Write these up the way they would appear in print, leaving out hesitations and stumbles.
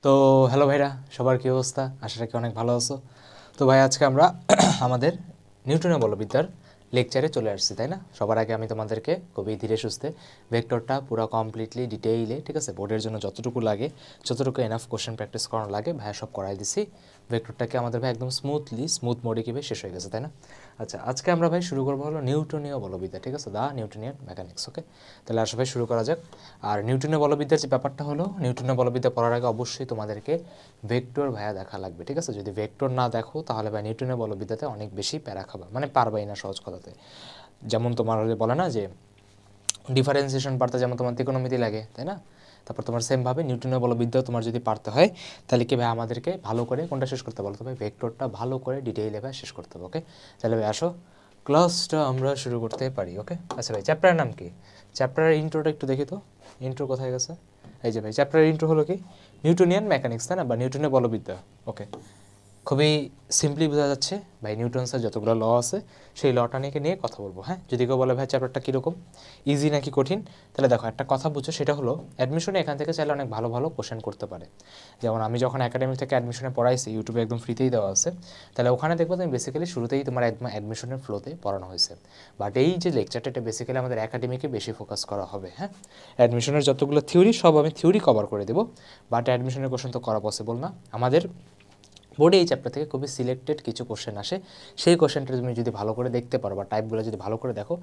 তো হ্যালো ভাইরা, সবার কী অবস্থা? আশা রাখি অনেক ভালো আছো। তো ভাই আজকে আমরা আমাদের নিউটনের বলবিদ্যার লেকচারে চলে আসছি, তাই না? সবার আগে আমি তোমাদেরকে খুবই ধীরে সুস্থে ভেক্টরটা পুরো কমপ্লিটলি ডিটেইলে, ঠিক আছে, বোর্ডের জন্য যতটুকু লাগে, যতটুকু এনাফ কোশ্চেন প্র্যাকটিস করানো লাগে ভাইয়া সব করাই দিছি। ভেক্টরটাকে আমাদের ভাই একদম স্মুথ মোডে কীভাবে শেষ হয়ে গেছে, তাই না? আচ্ছা, আজকে আমরা ভাই শুরু করবো হলো নিউটনীয় বলবিদ্যা, ঠিক আছে, দা নিউটনিয়ান মেকানিক্স। ওকে, তাহলে আসলে ভাই শুরু করা যাক। আর নিউটনীয় বলবিদ্যার যে ব্যাপারটা হলো, নিউটনীয় বলবিদ্যা পড়ার আগে অবশ্যই তোমাদেরকে ভেক্টর ভাইয়া দেখা লাগবে, ঠিক আছে? যদি ভেক্টর না দেখো তাহলে ভাই নিউটনীয় বলবিদ্যাতে অনেক বেশি প্যারা খাবা, মানে পারবাই না সহজ কথাতে। যেমন তোমার বলে না যে ডিফারেন্সিয়েশন পারতে যেমন তোমার ত্রিকোণমিতি লাগে, তাই না? তারপর তোমার সেমভাবে নিউটনীয় বলবিদ্যাও তোমার যদি পারতে হয় তাহলে কি ভাই আমাদেরকে ভালো করে কোনটা শেষ করতে বলতে হবে? ভেক্টরটা ভালো করে ডিটেইলে ভাই শেষ করতে হবে। ওকে, তাহলে ভাই আসো ক্লাসটা আমরা শুরু করতে পারি। ওকে, আচ্ছা ভাই, চ্যাপ্টারের নাম কি? চ্যাপ্টারের ইন্ট্রোটা একটু দেখি তো, ইন্ট্রো কোথায় গেছে? এই যে ভাই, চ্যাপ্টারের ইন্ট্রো হলো কি? নিউটনিয়ান মেকানিক্স, তাই না, বা নিউটনীয় বলবিদ্যা। ওকে, খুবই সিম্পলি বোঝা যাচ্ছে ভাই, নিউটনসের যতগুলো ল আছে সেই লটা নিয়ে কথা বলবো। হ্যাঁ, যদি কেউ বলে ভাই চ্যাপ্টারটা কীরকম, ইজি নাকি কঠিন, তাহলে দেখো একটা কথা বুঝছো, সেটা হলো অ্যাডমিশনে এখান থেকে চাইলে অনেক ভালো ভালো কোশ্চেন করতে পারে। যেমন আমি যখন একাডেমি থেকে অ্যাডমিশনে পড়াইছি, ইউটিউবে একদম ফ্রিতেই দেওয়া আছে, তাহলে ওখানে দেখবো তুমি বেসিক্যালি শুরুতেই তোমার একদম অ্যাডমিশনের ফ্লোতে পড়ানো হয়েছে। বাট এই যে লেকচারটা, এটা বেসিক্যালি আমাদের একাডেমিকে বেশি ফোকাস করা হবে। হ্যাঁ, অ্যাডমিশনের যতগুলো থিওরি সব আমি থিওরি কভার করে দেবো, বাট অ্যাডমিশনের কোশ্চেন তো করা পসিবল না। আমাদের বোর্ডে এই চ্যাপ্টার থেকে খুবই সিলেক্টেড কিছু কোশ্চেন আসে, সেই কোশ্চেনটা তুমি যদি ভালো করে দেখতে পারো বা টাইপগুলো যদি ভালো করে দেখো,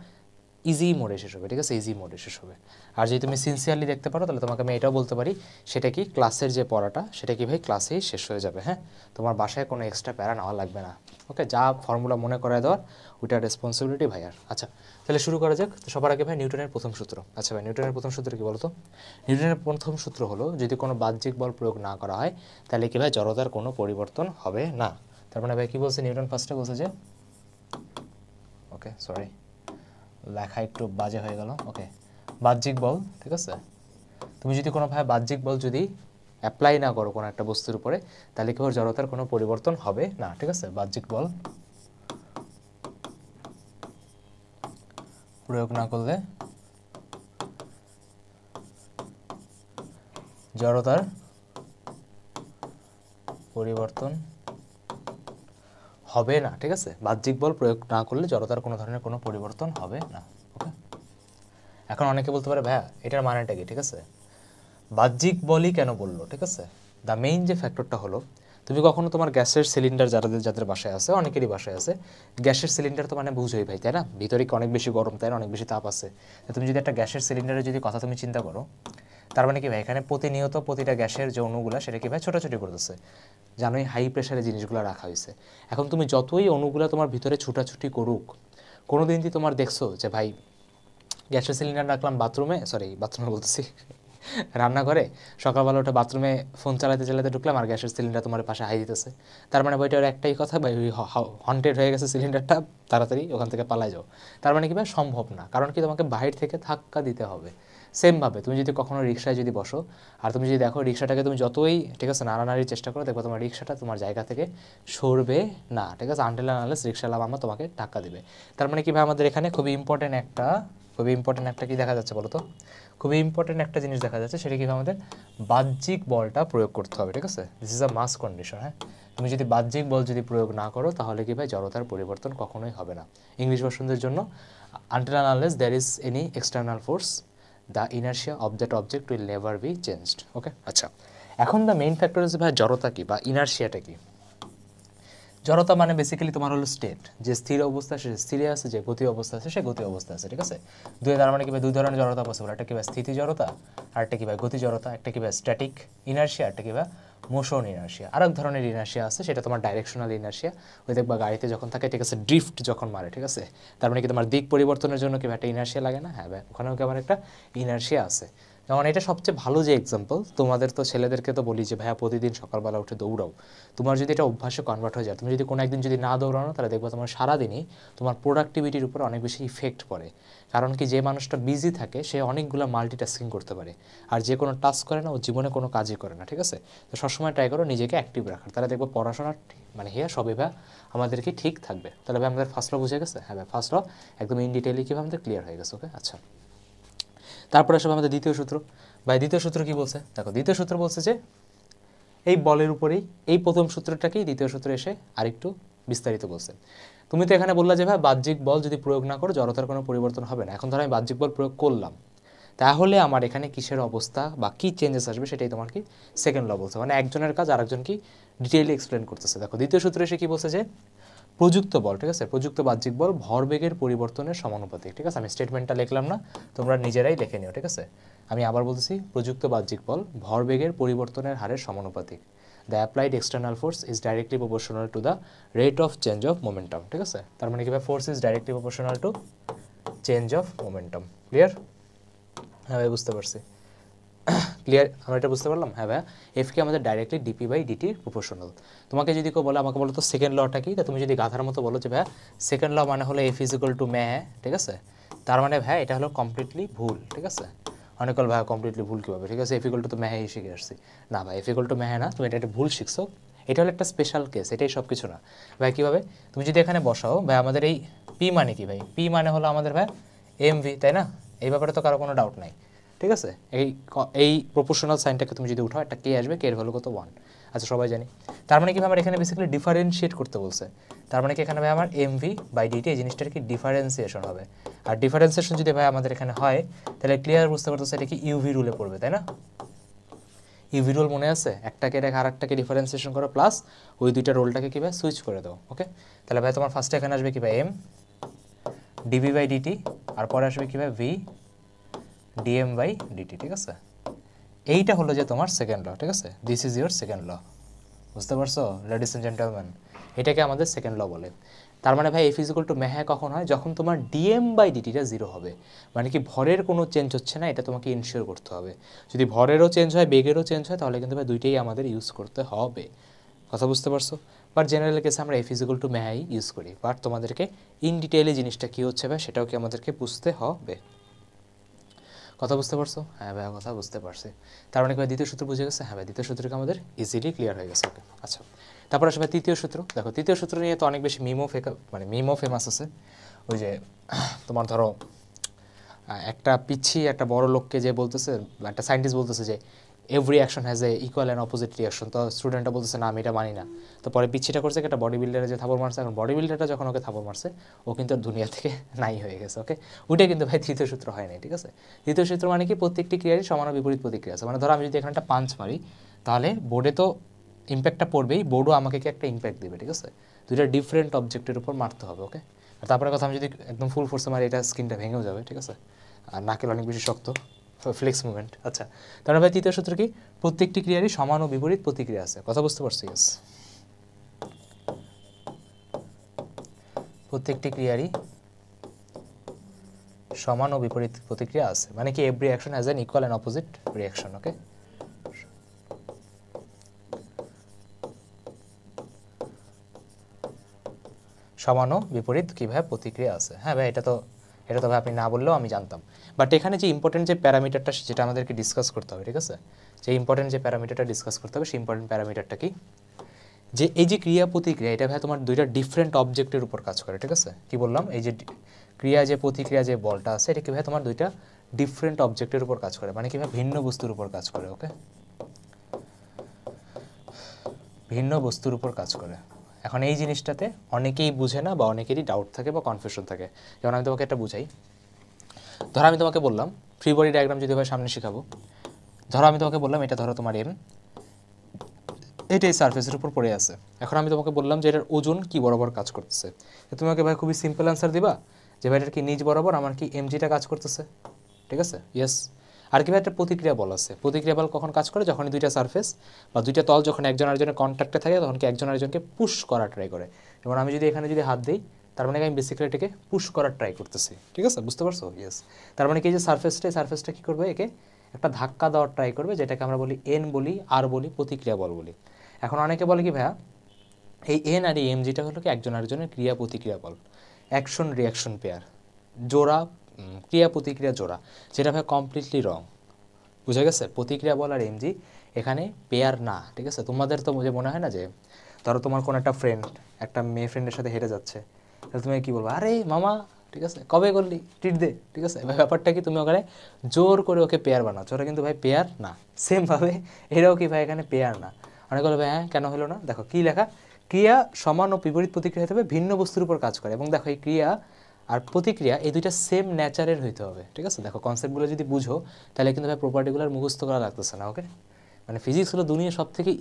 ইজি মোডে শেষ হবে, ঠিক আছে, ইজি মোডে শেষ হবে। আর যদি তুমি সিনসিয়ারলি দেখতে পারো তাহলে তোমাকে আমি এটাও বলতে পারি, সেটা কি ক্লাসের যে পড়াটা সেটা কি ভাই ক্লাসেই শেষ হয়ে যাবে। হ্যাঁ, তোমার বাসায় কোনো এক্সট্রা প্যারা নেওয়া লাগবে না। ওকে, যা ফর্মুলা মনে করায় দেওয়ার ওইটার রেসপন্সিবিলিটি ভাইয়ার। আচ্ছা, তাহলে শুরু করা যাক। তো সবার আগে ভাই নিউটনের প্রথম সূত্র। আচ্ছা ভাই, নিউটনের প্রথম সূত্র কি বলতো? নিউটনের প্রথম সূত্র হলো, যদি কোনো বাহ্যিক বল প্রয়োগ না করা হয় তাহলে কি ভাই জড়তার কোনো পরিবর্তন হবে না। তার মানে ভাই কি বলছে নিউটন? ফার্স্টে বলছে যে, ওকে সরি লেখা একটু বাজে হয়ে গেল। ওকে, বাহ্যিক বল, ঠিক আছে, তুমি যদি কোনো ভাই বাহ্যিক বল যদি অ্যাপ্লাই না করো কোনো একটা বস্তুর উপরে, তাহলে কি ওর জড়তার কোনো পরিবর্তন হবে না, ঠিক আছে? বাহ্যিক বল প্রয়োগ না করলে জড়তার পরিবর্তন হবে না, ঠিক আছে? বাহ্যিক বল প্রয়োগ না করলে জড়তার কোনো ধরনের কোনো পরিবর্তন হবে না। ওকে, এখন অনেকে বলতে পারে ভাইয়া এটার মানেটা কি, ঠিক আছে? বাহ্যিক বলই কেন বললো, ঠিক আছে? দ্য মেইন যে ফ্যাক্টরটা হলো, তুমি কখনো তোমার গ্যাসের সিলিন্ডার যাদের বাসায় আছে, অনেকেরই বাসায় আছে, গ্যাসের সিলিন্ডার তো মানে বুঝোই ভাই, তাই না? ভিতরে কি অনেক বেশি গরম, তাই না, অনেক বেশি তাপ আছে। তুমি যদি একটা গ্যাসের সিলিন্ডারের যদি কথা তুমি চিন্তা করো, তার মানে কি ভাই এখানে প্রতিনিয়ত প্রতিটা গ্যাসের যে অণুগুলো সেটা কি ভাই ছোটাছুটি করতেছে, জানোই হাই প্রেশারে জিনিসগুলো রাখা হয়েছে। এখন তুমি যতই অণুগুলো তোমার ভিতরে ছুটাছুটি করুক, কোনো দিন কি তোমার দেখছো যে ভাই গ্যাসের সিলিন্ডার রাখলাম বাথরুমে বলতেছি রান্নাঘরে, সকালবেলা উঠে বাথরুমে ফোন চালাতে চালাতে ঢুকলাম আর গ্যাসের সিলিন্ডার তোমার পাশে হাই দিতেছে, তার মানে বইটার একটাই কথা ভাই, ওই হন্টেড হয়ে গেছে সিলিন্ডারটা, তাড়াতাড়ি ওখান থেকে পালাই যাও। তার মানে কি ভাই সম্ভব না, কারণ কি তোমাকে বাহির থেকে ধাক্কা দিতে হবে। সেমভাবে তুমি যদি কখনো রিক্সায় যদি বসো আর তুমি যদি দেখো রিক্সাটাকে তুমি যতই, ঠিক আছে, নাড়ানাড়ির চেষ্টা করো, দেখবো তোমার রিক্সাটা তোমার জায়গা থেকে সরবে না, ঠিক আছে, আনটিল আনলেস রিক্সাওয়ালা মামা তোমাকে ধাক্কা দিবে। তার মানে কি ভাই আমাদের এখানে খুবই ইম্পর্টেন্ট একটা কি দেখা যাচ্ছে বলো তো? খুবই ইম্পর্টেন্ট একটা জিনিস দেখা যাচ্ছে, সেটা কি আমাদের বাহ্যিক বলটা প্রয়োগ করতে হবে, ঠিক আছে? This is a must condition. হ্যাঁ, তুমি যদি বাহ্যিক বল যদি প্রয়োগ না করো তাহলে কি ভাই জড়তার পরিবর্তন কখনোই হবে না। ইংলিশ ভার্সনদের জন্য, until unless there is any external force the inertia of that object will never be changed. Okay, আচ্ছা, এখন দ্য মেইন ফ্যাক্টর হচ্ছে ভাই জড়তা কি বা ইনার্শিয়াটা কি? জড়তা মানে বেসিক্যালি তোমার হলো স্টেট, যে স্থির অবস্থা সে স্থিরে আছে, যে গতি অবস্থা আছে সে গতি অবস্থা আছে, ঠিক আছে? তার মানে কি ভাই দুই ধরনের জড়তা পসিবল, একটা কি ভাই স্থিতি জড়তা, আর একটা কি ভাই গতি জড়তা, একটা কি ভাই স্ট্যাটিক ইনার্শিয়া, একটা কি ভাই মোশন ইনার্শিয়া। আর এক ধরনের ইনার্শিয়া আছে, সেটা তোমার ডাইরেকশনাল ইনার্শিয়া, ওই দেখবা গাড়িতে যখন থাকে, ঠিক আছে, ড্রিফট যখন মারে, ঠিক আছে, তার মানে কি তোমার দিক পরিবর্তনের জন্য কি ভাই একটা ইনার্শিয়া লাগে না? হ্যাঁ ভাই, ওখানেও কি আমার একটা ইনার্শিয়া আছে। যেমন এটা সবচেয়ে ভালো যে এক্সাম্পল, তোমাদের তো ছেলেদেরকে তো বলি যে ভাইয়া প্রতিদিন সকালবেলা উঠে দৌড়াও। তোমার যদি এটা অভ্যাসে কনভার্ট হয়ে যায়, তুমি যদি কোনো একদিন যদি না দৌড়ানো, তাহলে দেখবো তোমার সারাদিনই তোমার প্রোডাক্টিভিটির উপর অনেক বেশি ইফেক্ট পড়ে। কারণ কি, যে মানুষটা বিজি থাকে সে অনেকগুলো মাল্টিটাস্কিং করতে পারে, আর যে কোনো টাস্ক করে না ও জীবনে কোনো কাজই করে না, ঠিক আছে? তো সবসময় ট্রাই করো নিজেকে অ্যাক্টিভ রাখার, তাহলে দেখবো পড়াশোনার মানে সবই ভাই আমাদের কি ঠিক থাকবে। তাহলে ভাই আমাদের ফার্স্ট ল বুঝে গেছে? হ্যাঁ ভাই, ফার্স্ট ল একদম ইন ডিটেইলি কীভাবে আমাদের ক্লিয়ার হয়ে গেছে। ওকে, আচ্ছা, তারপরে আসলে আমাদের দ্বিতীয় সূত্র। ভাই দ্বিতীয় সূত্র কি বলছে দেখো, দ্বিতীয় সূত্র বলছে যে এই বলের উপরেই এই প্রথম সূত্রটাকেই দ্বিতীয় সূত্রে এসে আরেকটু বিস্তারিত বলছে। তুমি তো এখানে বললা যে ভাই বাহ্যিক বল যদি প্রয়োগ না করো জড়তার কোনো পরিবর্তন হবে না। এখন ধরো আমি বাহ্যিক বল প্রয়োগ করলাম, তাহলে আমার এখানে কিসের অবস্থা বা কী চেঞ্জেস আসবে সেটাই তোমার কি সেকেন্ড ল বলছে। মানে একজনের কাজ আরেকজন কি ডিটেইলি এক্সপ্লেন করতেছে। দেখো দ্বিতীয় সূত্রে এসে কি বলছে যে প্রযুক্ত বল, ঠিক আছে, প্রযুক্ত বাহ্যিক বল ভরবেগের পরিবর্তনের সমানুপাতিক। ঠিক আছে, আমি স্টেটমেন্টটা লিখলাম না, তোমরা নিজেরাই লিখে নিও। ঠিক আছে, আমি আবার বলতেছি, প্রযুক্ত বাহ্যিক বল ভরবেগের পরিবর্তনের হারের সমানুপাতিক। The applied external force is directly proportional to the rate of change of momentum. ঠিক আছে, তার মানে কি force is directly proportional to change of momentum. Clear? হ্যাঁ ভাই, বুঝতে পারছি। ক্লিয়ার? আমরা এটা বুঝতে পারলাম। হ্যাঁ ভাইয়া, এফ কি আমাদের ডাইরেক্টলি ডিপি বাই ডিটির প্রপোর্শনাল। তোমাকে যদি কেউ বলে, আমাকে বলো তো সেকেন্ড লটা কি, তা তুমি যদি গাধার মতো বলো যে ভাইয়া সেকেন্ড ল মানে হলো এফ ইজ ইকুয়াল টু ম্যা, ঠিক আছে, তার মানে ভাইয়া এটা হলো কমপ্লিটলি ভুল। ঠিক আছে, অনেক বল ভাইয়া কমপ্লিটলি ভুল কীভাবে, ঠিক আছে, এফ ইকুয়াল টু ম্যা শিখে আসছি। না ভাই, এফ ইকুয়াল টু ম্যা না, তুমি এটা একটা ভুল শিখছো। এটা হলো একটা স্পেশাল কেস, এটাই সব কিছু না ভাই। কীভাবে তুমি যদি এখানে বসাও ভাই, আমাদের এই পি মানে কি ভাই, পি মানে হলো আমাদের ভাই এমভি, তাই না? এই ব্যাপারে তো কারো কোনো ডাউট নাই। ঠিক আছে, এই প্রপোর্শনাল সাইনটাকে তুমি যদি উঠাও, একটা কে আসবে, কে এর ভ্যালু কত 1। আচ্ছা, সবাই জানি। তার মানে কি আমার এখানে বেসিক্যালি ডিফারেন্সিয়েট করতে বলছে। তার মানে কি এখানে ভাই আমার এমভি বাই ডিটি এই জিনিসটার কি ডিফারেন্সিয়েশন হবে। আর ডিফারেন্সিয়েশন যদি ভাই আমাদের এখানে হয়, তাহলে ক্লিয়ার বুঝতে পারতেছে এটা কি ইউভি রুলে পড়বে, তাই না? ইউভি রোল মনে আছে, একটাকে রেখে আর একটাকে ডিফারেন্সিয়েশন করো, প্লাস ওই দুইটা রোলটাকে কি ভাই সুইচ করে দাও। ওকে, তাহলে ভাই তোমার ফার্স্টে এখানে আসবে কি ভাই এম ডিবি বাই ডিটি, আর পরে আসবে কি ভাই ভি ডিএম বাই ডিটি। ঠিক আছে, এইটা হলো যে তোমার সেকেন্ড ল। ঠিক আছে, this is your second law. বুঝতে পারছো লেডিস এন্ড জেন্টলম্যান? এটাকে আমাদের সেকেন্ড ল বলে। তার মানে ভাই এফ ইজ ইকুয়াল টু ম্যা কখন হয়, যখন তোমার ডিএম বাই ডিটিটা 0 হবে। মানে কি ভরের কোনো চেঞ্জ হচ্ছে না, এটা তোমাকে ইনশিওর করতে হবে। যদি ভরেরও চেঞ্জ হয়, বেগেরও চেঞ্জ হয়, তাহলে কিন্তু ভাই দুইটাই আমাদের ইউজ করতে হবে। কথা বুঝতে পারছো? বাট জেনারেল কেসে আমরা F is equal to my use করি। বাট তোমাদেরকে ইন ডিটেইলে জিনিসটা কী হচ্ছে ভাই, সেটাও কি আমাদেরকে বুঝতে হবে। কথা বুঝতে পারছো? হ্যাঁ ভাই, কথা বুঝতে পারছি। তার মানে কি দ্বিতীয় সূত্র বুঝে গেছে? হ্যাঁ ভাই, দ্বিতীয় সূত্রকে আমাদের ইজিলি ক্লিয়ার হয়ে গেছে। ওকে, আচ্ছা, তারপর আসবে তৃতীয় সূত্র। দেখো তৃতীয় সূত্র নিয়ে তো অনেক বেশি মিমও ফেমাস আছে। ওই যে তোমার ধরো একটা পিচ্ছি একটা বড় লোককে যে বলতেছে, একটা সায়েন্টিস্ট বলতেছে যে every action has a equal and opposite reaction. তো স্টুডেন্টটা বলতেছে না, আমি এটা মানি না। তো পরে পিচ্ছিটা করছে একটা বডি বিল্ডারে যে থাপড় মারছে, এখন বডি বিল্ডারটা যখন ওকে থাপড় মারছে, ও কিন্তু দুনিয়া থেকে নাই হয়ে গেছে। ওকে, ওইটা কিন্তু ভাই তৃতীয় সূত্র হয় নাই। ঠিক আছে, তৃতীয় সূত্র মানে কি প্রত্যেকটি ক্রিয়ারই সমান বিপরীত প্রতিক্রিয়া আছে। মানে ধরো আমি যদি এখানে একটা পাঞ্চ মারি, তাহলে বোর্ডে তো ইম্প্যাক্টটা পড়বেই, বোর্ডও আমাকে কি একটা ইম্প্যাক্ট দেবে। ঠিক আছে, দুইটা ডিফারেন্ট অবজেক্টের উপর মারতে হবে। ওকে, আর তারপরে কথা আমি যদি একদম ফুল ফোর্সে মারি, এটা স্কিনটা ভেঙেও যাবে। ঠিক আছে, আর নাকের অনেক বেশি শক্ত, ফ্লেক্স মুভমেন্ট। আচ্ছা, তাহলে ভাই তৃতীয় সূত্র কি, প্রত্যেকটি ক্রিয়ারই সমান ও বিপরীত প্রতিক্রিয়া আছে। কথা বুঝতে পারছি? ইয়েস, প্রত্যেকটি ক্রিয়ারই সমান ও বিপরীত প্রতিক্রিয়া আছে। মানে কি every action has an equal and opposite reaction. Okay, সমান ও বিপরীত কীভাবে প্রতিক্রিয়া আছে। হ্যাঁ ভাই, এটা তো ভাই আপনি না বললেও আমি জানতাম। বাট এখানে যে ইম্পর্টেন্ট যে প্যারামিটারটা, যেটা আমাদেরকে ডিসকাস করতে হবে, ঠিক আছে, যে ইম্পর্টেন্ট যে প্যারামিটারটা ডিসকাস করতে হবে, সেই ইম্পর্টেন্ট প্যারামিটারটা কি, যে এই যে ক্রিয়া প্রতিক্রিয়া, এটা ভাই তোমার দুইটা ডিফারেন্ট অবজেক্টের উপর কাজ করে। ঠিক আছে, কি বললাম, এই যে ক্রিয়া যে প্রতিক্রিয়া যে বলটা আছে, এটা কি ভাই তোমার দুইটা ডিফারেন্ট অবজেক্টের উপর কাজ করে। মানে কি ভাই ভিন্ন বস্তুর উপর কাজ করে। ওকে, ভিন্ন বস্তুর উপর কাজ করে। এখন এই জিনিসটাতে অনেকেই বুঝে না, বা অনেকেরই ডাউট থাকে বা কনফিউশন থাকে। যেমন আমি তোমাকে একটা বুঝাই। ধরো আমি তোমাকে বললাম ফ্রি বডি ডায়াগ্রাম যদি ভাই সামনে শেখাবো, ধরো আমি তোমাকে বললাম এটা ধরো তোমার এম, এটাই সারফেসের উপর পড়ে আছে। এখন আমি তোমাকে বললাম যে এটার ওজন কি বরাবর কাজ করতেছে। তুমি আমাকে ভাই খুবই সিম্পল অ্যান্সার দিবা যে ভাই এটার কি নিচ বরাবর আমার কি এমজিটা কাজ করতেছে। ঠিক আছে, ইয়েস। আর কি ভাই একটা প্রতিক্রিয়া বল আছে। প্রতিক্রিয়া বল কখন কাজ করে, যখন দুইটা সারফেস বা দুইটা তল যখন একজন আরেকজনের কন্ট্যাক্টে থাকে, তখন কি একজন আরেকজনকে পুশ করা ট্রাই করে। যেমন আমি যদি এখানে যদি হাত দিই, তার মানে আমি বেসিক্যালি এটাকে পুশ করার ট্রাই করতেছি। ঠিক আছে, বুঝতে পারছো? ইয়েস। তার মানে কি যে সারফেসটা কী করবে, একে একটা ধাক্কা দেওয়ার ট্রাই করবে, যেটাকে আমরা বলি এন বলি, আর বলি প্রতিক্রিয়া বল বলি। এখন অনেকে বলে কি ভাইয়া এই এন আর এই এমজিটা হলো কি একজন আরেকজনের ক্রিয়া প্রতিক্রিয়া বল, অ্যাকশন রিয়াকশন পেয়ার, জোড়া ক্রিয়া প্রতিক্রিয়া জোড়া, যেটা ভাই কমপ্লিটলি রং। বুঝে গেছে? প্রতিক্রিয়া বল আর এমজি এখানে পেয়ার না। ঠিক আছে, তোমাদের তো মুঝে মনে হয় না যে ধরো তোমার কোনো একটা ফ্রেন্ড একটা মেয়ে ফ্রেন্ডের সাথে হেঁটে যাচ্ছে, তাহলে তুমি কী বলবো, আরে মামা ঠিক আছে কবে করলি ট্রিট দে। ঠিক আছে, ব্যাপারটা কি তুমি ওখানে জোর করে ওকে পেয়ার বানাচ্ছ, ওরা কিন্তু ভাই পেয়ার না। সেমভাবে এরাও কি ভাই এখানে পেয়ার না। অনেকে বলবে হ্যাঁ কেন হলো না, দেখো কী লেখা, ক্রিয়া সমান ও বিপরীত প্রতিক্রিয়া হতে হবে, ভিন্ন বস্তুর উপর কাজ করে, এবং দেখো এই ক্রিয়া আর প্রতিক্রিয়া এই দুইটা সেম নেচারের হইতে হবে, ঠিক আছে। দেখো কনসেপ্টগুলো যদি বুঝো তাহলে কিন্তু ভাই প্রপার্টিগুলো মুখস্থ করা লাগতেছে না, ওকে। মানে ফিজিক্স হলো দুনিয়ার সব থেকে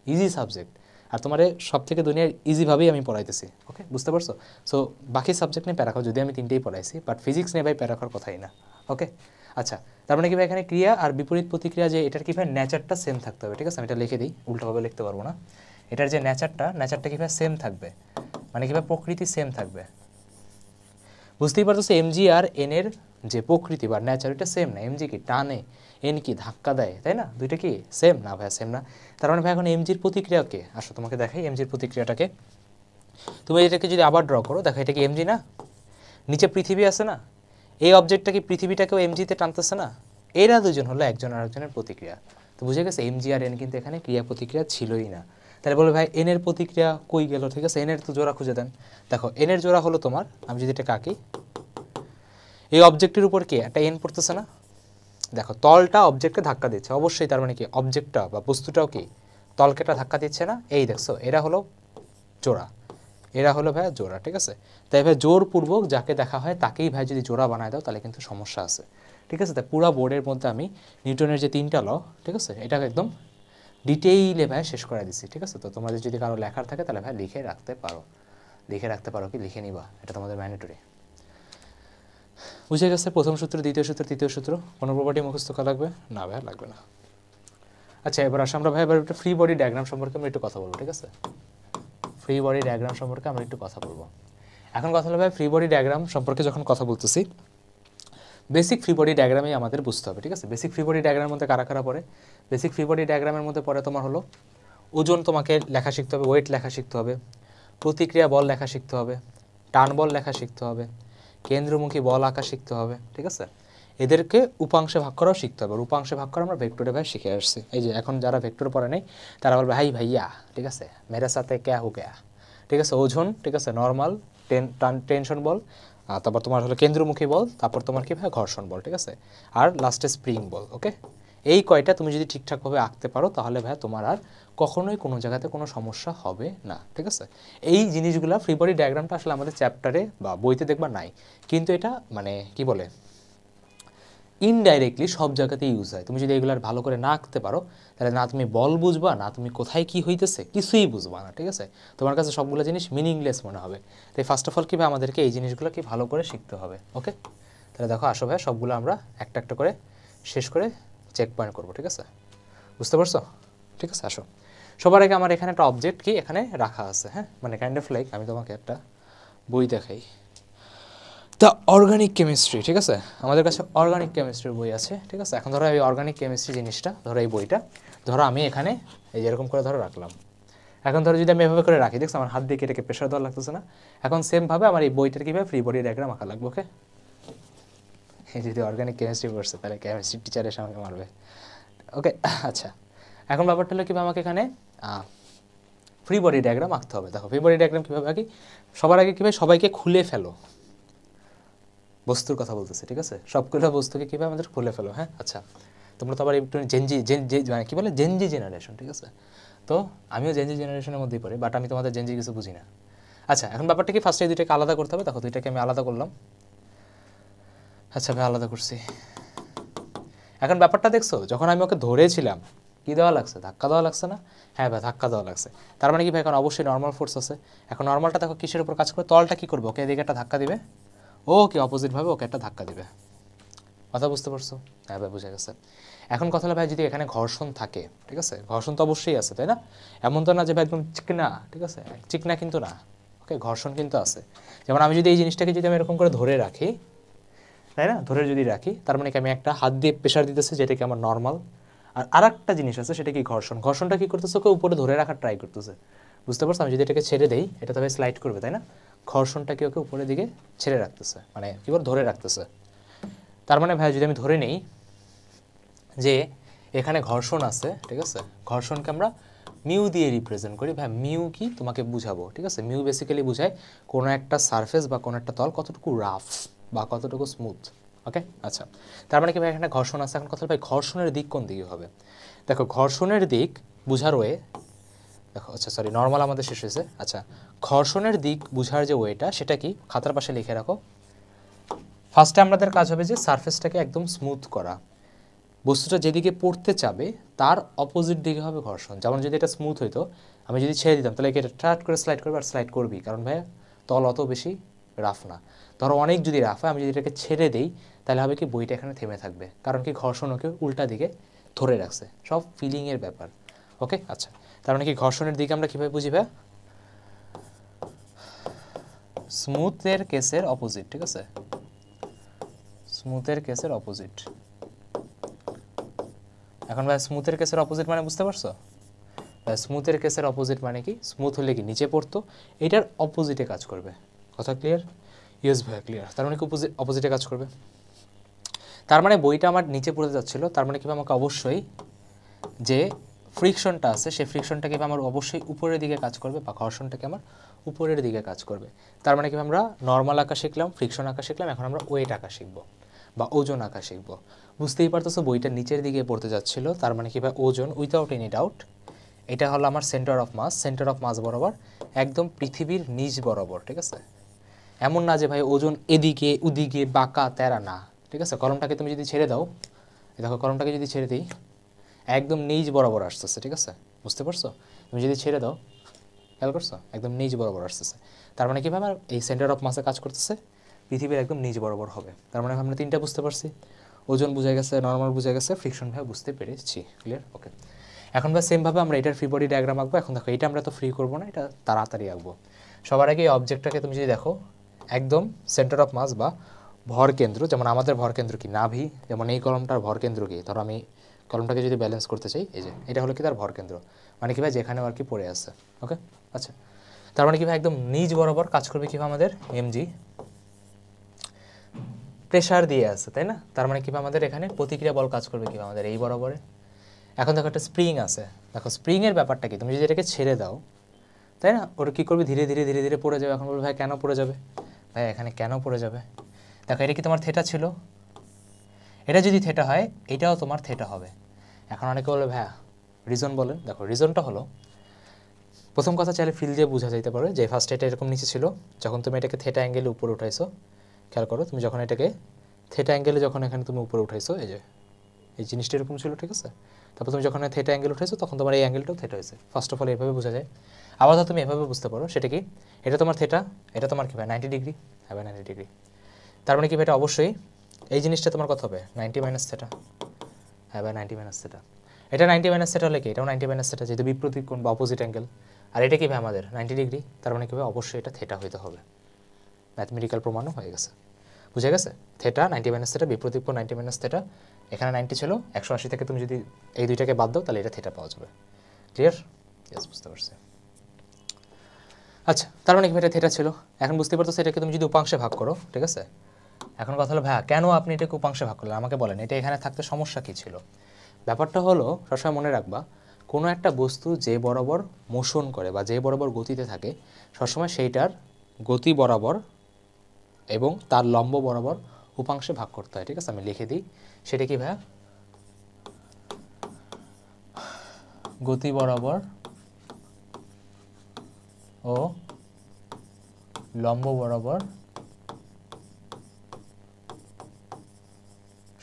ইজি সাবজেক্ট, আর তোমার সব থেকে দুনিয়ার ইজিভাবেই আমি পড়াইতেছি, ওকে, বুঝতে পারছো। সো বাকি সাবজেক্ট নিয়ে প্যারা খাও, যদি আমি তিনটেই পড়াইছি, বাট ফিজিক্স নিয়ে ভাই প্যারা খাওয়ার কথাই না, ওকে। আচ্ছা, তার মানে কি ভাই এখানে ক্রিয়া আর বিপরীত প্রতিক্রিয়া যে এটার কি ভাই নেচারটা সেম থাকতে হবে, ঠিক আছে। আমি এটা লিখে দিই, উল্টোভাবে লিখতে পারবো না। এটার যে নেচারটা কি ভাই সেম থাকবে, মানে কি ভাই প্রকৃতি সেম থাকবে। বুঝতেই পারতেছে এমজি আর এন এর যে প্রকৃতি বা নেচার এটা সেম না। এমজি কি টানে, এন কি ধাক্কা দেয়, তাই না, দুইটা কি সেম না ভাই, সেম না। তার মানে ভাই এখন এমজির প্রতিক্রিয়াকে আসো তোমাকে দেখাই, এমজির প্রতিক্রিয়াটাকে তুমি এটাকে যদি আবার ড্র করো, দেখো এটা কি এমজি না, নিচে পৃথিবী আছে না, এই অবজেক্টটা কি পৃথিবীটাকেও এমজিতে টানতেছে না, এরা দুজন হলো একজন আরেকজনের প্রতিক্রিয়া। তো বুঝে গেছে এমজি আর এন কিন্তু এখানে ক্রিয়া প্রতিক্রিয়া ছিলই না। তাহলে বলবে ভাই এন এর প্রতিক্রিয়া কই গেল, ঠিক আছে, এন এর তো জোড়া খুঁজে দেন। দেখো এন এর জোড়া হলো তোমার, আমি যদি এটা কাকি, এই অবজেক্টের উপর কি একটা এন পড়তেছে না, দেখো তলটা অবজেক্টকে ধাক্কা দিচ্ছে অবশ্যই, তার মানে কি অবজেক্টটা বা বস্তুটাও কি তলকেটা ধাক্কা দিচ্ছে না, এই দেখছো এরা হলো জোড়া, এরা হলো ভাই জোড়া, ঠিক আছে। তাই ভাই জোরপূর্বক যাকে দেখা হয় তাকেই ভাই যদি জোড়া বানায় দাও তাহলে কিন্তু সমস্যা আছে, ঠিক আছে। তাই পুরো বোর্ডের মধ্যে আমি নিউটনের যে 3টা ল, ঠিক আছে, এটাকে একদম ডিটেইলে ভাই শেষ করে দিচ্ছি, ঠিক আছে। তো তোমাদের যদি কারো লেখার থাকে তাহলে ভাই লিখে রাখতে পারো কি লিখে নিবা, এটা তোমাদের ম্যান্ডেটরি। বুঝে গেছে প্রথম সূত্র, দ্বিতীয় সূত্র, তৃতীয় সূত্র, কোনো প্রপার্টি মুখস্থ করা লাগবে না ভাই, লাগবে না। আচ্ছা এবার আসলে আমরা ভাই এবার একটা ফ্রি বডি ডায়াগ্রাম সম্পর্কে আমরা একটু কথা বলবো, ঠিক আছে। ফ্রি বডি ডায়াগ্রাম সম্পর্কে আমরা একটু কথা বলবো। এখন কথা হলো ভাই ফ্রি বডি ডায়াগ্রাম সম্পর্কে যখন কথা বলতেছি, বেসিক ফ্রি বডি ডায়াগ্রামই আমাদের বুঝতে হবে, ঠিক আছে। বেসিক ফ্রি বডি ডায়াগ্রামের মধ্যে কারা কারা পড়ে, বেসিক ফ্রি বডি ডায়াগ্রামের মধ্যে পড়ে তোমার হলো ওজন তোমাকে লেখা শিখতে হবে, ওয়েট লেখা শিখতে হবে, প্রতিক্রিয়া বল লেখা শিখতে হবে, টান বল লেখা শিখতে হবে, কেন্দ্রমুখী বল আঁকা শিখতে হবে, ঠিক আছে। এদেরকে উপাংশে ভাগ করাও শিখতে হবে, উপাংশে ভাগ করা আমরা ভেক্টরে ভাই শিখে আসছি। এই যে এখন যারা ভেক্টর পড়ে নেই তারা বলবে হাই ভাইয়া, ঠিক আছে, মেরে সাথে ক্যা হো গয়া, ঠিক আছে। ওজন, ঠিক আছে, নর্মাল টেনশন বল, তারপর তোমার হলো কেন্দ্রমুখী বল, তারপর তোমার কি ভাই ঘর্ষণ বল, ঠিক আছে, আর লাস্টে স্প্রিং বল, ওকে। এই কয়টা তুমি যদি ঠিকঠাকভাবে আঁকতে পারো তাহলে ভাই তোমার আর কখনোই কোনো জায়গাতে কোনো সমস্যা হবে না, ঠিক আছে। এই জিনিসগুলো ফ্রি বডি ডায়াগ্রামটা আসলে আমাদের চ্যাপ্টারে বা বইতে দেখবা নাই, কিন্তু এটা মানে কি বলে ইনডাইরেক্টলি সব জায়গাতেই ইউজ হয়। তুমি যদি এগুলার ভালো করে না আঁকতে পারো তাহলে না তুমি বল বুঝবা, না তুমি কোথায় কি হইতেছে কিছুই বুঝবা না, ঠিক আছে। তোমার কাছে সবগুলো জিনিস মিনিংলেস মনে হবে। তাই ফার্স্ট অফ অল কীভাবে আমাদেরকে এই জিনিসগুলো কি ভালো করে শিখতে হবে, ওকে। তাহলে দেখো আসো ভাই সবগুলো আমরা একটা একটা করে শেষ করে চেক পয়েন্ট করবো, ঠিক আছে, বুঝতে পারছো, ঠিক আছে। আসো সবার আগে আমার এখানে একটা অবজেক্ট কি এখানে রাখা আছে, হ্যাঁ, মানে কাইন্ড অফ লাইক আমি তোমাকে একটা বই দেখাই, দ্য অর্গানিক কেমিস্ট্রি, ঠিক আছে। আমাদের কাছে অর্গানিক কেমিস্ট্রির বই আছে, ঠিক আছে। এখন ধরো এই অর্গানিক কেমিস্ট্রি জিনিসটা, ধরো এই বইটা ধরো আমি এখানে এই যেরকম করে ধরো রাখলাম। এখন ধরো যদি আমি এভাবে করে রাখি, দেখছো আমার হাত দিয়ে কেটে প্রেশার দেওয়া লাগতেছে না। এখন সেমভাবে আমার এই বইটার কীভাবে ফ্রি বডি ডায়াগ্রাম আঁকা লাগবে, ওকে। এই যদি অর্গানিক কেমিস্ট্রি পড়ছে তাহলে কেমিস্ট্রি টিচারের সামনে মারবে, ওকে। আচ্ছা এখন ব্যাপারটা হলো কীভাবে আমাকে এখানে ফ্রি বডি ডায়াগ্রাম আঁকতে হবে। দেখো ফ্রি বডি ডায়াগ্রাম কীভাবে আঁকি, সবার আগে কীভাবে সবাইকে খুলে ফেলো, বস্তুর কথা বলতেছে, ঠিক আছে। সবগুলো বস্তুকে কীভাবে আমাদের খুলে ফেলো, হ্যাঁ। আচ্ছা তোমরা তো আবার একটু মানে কী বলে জেনজি জেনারেশন, ঠিক আছে। তো আমিও জেনজি জেনারেশনের মধ্যেই পড়ি, বাট আমি তোমাদের জেনজি কিছু বুঝি না। আচ্ছা এখন ব্যাপারটা কি ফার্স্টে দুইটাকে আলাদা করতে হবে। দেখো দুইটাকে আমি আলাদা করলাম, আচ্ছা ভাই আলাদা করছি। এখন ব্যাপারটা দেখছো, যখন আমি ওকে ধরেছিলাম কী দেওয়া লাগছে, ধাক্কা দেওয়া লাগছে না, হ্যাঁ ভাই ধাক্কা দেওয়া লাগছে। তার মানে কি ভাই এখন অবশ্যই নর্মাল ফোর্স আছে। এখন নর্মালটা দেখো কিসের উপর কাজ করে, তলটা কী করবে, ওকে এদিকে একটা ধাক্কা দিবে, ওকে অপোজিটভাবে ওকে একটা ধাক্কা দিবে, কথা বুঝতে পারছো, হ্যাঁ ভাই বুঝে গেছে। এখন কথা হলো ভাই যদি এখানে ঘর্ষণ থাকে, ঠিক আছে, ঘর্ষণ তো অবশ্যই আছে, তাই না, এমন তো না যে ভাই একদম চিকনা, ঠিক আছে, চিকনা কিন্তু না, ওকে, ঘর্ষণ কিন্তু আছে। যেমন আমি যদি এই জিনিসটাকে যদি আমি এরকম করে ধরে রাখি, তাই না, ধরে যদি রাখি তার মানে কি আমি একটা হাত দিয়ে প্রেশার দিতেছি যেটা কি আমার নর্মাল, আর আরেকটা জিনিস আছে সেটা কি ঘর্ষণ। ঘর্ষণটা কি করতেছে, ওকে উপরে ধরে রাখার ট্রাই করতেছে, বুঝতে পারছো। আমি যদি এটাকে ছেড়ে দেই এটা তবে স্লাইড করবে, তাই না, ঘর্ষণটাকে ওকে উপরের দিকে ছেড়ে রাখতেছে, মানে কি বল ধরে রাখতেছে। তার মানে ভাই যদি আমি ধরে নেই যে এখানে ঘর্ষণ আছে, ঠিক আছে, ঘর্ষণকে আমরা মিউ দিয়ে রিপ্রেজেন্ট করি। ভাই মিউ কি তোমাকে বুঝাবো, ঠিক আছে। মিউ বেসিক্যালি বোঝায় কোনো একটা সারফেস বা কোনো একটা তল কতটুকু রাফ বা কতটুকু স্মুথ, ওকে। আচ্ছা তার মানে কি ভাই এখানে ঘর্ষণ আছে। এখন কথা ভাই ঘর্ষণের দিক কোন দিকে হবে, দেখো ঘর্ষণের দিক বুঝার ওয়ে দেখো, আচ্ছা সরি নর্মাল আমাদের শেষ হয়েছে। আচ্ছা ঘর্ষণের দিক বুঝার যে ওয়েটা সেটা কি খাতার পাশে লিখে রাখো। ফার্স্টে আমাদের কাজ হবে যে সারফেসটাকে একদম স্মুথ করা, বস্তুটা যেদিকে পড়তে চাবে তার অপোজিট দিকে হবে ঘর্ষণ। যেমন যদি এটা স্মুথ হইতো, আমি যদি ছেড়ে দিতাম তাহলে এটা ট্রাট করে স্লাইড করবে, আর স্লাইড করবি, কারণ ভাই তল অত বেশি রাফ না। ধরো অনেক যদি রাফ হয়, আমি যদি এটাকে ছেড়ে দিই তাহলে হবে কি বইটা এখানে থেমে থাকবে, কারণ কি ঘর্ষণ ওকে উল্টা দিকে ধরে রাখছে। সব ফিলিংয়ের ব্যাপার। ওকে আচ্ছা, তার মানে কি ঘর্ষণের দিকে আমরা কীভাবে বুঝি ভাই? স্মুথের কেসের অপোজিট, ঠিক আছে, স্মুথের কেসের অপোজিট। এখন ভাই স্মুথের কেসের অপোজিট মানে বুঝতে পারছো? স্মুথের কেসের অপোজিট মানে কি? স্মুথ হলে কি নিচে পড়তো, এটার অপোজিটে কাজ করবে। কথা ক্লিয়ার? ইয়েস ভাই ক্লিয়ার। তার মানে কি অপোজিটে কাজ করবে। তার মানে বইটা আমার নিচে পড়তে যাচ্ছিলো, তার মানে কি আমাকে অবশ্যই যে ফ্রিকশনটা আছে সেই ফ্রিকশনটাকে আমার অবশ্যই উপরের দিকে কাজ করবে, বা ঘর্ষণটাকে আমার উপরের দিকে কাজ করবে। তার মানে কি আমরা নর্মাল আঁকা শিখলাম, ফ্রিকশন আঁকা শিখলাম, এখন আমরা ওয়েট আঁকা শিখবো বা ওজন আঁকা শিখবো। বুঝতেই পারতেছো বইটা নিচের দিকে পড়তে যাচ্ছিলো, তার মানে কি ভাই ওজন উইথাউট এনি ডাউট এটা হলো আমার centre of mass. Centre of mass বরাবর একদম পৃথিবীর নিচ বরাবর, ঠিক আছে। এমন না যে ভাই ওজন এদিকে ওদিকে বাঁকা তেরা, না, ঠিক আছে। কলমটাকে তুমি যদি ছেড়ে দাও, দেখো কলমটাকে যদি ছেড়ে দিই একদম নিচ বরাবর আসতেছে, ঠিক আছে, বুঝতে পারছো? তুমি যদি ছেড়ে দাও, খেয়াল করছো, একদম নিচ বরাবর আসতেছে। তার মানে কীভাবে এই সেন্টার অফ মাসে কাজ করতেছে পৃথিবীর একদম নিচ বরাবর হবে। তার মানে আমরা তিনটা বুঝতে পারছি, ওজন বুঝে গেছে, নর্মাল বুঝে গেছে, ফ্রিকশন ভাবে বুঝতে পেরেছি। ক্লিয়ার? ওকে, এখন ভাই সেমভাবে আমরা এটার ফ্রি বডি ডায়াগ্রাম আঁকবো। এখন দেখো এটা আমরা তো ফ্রি করবো না, এটা তাড়াতাড়ি আঁকবো। সবার আগে এই অবজেক্টটাকে তুমি যদি দেখো একদম সেন্টার অফ মাস বা ভর কেন্দ্র, যেমন আমাদের ভর কেন্দ্র কি নাভি, যেমন এই কলমটার ভর কেন্দ্র কি, ধরো আমি কলমটাকে যদি ব্যালেন্স করতে চাই, এই যে এটা হলো কি তার ভর কেন্দ্র, মানে কি ভাই যেখানে আর কি পড়ে আছে। ওকে আচ্ছা, তার মানে কি ভাই একদম নিচ বরাবর কাজ করবে কিভাবে আমাদের এমজি প্রেশার দিয়ে আছে, তাই না? তার মানে কিভাবে আমাদের এখানে প্রতিক্রিয়া বল কাজ করবে কিভাবে আমাদের এই বরাবরে। এখন দেখো একটা স্প্রিং আছে, দেখো স্প্রিংয়ের ব্যাপারটা কি, তুমি যদি এটাকে ছেড়ে দাও, তাই না, ওটা কী করবে ধীরে ধীরে ধীরে ধীরে পড়ে যাবে। এখন বলবে ভাই কেন পড়ে যাবে, ভাই এখানে কেন পড়ে যাবে? দেখো এটা কি তোমার থেটা ছিল, এটা যদি থেটা হয় এটাও তোমার থেটা হবে। এখন অনেকে বলবে ভাইয়া রিজন বলেন। দেখো রিজনটা হলো, প্রথম কথা চাইলে ফিল দিয়ে বোঝা যাইতে পারে যে ফার্স্ট এটা এরকম নিচে ছিল, যখন তুমি এটাকে থেটা অ্যাঙ্গেলে উপরে উঠাইছো, খেয়াল করো তুমি যখন এটাকে থেটা অ্যাঙ্গেলে যখন এখানে তুমি উপরে উঠাইছো, এই যে এই জিনিসটা এরকম ছিল, ঠিক আছে। তারপর তুমি যখন থেটা অ্যাঙ্গেল উঠাইছো তখন তোমার এই অ্যাঙ্গেলটাও থেটা হয়েছে। ফার্স্ট অফ অল এভাবে বোঝা যায়। আবার তুমি এভাবে বুঝতে পারো, সেটা কি, এটা তোমার থেটা, এটা তোমার কী ভাই 90 ডিগ্রি, হ্যাঁ ভাই 90 ডিগ্রি। তার মানে কি ভাই এটা অবশ্যই এই জিনিসটা তোমার কত হবে 90 মাইনাস থেটা, হ্যাঁ ভাই 90 মাইনাস থেটা। এটা 90 মাইনাস থেটা হলে কি এটাও 90 মাইনাস থেটা, যেহেতু বিপরীত কোণ বা অপোজিট অ্যাঙ্গেল। আর এটা কি ভাই আমাদের 90 ডিগ্রি, তার মানে কি ভাই অবশ্যই এটা থেটা হইতে হবে। ম্যাথমেটিক্যাল প্রমাণও হয়ে গেছে, বুঝে গেছে। থেটা 90 মাইনাস থেটা, বিপরীত কোণ 90 মাইনাস থেটা। এখানে 90 ছিল, 180 থেকে তুমি যদি এই দুইটাকে বাদ দাও তাহলে এটা থেটা পাওয়া যাবে। ক্লিয়ার? ইয়েস, বুঝতে পারছি। আচ্ছা, তার মানে কি এটা থেটা ছিল। এখন বুঝতে পারতো এটাকে তুমি যদি উপাংশে ভাগ করো, ঠিক আছে। এখন কথা হলো ভাইয়া কেন আপনি এটাকে উপাংশে ভাগ করলেন, আমাকে বলেন এটা এখানে থাকতে সমস্যা কী ছিল। ব্যাপারটা হলো সবসময় মনে রাখবা, কোনো একটা বস্তু যে বরাবর মোশন করে বা যে বরাবর গতিতে থাকে সবসময় সেইটার গতি বরাবর এবং তার লম্ব বরাবর উপাংশে ভাগ করতে হয়, ঠিক আছে। আমি লিখে দিই, সেটা কি ভাইয়া, গতি বরাবর ও লম্ব বরাবর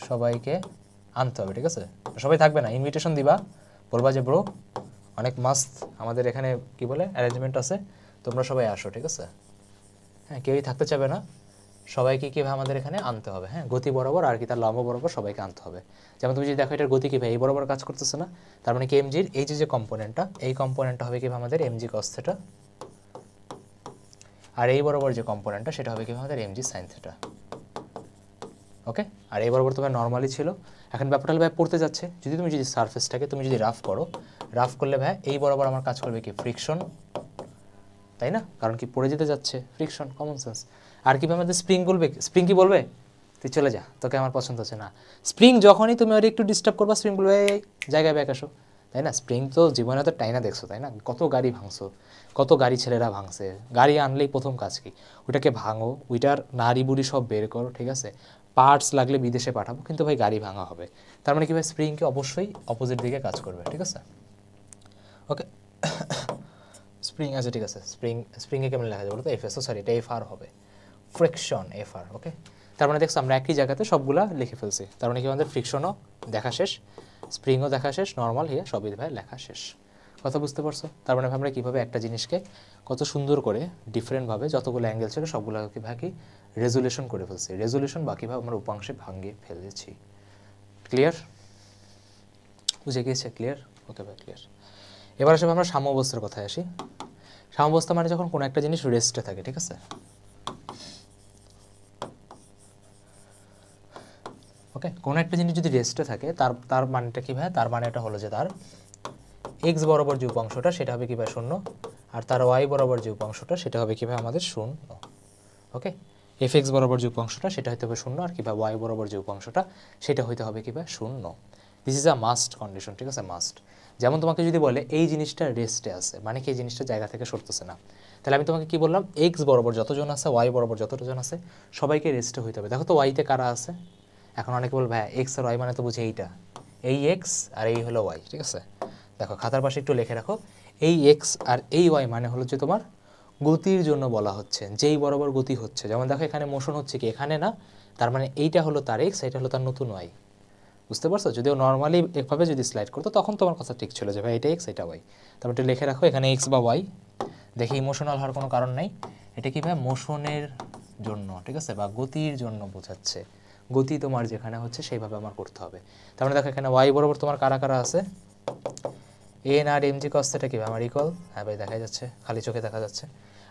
সবাইকে আনতে হবে, ঠিক আছে। সবাই থাকবে না, ইনভিটেশন দিবা, বলবা যে ব্রো অনেক মাস্ত আমাদের এখানে কি বলে অ্যারেঞ্জমেন্ট আছে, তোমরা সবাই আসো, ঠিক আছে। হ্যাঁ, কেউই থাকতে চাবে না, সবাইকে কীভাবে আমাদের এখানে আনতে হবে, হ্যাঁ, গতি বরাবর আর কি তার লম্ব বরাবর সবাইকে আনতে হবে। যেমন তুমি যদি দেখো এটার গতি কীভাবে এই বরাবর কাজ করতেছে না, তার মানে কি এমজির এই যে কম্পোনেন্টটা, এই কম্পোনেন্টটা হবে কীভাবে আমাদের এমজি কস থেটা, আর এই বরাবর যে কম্পোনেন্টটা সেটা হবে কীভাবে আমাদের এমজি সাইন থেটা। ওকে, আর এই বরাবর তোমার নর্মালি ছিল। এখন ব্যাপারটা হলো ভাই পড়তে যাচ্ছে, তুমি যদি সারফেসটাকে তুমি যদি রাফ করো, রাফ করলে ভাই এই বরাবর আমার কাজ করবে কি ফ্রিকশন, তাই না, কারণ কি পড়ে যেতে যাচ্ছে, ফ্রিকশন, কমন সেন্স। আর কি আমাদের স্প্রিং বলবে, স্প্রিং কি বলবে তুই চলে যা, তোকে আমার পছন্দ হচ্ছে না। স্প্রিং যখনই তুমি ওর একটু ডিস্টার্ব করবা স্প্রিং বলবে এই জায়গায় ব্যাক আসো, তাই না। স্প্রিং তো জীবনে তো টাইনা দেখছো, তাই না, কত গাড়ি ভাঙছো, কত গাড়ি ছেলেরা ভাঙছে। গাড়ি আনলেই প্রথম কাজ কি, ওইটাকে ভাঙো, ওইটার নাড়ি বুড়ি সব বের করো, ঠিক আছে, পার্টস লাগলে বিদেশে পাঠাবো, কিন্তু ভাই গাড়ি ভাঙা হবে। তার মানে কি ভাই স্প্রিংকে অবশ্যই অপোজিট দিকে কাজ করবে, ঠিক আছে। ওকে স্প্রিং আছে, ঠিক আছে, স্প্রিংয়ে কেমন লেখা যাবে বলো তো, এফএস, সরি এটা এফআর হবে, ফ্রিকশন এফআর। ওকে, তার মানে দেখছো আমরা একই জায়গাতে সবগুলা লিখে ফেলছি, তার মানে কি আমাদের ফ্রিকশনও দেখা শেষ, স্প্রিংও দেখা শেষ, নর্মাল হিয়া সবই ভাই লেখা শেষ। কথা বুঝতে পারছো? তার মানে আমরা কীভাবে একটা জিনিসকে কত সুন্দর করে ডিফারেন্টভাবে যতগুলো অ্যাঙ্গেল ছিল সবগুলোকে ভাগে রেজুলেশন করে ফেলছি, রেজুলেশন বাকিভাবে আমরা উপাংশে ভাঙিয়ে ফেলেছি। ক্লিয়ার? বুঝে গিয়েছে? ক্লিয়ার? ওকে ভাই ক্লিয়ার। এবার আসলে আমরা সাম্যাবস্থার কথায় আসি। সাম্যাবস্থা মানে যখন কোনো একটা জিনিস রেস্টে থাকে, ঠিক আছে? ওকে, কোনো একটা জিনিস যদি রেস্টে থাকে তার মানেটা কী ভাই? তার মানে এটা হলো যে তার এক্স বরাবর যে উপাংশটা সেটা হবে কী ভাই? শূন্য। আর তার ওয়াই বরাবর যে উপাংশটা সেটা হবে কী ভাই? আমাদের শূন্য। ওকে, এফ এক্স বরাবর যে উপাংশটা সেটা হইতে হবে শূন্য, আর কী ভাই? ওয়াই বরাবর যে উপাংশটা সেটা হইতে হবে কী ভাই? শূন্য। This is a must condition, ঠিক আছে? মাস্ট। যেমন তোমাকে যদি বলে এই জিনিসটা রেস্টে আছে, মানে কি এই জিনিসটা জায়গা থেকে সরতেছে না, তাহলে আমি তোমাকে কি বললাম? এক্স বরাবর যতজন আছে, ওয়াই বরাবর যতজন আছে, সবাইকে রেস্টে হইতে হবে। দেখো তো ওয়াইতে কারা আছে? এখন অনেকে বল ভাই এক্স আর ওয়াই মানে তো বুঝে এইটা, এই এক্স আর এই হলো ওয়াই, ঠিক আছে? দেখো খাতার পাশে একটু লিখে রাখো, এই এক্স আর এই ওয়াই মানে হলো যে তোমার গতির জন্য বলা হচ্ছে, যেই বরাবর গতি হচ্ছে। যেমন দেখো এখানে মোশন হচ্ছে কি, এখানে না, তার মানে এইটা হলো তার এক্স, এটা হলো তার নতুন ওয়াই। বুঝতে পারছো? যদিও নর্মালি এভাবে যদি স্লাইড করতো তখন তোমার কথা ঠিক ছিল যে ভাই এটা এক্স এটা ওয়াই, তারপর একটু লিখে রাখো এখানে এক্স বা ওয়াই। দেখে ইমোশনাল হওয়ার কোনো কারণ নাই, এটা কি ভাই? মোশনের জন্য, ঠিক আছে, বা গতির জন্য বোঝাচ্ছে। গতি তোমার যেখানে হচ্ছে সেইভাবে আমার করতে হবে। তার মানে দেখো এখানে ওয়াই বরাবর তোমার কারা কারা আছে? N R M G cos theta কি ভাই আমার ইকুয়াল? হ্যাঁ ভাই দেখা যাচ্ছে, খালি চোখে দেখা যাচ্ছে।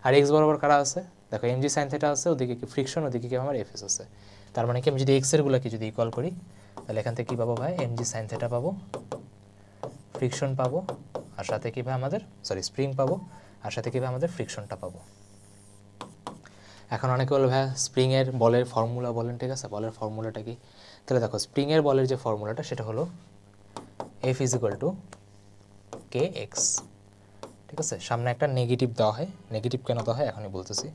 আর এক্স বরাবর কারা আছে? দেখো এম জি সাইন থিটা আছে, ওদিকে কি ফ্রিকশন, ওদিকে কি আমার এফ এস আছে। তার মানে কি আমি যদি এক্স এরগুলোকে যদি ইকুয়াল করি তাহলে এখান থেকে কী পাবো ভাই? এম জি সাইন থিটা পাবো, ফ্রিকশন পাবো, আর সাথে কী ভাই আমাদের স্প্রিং পাবো, আর সাথে কী ভাই আমাদের ফ্রিকশনটা পাবো। এখন অনেকে বলে ভাই স্প্রিংয়ের বলের ফর্মুলা বলেন, ঠিক আছে? বলের ফর্মুলাটা কি? তাহলে দেখো স্প্রিংয়ের বলের যে ফর্মুলাটা সেটা হলো F is equal two K x, ঠিক আছে? সামনে একটা নেগেটিভ দেওয়া হয়, নেগেটিভ কেন দেওয়া হয় এখনই বলতেছি।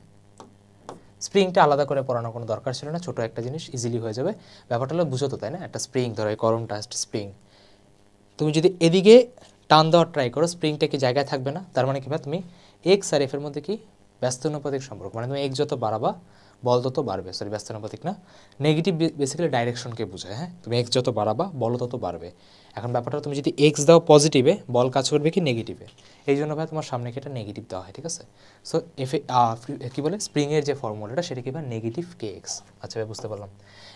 স্প্রিংটা আলাদা করে পড়ানোর কোনো দরকার ছিল না, ছোটো একটা জিনিস ইজিলি হয়ে যাবে। ব্যাপারটা হলো বুঝো তো, তাই না? একটা স্প্রিং ধরো এই কলমটা একটা স্প্রিং, তুমি যদি এদিকে টান দেওয়ার ট্রাই করো স্প্রিংটা কি জায়গায় থাকবে না? তার মানে কি ভাই তুমি এক্স আর এফের মধ্যে কি ব্যস্তানুপাতিক সম্পর্ক, মানে তুমি এক্স যত বাড়াবা বল তত বাড়বে, ব্যস্তানুপাতিক না, নেগেটিভ বেসিক্যালি ডাইরেকশনকে বোঝায়। হ্যাঁ, তুমি এক্স যত বাড়াবা বল তত বাড়বে। এখন ব্যাপারটা তুমি যদি এক্স দাও পজিটিভে, বল কাজ করবে কি নেগেটিভে, এই জন্য ভাই তোমার সামনে কি এটা নেগেটিভ দেওয়া হয়, ঠিক আছে? সো এফে কী বলে স্প্রিংয়ের যে ফর্মুলাটা সেটা কি ভাই? নেগেটিভ কে এক্স। আচ্ছা ভাই বুঝতে পারলাম।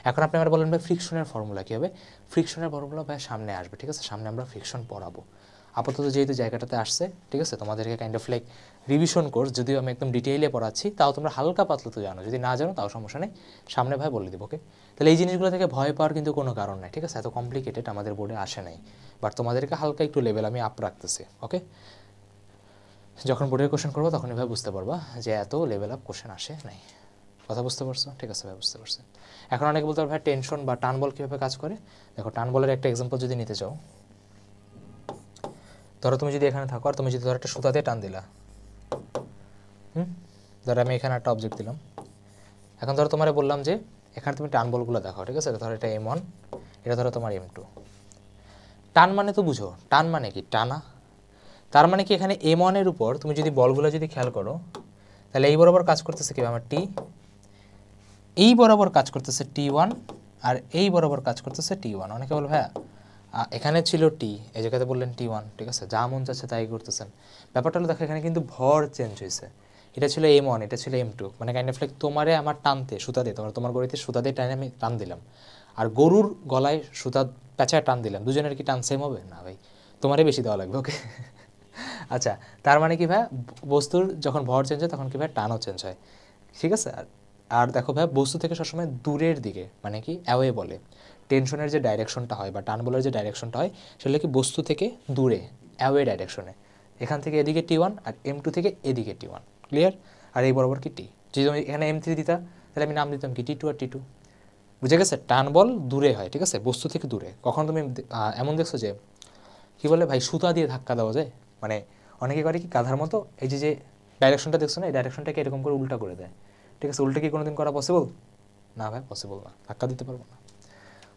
এখন আপনি আমার বলেন ভাই ফ্রিকশনের ফর্মুলা কী হবে? ফ্রিকশনের ফর্মুলা ভাই সামনে আসবে, ঠিক আছে? সামনে আমরা ফ্রিকশন পড়াবো। আপাতত যেহেতু জায়গাটাতে আসছে, ঠিক আছে, তোমাদেরকে kind of like revision course, যদিও আমি একদম ডিটেইলে পড়াচ্ছি, তাও তোমরা হালকা পাতলা তো জানো, যদি না জানো তাও সমস্যা নেই, সামনে ভাই বলে দেবো। ওকে, তাহলে এই জিনিসগুলো থেকে ভয় পাওয়ার কিন্তু কোনো কারণ নাই, ঠিক আছে? এত কমপ্লিকেটেড আমাদের বোর্ডে আসে নাই, বাট তোমাদেরকে হালকা একটু লেভেল আমি আপ রাখতেছি। ওকে, যখন বোর্ডের কোশ্চেন করবো তখনই ভাই বুঝতে পারবা যে এত লেভেল আপ কোশ্চেন আসে নাই। কথা বুঝতে পারছো? ঠিক আছে ভাই, বুঝতে পারছি। এখন অনেকে বলতে পারবে ভাই টেনশন বা টান বল কীভাবে কাজ করে। দেখো টান বলের একটা এক্সাম্পল যদি নিতে চাও, ধরো তুমি যদি এখানে থাকো আর তুমি যদি ধরো একটা সুতা দিয়ে টান দিলা, ধরো আমি এখানে একটা অবজেক্ট দিলাম, এখন ধরো তোমার বললাম যে এখানে তুমি টান বলগুলো দেখো, ঠিক আছে? ধরো এটা M1, এটা ধরো তোমার M2। টান মানে তো বুঝো, টান মানে কি? টানা। তার মানে কি এখানে M1 এর উপর তুমি যদি বলগুলো যদি খেয়াল করো তাহলে এই বরাবর কাজ করতেছে কি আমার টি, এই বরাবর কাজ করতেছে T1, আর এই বরাবর কাজ করতেছে T1। অনেকে বল ভাইয়া এখানে ছিল টি, এই জায়গাতে বললেন T1, ঠিক আছে? যা মন চাচ্ছে তাই করতেছেন। ব্যাপারটা হলো দেখো এখানে কিন্তু ভর চেঞ্জ হয়েছে, এটা ছিল M1, এটা ছিল M2, মানে কাইন্ড অফ লাইক তোমারে আমার টানতে সুতা দিয়ে, তোমার গড়িতে সুতা দিয়ে টানে আমি টান দিলাম, আর গরুর গলায় সুতা পেঁচায় টান দিলাম, দুজনের কি টান সেম হবে? না ভাই, তোমারই বেশি দেওয়া লাগবে। ওকে, আচ্ছা, তার মানে কি ভাই বস্তুর যখন ভর চেঞ্জ হয় তখন কি ভাই টানও চেঞ্জ হয়, ঠিক আছে? আর দেখো ভাই বস্তু থেকে সবসময় দূরের দিকে, মানে কি অ্যাওয়ে বলে, টেনশনের যে ডাইরেকশনটা হয় বা টান বলের যে ডাইরেকশনটা হয় সেটা কি বস্তু থেকে দূরে, অ্যাওয়ে ডাইরেকশনে। এখান থেকে এদিকে T1 আর M2 থেকে এদিকে T1, ক্লিয়ার? আর এই বরাবর কি টি, যদি তুমি এখানে M3 দিতা তাহলে আমি নাম দিতাম কি T2 আর T2। বুঝে গেছে? টান বল দূরে হয়, ঠিক আছে, বস্তু থেকে দূরে। কখন তুমি এমন দেখছো যে কী বলে ভাই সুতা দিয়ে ধাক্কা দেওয়া যায়, মানে অনেকে করে কি গাধার মতো এই যে ডাইরেকশনটা দেখছো না, এই ডাইরেকশনটাকে এরকম করে উল্টা করে দেয়, ঠিক আছে? উল্টা কি কোনোদিন করা পসিবল? না ভাই, পসিবল না, ধাক্কা দিতে পারবো না।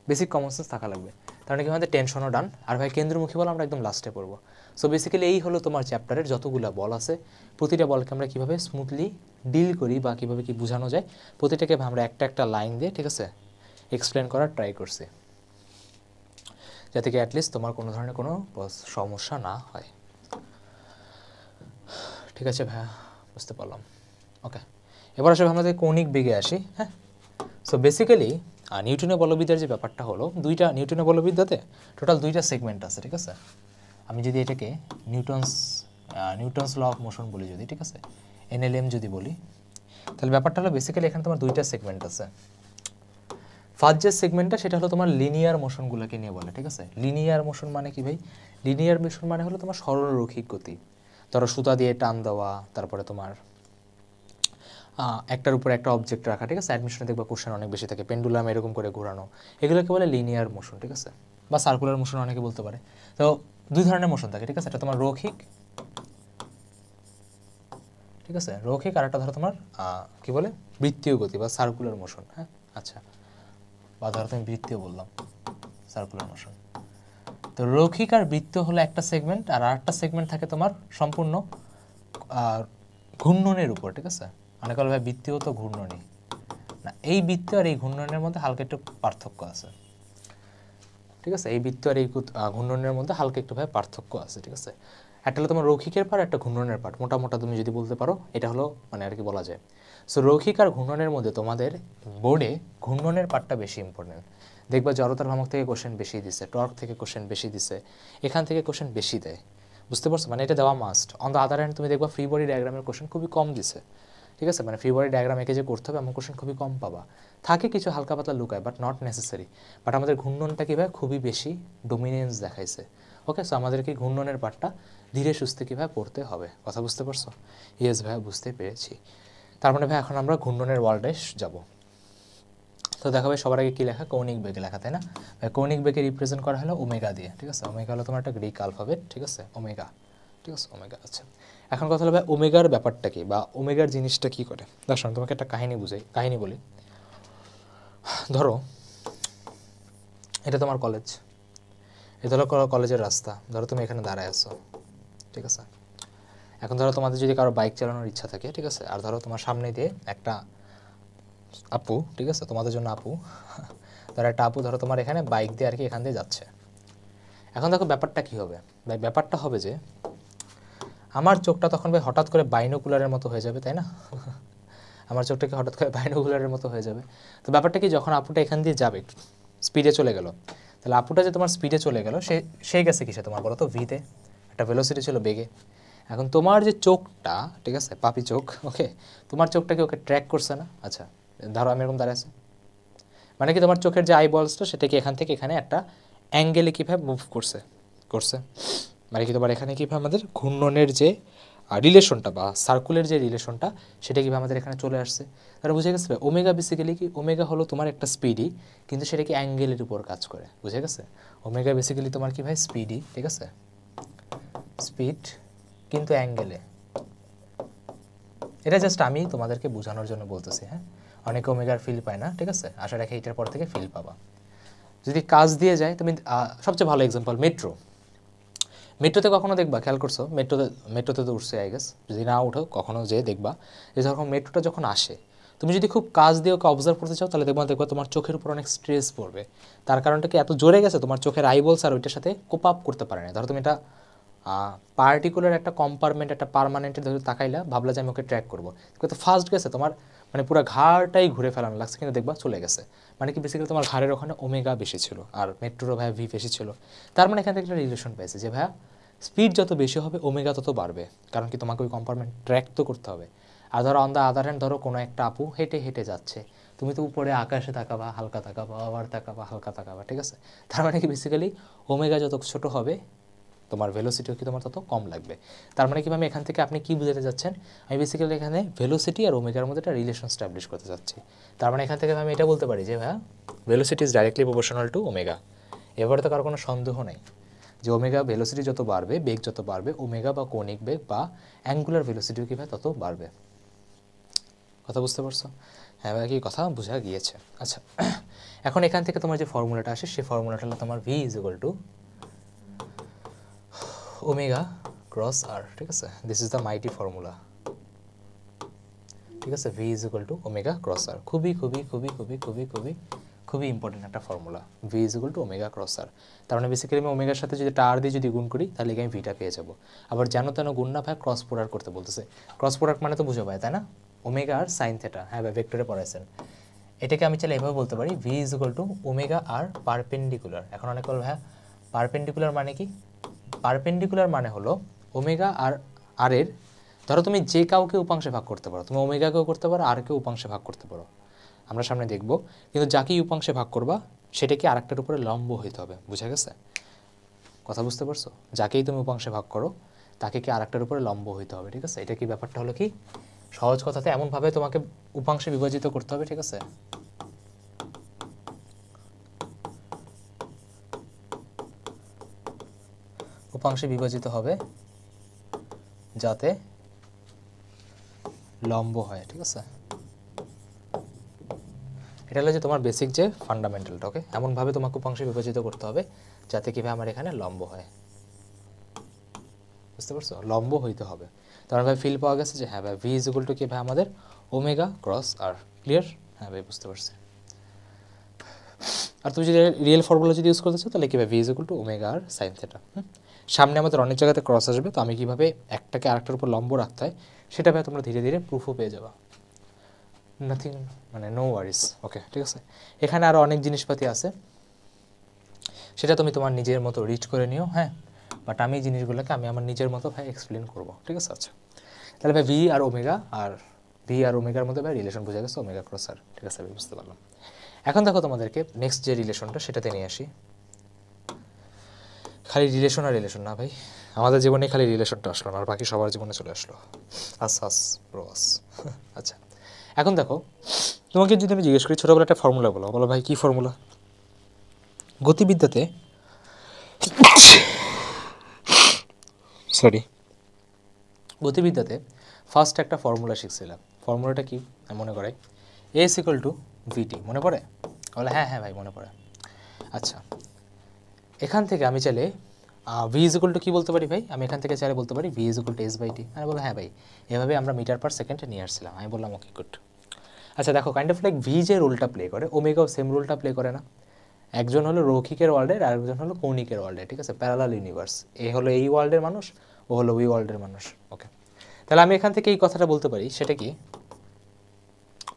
বেসিক কমন সেন্স থাকা লাগবে। তার মানে কি আমাদের টেনশনও ডান। আর ভাই কেন্দ্রমুখী বল আমরা একদম লাস্টে পড়বো। সো বেসিক্যালি এই হলো তোমার চ্যাপ্টারের যতগুলো বল আছে, প্রতিটা বলকে আমরা কীভাবে স্মুথলি ডিল করি বা কীভাবে কি বোঝানো যায়, প্রতিটাকে আমরা একটা একটা লাইন দিয়ে, ঠিক আছে, এক্সপ্লেন করার ট্রাই করছি, যাতে কি অ্যাটলিস্ট তোমার কোনো ধরনের কোনো সমস্যা না হয়। ঠিক আছে ভাইয়া, বুঝতে পারলাম। ওকে, এবার আসলে আমাদের কৌণিক বেগে আসি। হ্যাঁ, সো বেসিক্যালি নিউটনের বলবিদ্যার যে ব্যাপারটা হলো, নিউটনের বলবিদ্যাতে টোটাল 2টা সেগমেন্ট আছে, ঠিক আছে। আমি যদি এটাকে নিউটনস ল অফ মোশন বলি যদি, ঠিক আছে, NLM যদি বলি, তাহলে ব্যাপারটা হলো বেসিক্যালি এখানে তোমার 2টা সেগমেন্ট আছে। ফার্স্ট যে সেগমেন্টটা সেটা হলো তোমার লিনিয়ার মোশনগুলোকে নিয়ে বলে, ঠিক আছে। লিনিয়ার মোশন মানে কি ভাই? লিনিয়ার মোশন মানে হলো তোমার সরলরৈখিক গতি। ধরো সুতা দিয়ে টান দেওয়া, তারপরে তোমার একটার উপর একটা অবজেক্ট রাখা, ঠিক আছে। অ্যাডমিশনে দেখবা কোশ্চেন অনেক বেশি থাকে, পেন্ডুলাম এরকম করে ঘোরানো, এগুলোকে বলে লিনিয়ার মোশন, ঠিক আছে, বা সার্কুলার মোশন অনেকে বলতে পারে। তো 2 ধরনের মোশন থাকে, ঠিক আছে। এটা তোমার রৈখিক, ঠিক আছে, রৈখিক, আর একটা ধরো তোমার কি বলে বৃত্তীয় গতি বা সার্কুলার মোশন। হ্যাঁ, আচ্ছা, বা ধরো তুমি বৃত্তীয় বললাম, সার্কুলার মোশন। তো রৈখিক আর বৃত্ত হলো একটা সেগমেন্ট, আর আরেকটা সেগমেন্ট থাকে তোমার সম্পূর্ণ ঘূর্ণনের উপর, ঠিক আছে। অনেকে বলে ভাই বৃত্তীয় তো ঘূর্ণনই না, এই বৃত্ত আর এই ঘূর্ণনের মধ্যে হালকা একটু পার্থক্য আছে, ঠিক আছে। এই বৃত্ত আর এই ঘূর্ণনের মধ্যে হালকা একটু ভাই পার্থক্য আছে, ঠিক আছে। একটা হলো তোমার রৈখিকের পার্ট, একটা ঘূর্ণনের পার্ট, মোটা তুমি যদি বলতে পারো, এটা হলো মানে আর কি বলা যায়। সো রৈখিক আর ঘূর্ণনের মধ্যে তোমাদের বোর্ডে ঘূর্ণনের পার্টটা বেশি ইম্পর্টেন্ট। দেখবা জড়তার ভ্রামক থেকে কোশ্চেন বেশি দিছে, টর্ক থেকে কোশ্চেন বেশি দিছে, এখান থেকে কোশ্চেন বেশি দেয়, বুঝতে পারছো? মানে এটা দেওয়া must. On the other hand তুমি দেখবা ফ্রি বডি ডায়াগ্রামের কোশ্চেন খুবই কম দিছে, ঠিক আছে। মানে ফ্রি বডি ডায়াগ্রাম এঁকে যে করতে হবে এমন কোশ্চেন খুবই কম পাবা। থাকে কিছু হালকা পাতলা লুকায়, বাট নট নেসেসারি। বাট আমাদের ঘূর্ণনটা কীভাবে খুবই বেশি ডোমিনেন্স দেখাইছে। ওকে, সো আমাদেরকে ঘূর্ণনের পার্টটা ধীরে সুস্থে কীভাবে পড়তে হবে, কথা বুঝতে পারছো? ইয়েস ভাইয়া, বুঝতে পেরেছি। তার মানে ভাই এখন আমরা ঘূর্ণনের ওয়ার্ল্ডে যাব। তো দেখাবে সবার আগে কী লেখা? কৌণিক বেগ লেখা, তাই না? কৌণিক বেগে রিপ্রেজেন্ট করা হলো ওমেগা দিয়ে, ঠিক আছে। ওমেগা হলো তোমার একটা গ্রিক আলফাবেট, ঠিক আছে, ওমেগা, ঠিক আছে, ওমেগা। আচ্ছা, এখন কথা হলো ভাই ওমেগার ব্যাপারটা কি, বা ওমেগার জিনিসটা কী করে। দেখো তোমাকে একটা কাহিনী বলি। ধরো এটা তোমার কলেজ, এটা হলো কলেজের রাস্তা। ধরো তুমি এখানে দাঁড়ায় আছো, ঠিক আছে। এখন ধরো তোমাদের যদি কারো বাইক চালানোর ইচ্ছা থাকে, ঠিক আছে, আর ধরো তোমার সামনে দিয়ে একটা আপু, ঠিক আছে, তোমাদের জন্য আপু, ধরো একটা আপু ধরো তোমার এখানে বাইক দিয়ে আর কি এখান দিয়ে যাচ্ছে। এখন দেখো ব্যাপারটা কী হবে ভাই? ব্যাপারটা হবে যে আমার চোখটা তখন ভাই হঠাৎ করে বাইনোকুলারের মতো হয়ে যাবে, তাই না? আমার চোখটা কি হঠাৎ করে বাইনোকুলারের মতো হয়ে যাবে? তো ব্যাপারটা কি, যখন আপুটা এখান দিয়ে যাবে স্পিডে চলে গেল, তাহলে আপুটা যে তোমার স্পিডে চলে গেল, সে গেছে কিসে তোমার বলো তো? ভিতে, একটা ভেলোসিটি ছিল বেগে। এখন তোমার যে চোখটা, ঠিক আছে, পাপি চোখ, ওকে, তোমার চোখটা কি ওকে ট্র্যাক করছে না? আচ্ছা, ধরো আমি এরকম দাঁড়িয়ে আছি, মানে কি তোমার চোখের যে আইবলসটা সেটাকে এখান থেকে এখানে একটা অ্যাঙ্গেলে কীভাবে মুভ করছে, মানে কি তোমার এখানে কীভাবে আমাদের ঘূর্ণনের যে রিলেশনটা বা সার্কুলের যে রিলেশনটা সেটা কীভাবে আমাদের এখানে চলে আসছে, তারা বুঝে গেছে? ওমেগা বেসিক্যালি কি, ওমেগা হলো তোমার একটা স্পিডি, কিন্তু সেটা কি অ্যাঙ্গেলের উপর কাজ করে, বুঝে গেছে? ওমেগা বেসিক্যালি তোমার কি ভাই স্পিডি, ঠিক আছে, স্পিড কিন্তু অ্যাঙ্গেলে। এটা জাস্ট আমি তোমাদেরকে বোঝানোর জন্য বলতেছি। হ্যাঁ, অনেকে ওমেগার ফিল পায় না, ঠিক আছে, আশা রাখি এটার পর থেকে ফিল পাবা। যদি কাজ দিয়ে যায়, তুমি সবচেয়ে ভালো এক্সাম্পল মেট্রোতে কখনো দেখবা, খেয়াল করছো? মেট্রোতে তো উঠছে আই গেস, যদি না উঠো কখনো যে দেখবা যে যখন মেট্রোটা যখন আসে, তুমি যদি খুব কাজ দিয়ে ওকে অবজার্ভ করতে চাও, তাহলে দেখবা তোমার চোখের উপর অনেক স্ট্রেস পড়বে। তার কারণটা কি, এত জোরে গেছে তোমার চোখের আইবলস আর ওইটার সাথে কোপ আপ করতে পারে না। ধরো তুমি এটা পার্টিকুলার একটা কম্পার্টমেন্ট, একটা পারমানেন্টের ধরে তাকাইলা, ভাবলা যে আমি ওকে ট্র্যাক করবো, কিন্তু ফার্স্ট গেছে তোমার মানে পুরো ঘাড়টাই ঘুরে ফেলানো লাগছে, কিন্তু দেখবা চলে গেছে। মানে কি বেসিক্যালি তোমার ঘাড়ের ওখানে ওমেগা বেশি ছিল আর মেট্রোরও ভাইয়া ভি বেশি ছিল। তার মানে এখান থেকে একটা রিলেশন পেয়েছে যে ভাইয়া স্পিড যত বেশি হবে ওমেগা তত বাড়বে, কারণ কি তোমাকে ওই কম্পার্টমেন্ট ট্র্যাক তো করতে হবে। আর ধরো অন দ্য আদার হ্যান্ড, ধরো কোনো একটা আপু হেঁটে হেঁটে যাচ্ছে, তুমি তো উপরে আকাশে তাকাবা, হালকা তাকাবা, আবার তাকাবা, হালকা তাকাবা, ঠিক আছে। তার মানে কি বেসিক্যালি ওমেগা যত ছোটো হবে তোমার ভেলোসিটিও কি তোমার তত কম লাগবে। তার মানে কি আমি এখান থেকে আপনি কি বুঝাতে যাচ্ছেন? আমি বেসিক্যালি এখানে ভেলোসিটি আর ওমেগার মধ্যে একটা রিলেশন স্টাবলিশ করতে চাচ্ছি। তার মানে এখান থেকে আমি এটা বলতে পারি যে ভাইয়া velocity is directly proportional to omega. এবারে তো কারো কোনো সন্দেহ নেই যে ওমেগা ভেলোসিটি যত বাড়বে, বেগ যত বাড়বে, ওমেগা বা কৌণিক বেগ বা অ্যাঙ্গুলার ভেলোসিটিও কী ভাই তত বাড়বে। কথা বুঝতে পারছো? হ্যাঁ ভাই, কি কথা বোঝা গিয়েছে? আচ্ছা, এখন এখান থেকে তোমার যে ফর্মুলাটা আসে সেই ফর্মুলাটা হলো তোমার V is equal to omega cross R, ঠিক আছে? This is the mighty formula, ঠিক আছে? V is equal to omega cross R, খুবই খুবই খুবই খুবই খুবই খুবই খুবই ইম্পর্টেন্ট একটা formula, V is equal to omega cross R. তার মানে বেসিক্যালি আমি ওমেগার সাথে যদি টার দিয়ে যদি গুণ করি তাহলে আমি ভিটা পেয়ে যাবো। আবার যেন তেন গুণ না ভাই, ক্রস প্রোডাক্ট করতে বলতেছে। ক্রস প্রোডাক্ট মানে তো বুঝো ভাই, তাই না? ওমেগা আর সাইন থেটা, হ্যাঁ ভাই ভেক্টরে পড়াইছেন। এটাকে আমি চাইলে এভাবে বলতে পারি, V is equal to omega R perpendicular. এখন অনেক বলবে হ্যাঁ পারপেন্ডিকুলার মানে কি? পারপেন্ডিকুলার মানে হলো ওমেগা আর আর এর, ধরো তুমি যে কাউকে উপাংশে ভাগ করতে পারো, তুমি ওমেগাকেও করতে পারো, আর কেউ উপাংশে ভাগ করতে পারো, আমরা সামনে দেখব। কিন্তু যাকেই উপাংশে ভাগ করবা সেটাকে আরেকটার উপরে লম্ব হইতে হবে, বুঝা গেছে? কথা বুঝতে পারছো? যাকেই তুমি উপাংশে ভাগ করো তাকে কি আরেকটার উপরে লম্ব হইতে হবে, ঠিক আছে? এটা কি ব্যাপারটা হলো কি, সহজ কথাতে এমনভাবে তোমাকে উপাংশে বিভাজিত করতে হবে, ঠিক আছে? উপাংশে বিভাজিত হবে যাতে লম্ব হয়, ঠিক আছে? এটা হলো যে তোমার বেসিক যে ফান্ডামেন্টালটা, ওকে? এমনভাবে তোমাকে উপাংশে বিভাজিত করতে হবে যাতে কি ভাই আমার এখানে লম্ব হয়, বুঝতে পারছো? লম্ব হইতে হবে। তার ভাই ফিল পাওয়া গেছে যে হ্যাঁ ভাই ভি ইজ ইকুয়াল টু কি ভাই আমাদের ওমেগা ক্রস আর, ক্লিয়ার? হ্যাঁ ভাই বুঝতে পারছি। আর তুমি যদি রিয়েল ফর্মুলা যদি ইউজ করতে চাও তাহলে কি ভাই V is equal to omega R sine theta. সামনে আমাদের অনেক জায়গাতে ক্রস আসবে, তো আমি কীভাবে একটাকে আরেকটার উপর লম্ব রাখতে হয় সেটা ভাই তোমরা ধীরে ধীরে প্রুফও পেয়ে যাবা। নাথিং, মানে নো ওয়ারিস, ওকে? ঠিক আছে, এখানে আরও অনেক জিনিসপাতি আছে, সেটা তুমি তোমার নিজের মতো রিড করে নিও, হ্যাঁ? বাট আমি এই জিনিসগুলোকে আমি আমার নিজের মতো ভাই এক্সপ্লেন করবো, ঠিক আছে? আচ্ছা, তাহলে ভাই ভি আর ওমেগা আর ভি আর ওমেগার মধ্যে ভাই রিলেশন বোঝা গেছে, ওমেগা ক্রস আর, ঠিক আছে? আমি বুঝতে পারলাম। এখন দেখো তোমাদেরকে নেক্সট যে রিলেশনটা সেটাতে নিয়ে আসি। খালি রিলেশন আর রিলেশন না ভাই, আমাদের জীবনে খালি রিলেশনটা আসলো না, আর বাকি সবার জীবনে চলে আসলো। আস ব্রো আস। আচ্ছা, এখন দেখো তোমাকে যদি আমি জিজ্ঞেস করি ছোটোবেলা একটা ফর্মুলা বলো, বলো ভাই কী ফর্মুলা? গতিবিদ্যাতে সরি গতিবিদ্যাতে ফার্স্ট একটা ফর্মুলা শিখছিলাম। ফর্মুলাটা কি মনে করাই? এ ইজ ইকুয়াল টু ভিটি, মনে পড়ে? বলে হ্যাঁ হ্যাঁ ভাই মনে পড়ে। আচ্ছা, এখান থেকে আমি চাইলে ভি ইজ ইকুয়াল টু কী বলতে পারি ভাই? আমি এখান থেকে চাইলে বলতে পারি V is equal to S by T. আমি বললাম হ্যাঁ ভাই, এভাবে আমরা মিটার পার সেকেন্ডে নিয়ে আসছিলাম। আমি বললাম ওকে গুড। আচ্ছা দেখো, কাইন্ড অফ লাইক ভি যে রোলটা প্লে করে ওমেগাও সেম রোলটা প্লে করে না? একজন হলো রৈখিকের ওয়ার্ল্ডের আর একজন হলো কৌণিকের ওয়ার্ল্ডের, ঠিক আছে? প্যারালাল ইউনিভার্স, এ হলো এই ওয়ার্ল্ডের মানুষ, ও হলো ওই ওয়ার্ল্ডের মানুষ, ওকে? তাহলে আমি এখান থেকে এই কথাটা বলতে পারি, সেটা কি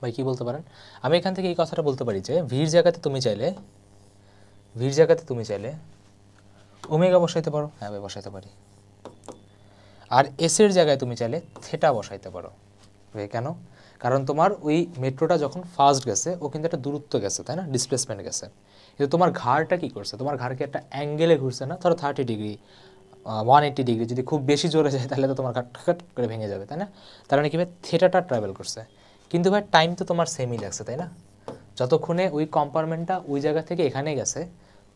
ভাই? কী বলতে পারেন? আমি এখান থেকে এই কথাটা বলতে পারি যে ভির জায়গাতে তুমি চাইলে ওমেগা বসাইতে পারো, হ্যাঁ ভাই বসাইতে পারি। আর এসের জায়গায় তুমি চাইলে থেটা বসাইতে পারো। ভাই কেন? কারণ তোমার ওই মেট্রোটা যখন ফার্স্ট গেছে ও কিন্তু একটা দূরত্ব গেছে, তাই না? ডিসপ্লেসমেন্ট গেছে, কিন্তু তোমার ঘাড়টা কী করছে? তোমার ঘাড়কে একটা অ্যাঙ্গেলে ঘুরছে না? ধরো 30 ডিগ্রি 180 ডিগ্রি, যদি খুব বেশি জোরে যায় তাহলে তো তোমার ঘাট করে ভেঙে যাবে, তাই না? তার মানে কী ভাই থেটাটা ট্রাভেল করছে, কিন্তু ভাই টাইম তো তোমার সেমই লাগছে, তাই না? যতক্ষণে ওই কম্পার্টমেন্টটা ওই জায়গা থেকে এখানে গেছে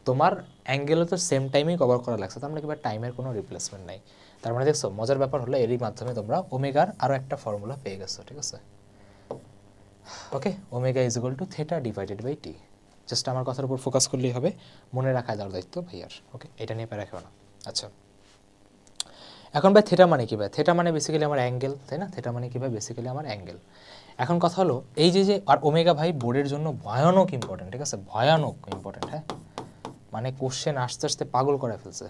তোমার অ্যাঙ্গেলও তো সেম টাইমেই কভার করা লাগছে, তার মানে কি ভাই টাইমের কোনো রিপ্লেসমেন্ট নাই। তার মানে দেখছো মজার ব্যাপার হলো এরই মাধ্যমে তোমরা ওমেগার আরও একটা ফর্মুলা পেয়ে গেছো, ঠিক আছে? Okay, omega is equal to theta divided by T. Just আমার কথার উপর ফোকাস করলেই হবে, মনে রাখা দেওয়ার দায়িত্ব ভাইয়ার, ওকে? এটা নিয়ে প্যারা খেও না। আচ্ছা, এখন ভাই থেটা মানে কি ভাই? থেটা মানে বেসিক্যালি আমার অ্যাঙ্গেল, তাই না? থেটা মানে কি ভাই? বেসিক্যালি আমার অ্যাঙ্গেল। এখন কথা হলো এই যে আর ওমেগা ভাই বোর্ডের জন্য ভয়ানক ইম্পর্টেন্ট, ঠিক আছে? ভয়ানক ইম্পর্টেন্ট, হ্যাঁ? মানে কোশ্চেন আস্তে আস্তে পাগল করে ফেলছে।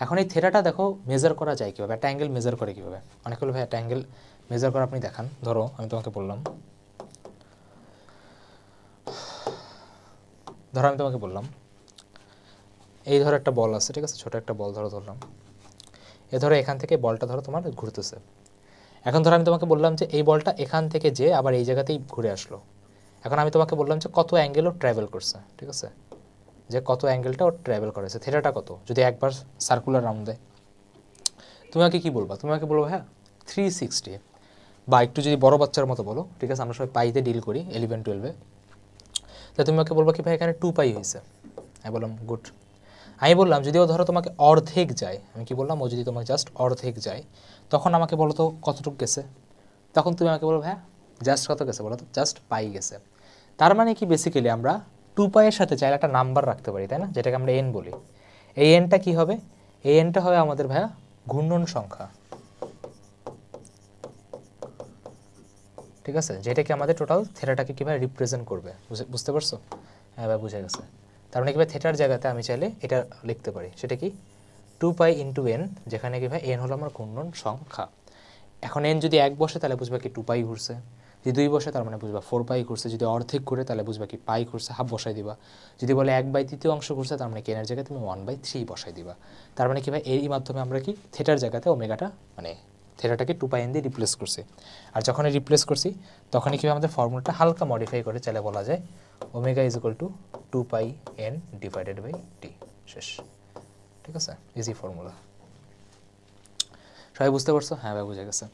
এখন এই থেটাটা দেখো মেজার করা যায় কীভাবে? একটা অ্যাঙ্গেল মেজার করে কীভাবে? অনেক হলো ভাই একটা অ্যাঙ্গেল মেজার করে আপনি দেখান। ধরো আমি তোমাকে বললাম এই ধরো একটা বল আছে, ঠিক আছে? ছোটো একটা বল ধরলাম, ধরো এখান থেকে বলটা ধরো তোমার ঘুরতেছে। এখন ধরো আমি তোমাকে বললাম যে এই বলটা এখান থেকে যে আবার এই জায়গাতেই ঘুরে আসলো। এখন আমি তোমাকে বললাম যে কত অ্যাঙ্গেলও ট্রাভেল করছে, ঠিক আছে? যে কত অ্যাঙ্গেলটা ও ট্রাভেল করেছে, থেটাটা কত যদি একবার সার্কুলার রাউন্ড দেয়। তুমি আমাকে কী বলবা? তুমি আমাকে বলবো হ্যাঁ 360, বা একটু যদি বড় বাচ্চার মতো বলো, ঠিক আছে? আমরা সবাই পাইতে ডিল করি 11-12-এ, তাহলে তুমি আমাকে বলবো কি ভাই এখানে 2 পাই হয়েছে। আমি বললাম গুড। আমি বললাম যদি ও ধরো তোমাকে অর্ধেক যায়, আমি কি বললাম? ও যদি তোমাকে জাস্ট অর্ধেক যায় তখন আমাকে বলো তো কতটুকু গেছে? তখন তুমি আমাকে বলবো হ্যাঁ জাস্ট কত গেছে বলো তো? জাস্ট পাই গেছে। তার মানে কি বেসিক্যালি আমরা 2 পাই এর সাথে চাইলে একটা নাম্বার রাখতে পারি, তাই না, যেটাকে আমরা n বলি। এই nটা কি হবে? এই nটা হবে আমাদের ভাইয়া ঘূর্ণন সংখ্যা, ঠিক আছে, যেটাকে আমাদের টোটাল থেটাটাকে কীভাবে রিপ্রেজেন্ট করবে, বুঝতে পারছো? হ্যাঁ ভাই, বুঝে গেছে। তার মানে কীভাবে থেটার জায়গাতে আমি চাইলে এটা লিখতে পারি, সেটা কি 2 পাই ইন্টু n, যেখানে কি ভাই n হলো আমার ঘূর্ণন সংখ্যা। এখন n যদি 1 বসে তাহলে বুঝবা কি 2 পাই ঘুরছে, যদি 2 বসে তার মানে বুঝবা 4 পাই ঘুরছে, যদি অর্ধেক ঘুরে তাহলে বুঝবা কি পাই ঘুরছে, হাফ বসাই দিবা। যদি বলে 1/3 অংশ ঘুরছে তার মানে কি এর জায়গায় তুমি 1/3 বসাই দিবা। তার মানে কি ভাই এর মাধ্যমে আমরা কি থেটার জায়গাতে ওমেগাটা মানে থেটাটাকে 2 পাই n দিয়ে রিপ্লেস করছি। আর যখন রিপ্লেস করছি তখনই কি আমাদের ফর্মুলাটা হালকা মডিফাই করে চাইলে বলা যায় omega is equal to 2 pi n divided by T, শেষ। ঠিক আছে, ইজি ফর্মুলা। সবাই বুঝতে পারছো? হ্যাঁ ভাই, বুঝে গেছে।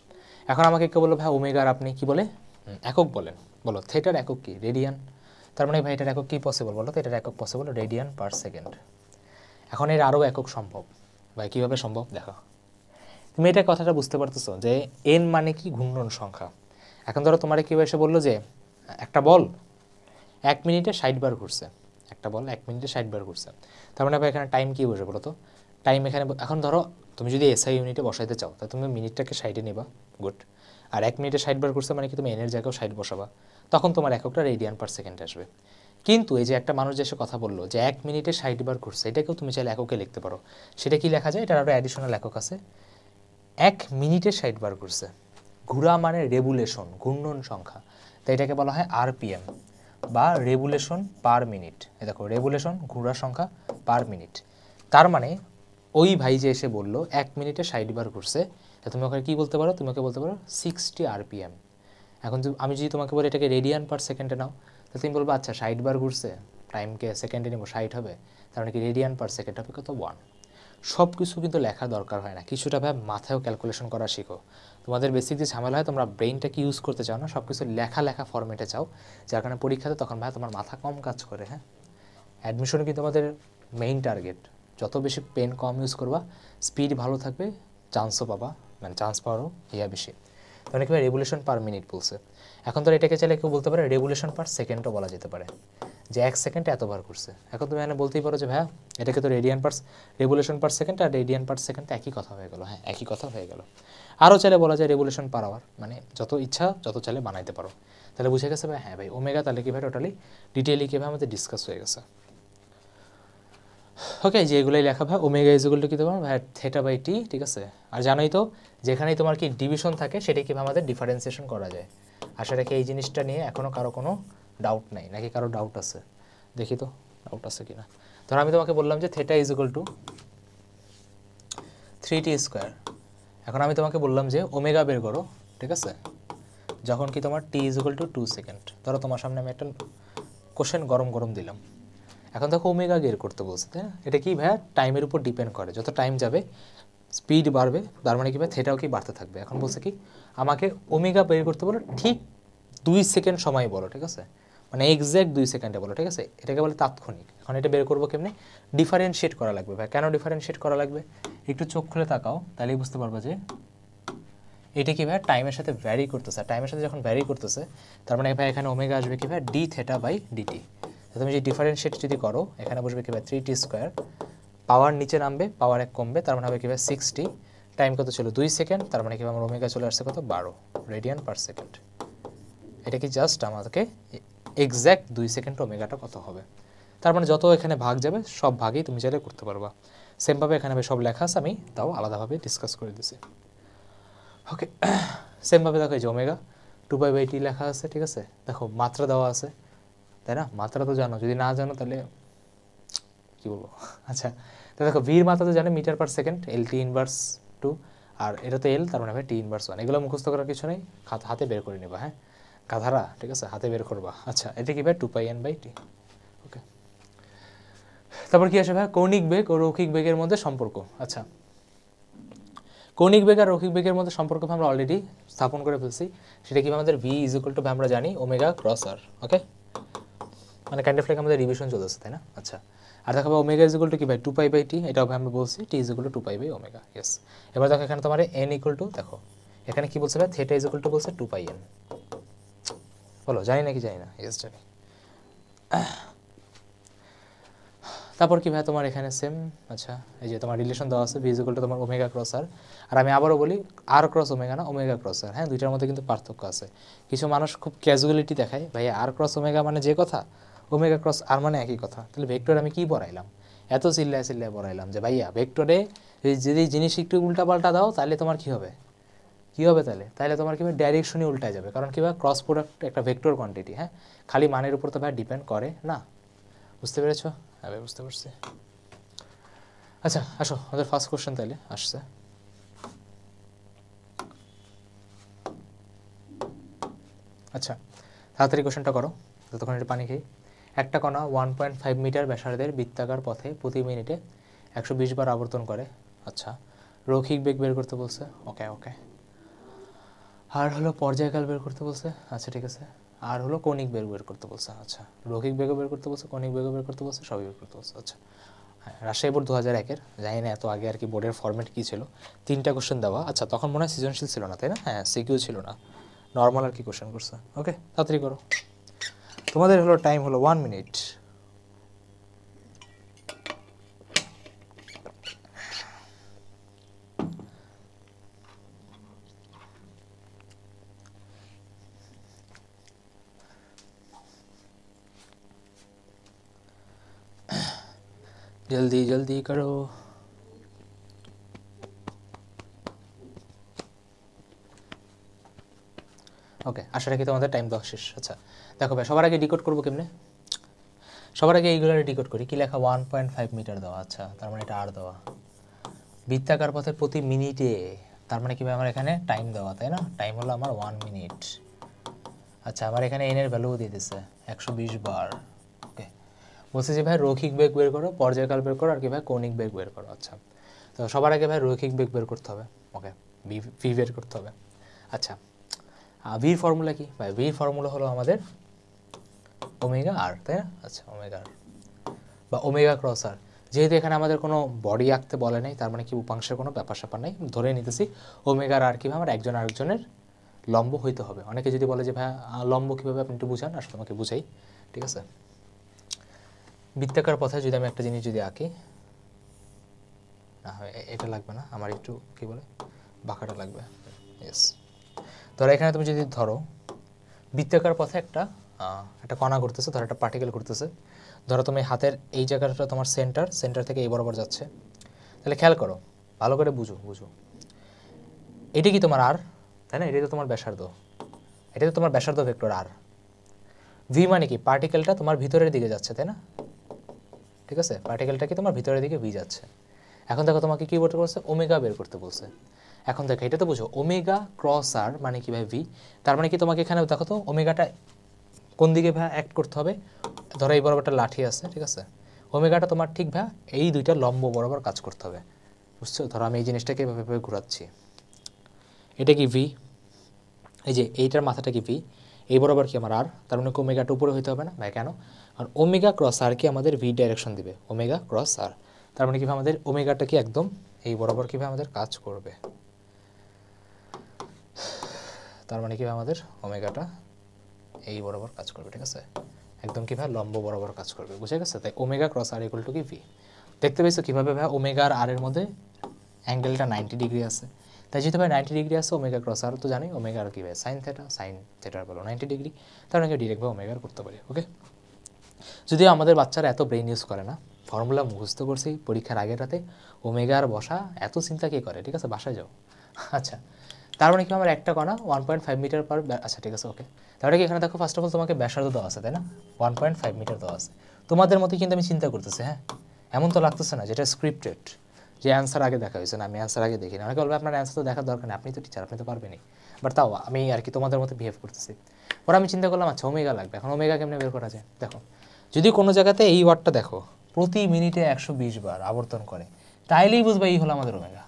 এখন আমাকে কে বললো ভাই ওমেগার আপনি কি বলে একক বলেন, বলো থেটার একক কি? রেডিয়ান। তার মানে ভাই এটার একক কি পসিবল বলো তো? এটার একক পসিবল রেডিয়ান পার সেকেন্ড। এখন এর আরও একক সম্ভব ভাই, কীভাবে সম্ভব দেখো। তুমি এটা কথাটা বুঝতে পারতেছো যে n মানে কি ঘূর্ণন সংখ্যা। এখন ধরো তোমার কেউ এসে বললো যে একটা বল 1 মিনিটে 60 বার ঘুরছে, একটা বল 1 মিনিটে 60 বার ঘুরছে। তার মানে ভাই এখানে টাইম কী বসে বলো তো? টাইম এখানে এখন ধরো তুমি যদি এসআই ইউনিটে বসাইতে চাও তাহলে তুমি মিনিটটাকে 60-এ নিবা, গুড। আর 1 মিনিটে 60 বার ঘুরছে মানে কি তুমি এনের জায়গাও 60 বসাবা, তখন তোমার এককটা রেডিয়ান পার সেকেন্ড আসবে। কিন্তু এই যে একটা মানুষ যে এসে কথা বললো যে 1 মিনিটে 60 বার ঘুরছে, এটাকেও তুমি চাইলে এককে লিখতে পারো। সেটা কি লেখা যায়? এটার আরও অ্যাডিশনাল একক আছে। 1 মিনিটে 60 বার ঘুরছে, ঘুরা মানে রেগুলেশন, ঘূর্ণন সংখ্যা, তাই এটাকে বলা হয় আরপিএম বা রেগুলেশন পার মিনিট। এই দেখো রেগুলেশন ঘোরার সংখ্যা পার মিনিট। তার মানে ওই ভাই যে এসে বললো 1 মিনিটে 60 বার ঘুরছে, তুমি ওখানে কী বলতে পারো? তুমি ওকে বলতে পারো 60 আরপিএম। এখন আমি যদি তোমাকে বলি এটাকে রেডিয়ান পার সেকেন্ডে নাও, তাহলে তুমি বলবো আচ্ছা 60 বার ঘুরছে, টাইমকে সেকেন্ডে নেবো, 60 হবে, তার মানে কি রেডিয়ান পার সেকেন্ড হবে কত? 1। সব কিছু কিন্তু লেখা দরকার হয় না, কিছুটা ভাই মাথায়ও ক্যালকুলেশন করা শিখো। তোমাদের বেসিক যে ঝামেলা হয় তোমরা ব্রেইনটাকে ইউজ করতে চাও না, সব কিছু লেখা লেখা ফরম্যাটে চাও, যার কারণে পরীক্ষাতে তখন ভাই তোমার মাথা কম কাজ করে। হ্যাঁ, অ্যাডমিশনে কিন্তু আমাদের মেইন টার্গেট যত বেশি পেন কম ইউজ করবা, স্পিড ভালো থাকবে, চান্সও পাবা, মানে চান্স পাওয়ারও বেশি। তাহলে কি রেগুলেশন পার মিনিট বলছে। এখন তো এটাকে চাইলে কেউ বলতে পারে রেগুলেশন পার সেকেন্ডও বলা যেতে পারে, যে 1 সেকেন্ডে এতবার ঘুরছে। এখন তুমি এখানে বলতেই পারো যে ভাইয়া এটাকে তো রেগুলেশন পার সেকেন্ড আর রেডিয়ান পার সেকেন্ড একই কথা হয়ে গেল। হ্যাঁ, একই কথা হয়ে গেল। আরও চাইলে বলা যায় রেগুলেশন পার আওয়ার, মানে যত ইচ্ছা যত চাইলে বানাইতে পারো। তাহলে বুঝে গেছে ভাই? হ্যাঁ ভাই, ওমেগা তাহলে কি ভাই টোটালি ডিটেইলি কীভাবে আমাদের ডিসকাস হয়ে গেছে। ওকে, যে এগুলোই লেখা ভাই ওমেগা ইজ ইকুয়াল টু কি তোমার ভাই থেটা বাই টি, ঠিক আছে। আর জানোই তো যেখানেই তোমার কি ডিভিশন থাকে সেটাই কীভাবে আমাদের ডিফারেন্সিয়েশন করা যায়। আর সেটাকে এই জিনিসটা নিয়ে এখনও কারো কোনো ডাউট নেই নাকি? কারো ডাউট আছে? দেখি তো ডাউট আছে কিনা। ধরো আমি তোমাকে বললাম যে theta is equal two 3t square. এখন আমি তোমাকে বললাম যে ওমেগা বের করো, ঠিক আছে, যখন কি তোমার টি ইজ ইকুয়াল টু 2 সেকেন্ড। ধরো তোমার সামনে আমি একটা কোশ্চেন গরম গরম দিলাম, এখন দেখো ওমেগা বের করতে বলছে, তাই না? এটা কি ভাইয়া টাইমের উপর ডিপেন্ড করে, যত টাইম যাবে স্পিড বাড়বে, তার মানে কি ভাই থেটাও কি বাড়তে থাকবে। এখন বলছে কি আমাকে ওমেগা বের করতে বলো ঠিক 2 সেকেন্ড সময় বলো, ঠিক আছে, মানে এক্স্যাক্ট 2 সেকেন্ডে বলো, ঠিক আছে, এটাকে বলে তাৎক্ষণিক। এখন এটা বের করবো কেমনি? ডিফারেন্সিয়েট করা লাগবে ভাই। কেন ডিফারেন্সিয়েট করা লাগবে? একটু চোখ খুলে তাকাও, তাহলেই বুঝতে পারবো যে এটা কি ভাই টাইমের সাথে ভ্যারি করতেছে। টাইমের সাথে যখন ভ্যারি করতেছে তার মানে ভাই এখানে ওমেগা আসবে কি ভাই ডি থেটা বাই ডিটি। তুমি যদি ডিফারেন্সিয়েট যদি করো এখানে বসবে কি ভাই 3t স্কোয়ার, পাওয়ার নিচে নামবে, পাওয়ার 1 কমবে, তার মানে হবে কি ভাই 60। টাইম কত ছিল? 2 সেকেন্ড, তার মানে কি আমার ওমেগা চলে আসছে কত? 12 রেডিয়ান পার সেকেন্ড। এটা কি জাস্ট আমাদেরকে এক্স্যাক্ট 2 সেকেন্ড ওমেগাটা কত হবে। তার মানে যত এখানে ভাগ যাবে সব ভাগই তুমি চাইলে করতে পারবা। সেমভাবে এখানে সব লেখা আছে, আমি তাও আলাদাভাবে ডিসকাস করে দিছি। ওকে, সেমভাবে দেখো এই যে ওমেগা 2π/t লেখা আছে, ঠিক আছে, দেখো মাত্রা দেওয়া আছে, তাই না? মাত্রা তো জানো, যদি না জানো তাহলে কী বলবো। আচ্ছা, তো দেখো ভির মাত্রা তো জানে metre per second, LT inverse 2, আর এটা তো এল, তার মানে ভাই T ইনভার্স 1। এগুলো মুখস্থ করার কিছু নেই, হাতে বের করে নিবা। হ্যাঁ গাধারা, ঠিক আছে, হাতে বের করবা। আচ্ছা, এটা কি ভাই 2πn/t। ওকে, তারপর কি আসে ভাই কৌণিক বেগ ও রৈখিক বেগের মধ্যে সম্পর্ক। আচ্ছা, কৌণিক বেগ আর রৈখিক বেগের মধ্যে সম্পর্ক আমরা অলরেডি স্থাপন করে ফেলছি। সেটা কি আমাদের v ইজ ইকুয়াল টু আমরা জানি ওমেগা ক্রস আর। ওকে, মানে কাইন্ড অফ লাইক আমাদের রিভিশন চলতেছে, তাই না? আচ্ছা, আর দেখো ওমেগা ইজ ইকুয়াল টু কি ভাই 2π/t, এটাও আমরা বলছি t ইজ ইকুয়াল টু 2π/ওমেগা। ইয়েস, এবার দেখো এখানে তোমার n ইকুয়াল টু, দেখো এখানে কি বলছে ভাই থেটা ইজ ইকুয়াল টু বলছে 2πn। বলো জানি নাকি জানি না? ইয়েস জানি। তারপর কি ভাই তোমার এখানে সেম, আচ্ছা এই যে তোমার রিলেশন দেওয়া আছে ভি ইজ ইকুয়াল টু তোমার ওমেগা ক্রস আর, আর আমি আবারও বলি আর ক্রস ওমেগা না ওমেগা ক্রস আর, হ্যাঁ দুইটার মধ্যে কিন্তু পার্থক্য আছে। কিছু মানুষ খুব ক্যাজুয়ালিটি দেখায় ভাই আর ক্রস ওমেগা মানে যে কথা, ওমেগা ক্রস আর মানে একই কথা, তাহলে ভেক্টর আমি কি পড়াইলাম, এত চিল্লায় চিল্লায় পড়াইলাম যে ভাইয়া ভেক্টরে যদি জিনিস একটু উল্টাপাল্টা দাও তাহলে তোমার কি হবে, কী হবে তাহলে, তাহলে তোমার কী হবে ডাইরেকশনই উল্টায় যাবে, কারণ কী ভাই ক্রস প্রোডাক্ট একটা ভেক্টর কোয়ান্টিটি, হ্যাঁ খালি মানের উপর তো ভাই ডিপেন্ড করে না, বুঝতে পেরেছো? হ্যাঁ ভাই বুঝতে পারছি। আচ্ছা আসো আমাদের ফার্স্ট কোশ্চেন তাহলে আসছে। আচ্ছা তাড়াতাড়ি কোশ্চেনটা করো, ততক্ষণ একটু পানি খেয়ে। একটা কণা 1.5 মিটার ব্যাসার্ধের বৃত্তাকার পথে প্রতি মিনিটে 120 বার আবর্তন করে। আচ্ছা রৈখিক বেগ বের করতে বলছে, ওকে ওকে। আর হলো পর্যায়কাল বের করতে বলছে, আচ্ছা ঠিক আছে। আর হলো কৌণিক বেগ বের করতে বলছে, আচ্ছা রৈখিক বেগও বের করতে বলছে, কৌণিক বেগও বের করতে বলছে, সবই বের করতে বলছে। আচ্ছা হ্যাঁ রাজশাহী বোর্ড 2001-এর, জানি না এত আগে আর কি বোর্ডের ফরম্যাট কী ছিল, 3টা কোশ্চেন দেওয়া। আচ্ছা তখন মনে হয় সৃজনশীল ছিল না তাই না, হ্যাঁ সিকিউ ছিল না, নর্মাল আর কি কোশ্চেন করছে। ওকে তাড়াতাড়ি করো, তোমাদের হলো টাইম হলো 1 মিনিট। जल्दी जल्दी करो। ওকে আশা রাখি তোমাদের টাইম দেওয়া শেষ। আচ্ছা দেখো ভাই সবার আগে ডিকোড করবো কেমনে, সবার আগে এইগুলো ডিকোড করি। কি লেখা 1.5 মিটার দেওয়া, আচ্ছা তার মানে এটা আর দেওয়া, বৃত্তাকার পথের প্রতি মিনিটে, তার মানে কি ভাই আমার এখানে টাইম দেওয়া তাই না, টাইম হলো আমার 1 মিনিট। আচ্ছা আমার এখানে এন এর ভ্যালু দিয়ে দিচ্ছে 120 বার। ওকে বলছে যে ভাই রৈখিক বেগ বের করো, পর্যায়কাল বের করো, আর কি ভাই কৌণিক বেগ বের করো। আচ্ছা তো সবার আগে ভাই রৈখিক বেগ বের করতে হবে, ওকে ভি বের করতে হবে। আচ্ছা ভির ফর্মুলা কি ভাই, ভির ফর্মুলা হলো আমাদের ওমেগা আর তাই না, আচ্ছা ওমেগা আর বা ওমেগা ক্রস আর। যেহেতু এখানে আমাদের কোনো বডি আঁকতে বলে নাই, তার মানে কি উপাংশের কোনো ব্যাপার স্যাপার নাই, ধরে নিতেছি ওমেগার আর কীভাবে আমার একজন আরেকজনের লম্ব হইতে হবে। অনেকে যদি বলে যে ভাই লম্ব কীভাবে আপনি একটু বুঝান, আসলে আমাকে বুঝাই, ঠিক আছে। বৃত্তাকার পথে যদি আমি একটা জিনিস যদি আঁকি, না এটা লাগবে না আমার, একটু কী বলে বাঁকাটা লাগবে, ইয়েস। ধরো এখানে তুমি যদি ধরো বৃত্তাকার পথে একটা কণা ঘুরতেছে, ধরো একটা পার্টিকেল ঘুরতেছে, ধরো তুমি হাতের এই জায়গাটা তোমার সেন্টার থেকে এই বরাবর যাচ্ছে, তাহলে খেয়াল করো ভালো করে বুঝো, এটা কি তোমার আর তাই না, এটাই তো তোমার ব্যাসার্ধ, এটা তো তোমার ব্যাসার্ধ ভেক্টর আর। ভি মানে কি পার্টিকেলটা তোমার ভিতরের দিকে যাচ্ছে তাই না, ঠিক আছে পার্টিকেলটা কি তোমার ভিতরের দিকে ভি যাচ্ছে। এখন দেখো তোমাকে কি বের করছে, ওমেগা বের করতে বলছে। এখন দেখো এটা তো বুঝো ওমেগা ক্রস আর মানে কি ভাই ভি, তার মানে কি তোমাকে এখানে দেখো তো ওমেগাটা কোন দিকে ভাই অ্যাক্ট করতে হবে, ধরো এই বরাবরটা লাঠি আছে, ঠিক আছে ওমেগাটা তোমার ঠিক ভাই এই দুইটা লম্ব বরাবর কাজ করতে হবে, বুঝছো। ধরো আমি এই জিনিসটাকে এভাবে ঘুরাচ্ছি, এটা কি ভি, এই যে এইটার মাথাটা কি ভি, এই বরাবর কি আমার আর, তার মানে ওমেগাটা উপরে হইতে হবে না ভাই, কেন, আর ওমেগা ক্রস আর কি আমাদের ভি ডাইরেকশন দিবে, ওমেগা ক্রস আর, তার মানে কি আমাদের ওমেগাটা কি একদম এই বরাবর কিভাবে আমাদের কাজ করবে, তার মানে কি আমাদের ওমেগাটা এই বরাবর কাজ করবে, ঠিক আছে একদম কীভাবে লম্ব বরাবর কাজ করবে, বুঝে গেছে। তাই omega cross R equal to কি ভি, দেখতে পেয়েছো কীভাবে ভাই ওমেগা আর এর মধ্যে অ্যাঙ্গেলটা 90 ডিগ্রি আছে, তাই যেহেতু ভাই 90 ডিগ্রি আছে ওমেগা ক্রস আর তো জানি ওমেগা আর কি ভাই সাইন থেটার বলো 90 ডিগ্রি, তার মানে ডিরেক্ট ভাবে ওমেগা করতে পারি। ওকে যদিও আমাদের বাচ্চারা এত ব্রেন ইউজ করে না, ফর্মুলা মুখস্থ করছি পরীক্ষার আগের রাতে, ওমেগা আর বসা এত চিন্তা কে করে, ঠিক আছে বাসায় যাও। আচ্ছা তার মানে কি আমার একটা কণা 1.5 মিটার পার, আচ্ছা ঠিক আছে ওকে। তাহলে কি এখানে দেখো ফার্স্ট অফ অল তোমাকে ব্যাসার্ধ দেওয়া আছে তাই না, 1.5 মিটার দেওয়া আছে, তোমাদের মতো কিন্তু আমি চিন্তা করতেছি, হ্যাঁ এমন তো লাগতেছে না যেটা স্ক্রিপ্টেড, যে অ্যান্সার আগে দেখা হয়েছে না, আমি অ্যান্সার আগে দেখি না, অনেকে বলবে আপনার অ্যান্সার তো দেখার দরকার নেই, আপনি তো টিচার আপনি তো পারবেনই, বাট তাও আমি আর কি তোমাদের মতো বিহেভ করতেছি। পরে আমি চিন্তা করলাম আচ্ছা ওমেগা লাগবে, এখন ওমেগা কেমনে বের করা যায়, দেখো যদি কোনো জায়গাতে এই ওয়ার্ডটা দেখো প্রতি মিনিটে 120 বার আবর্তন করে, তাইলেই বুঝবে এই হলো আমাদের ওমেগা,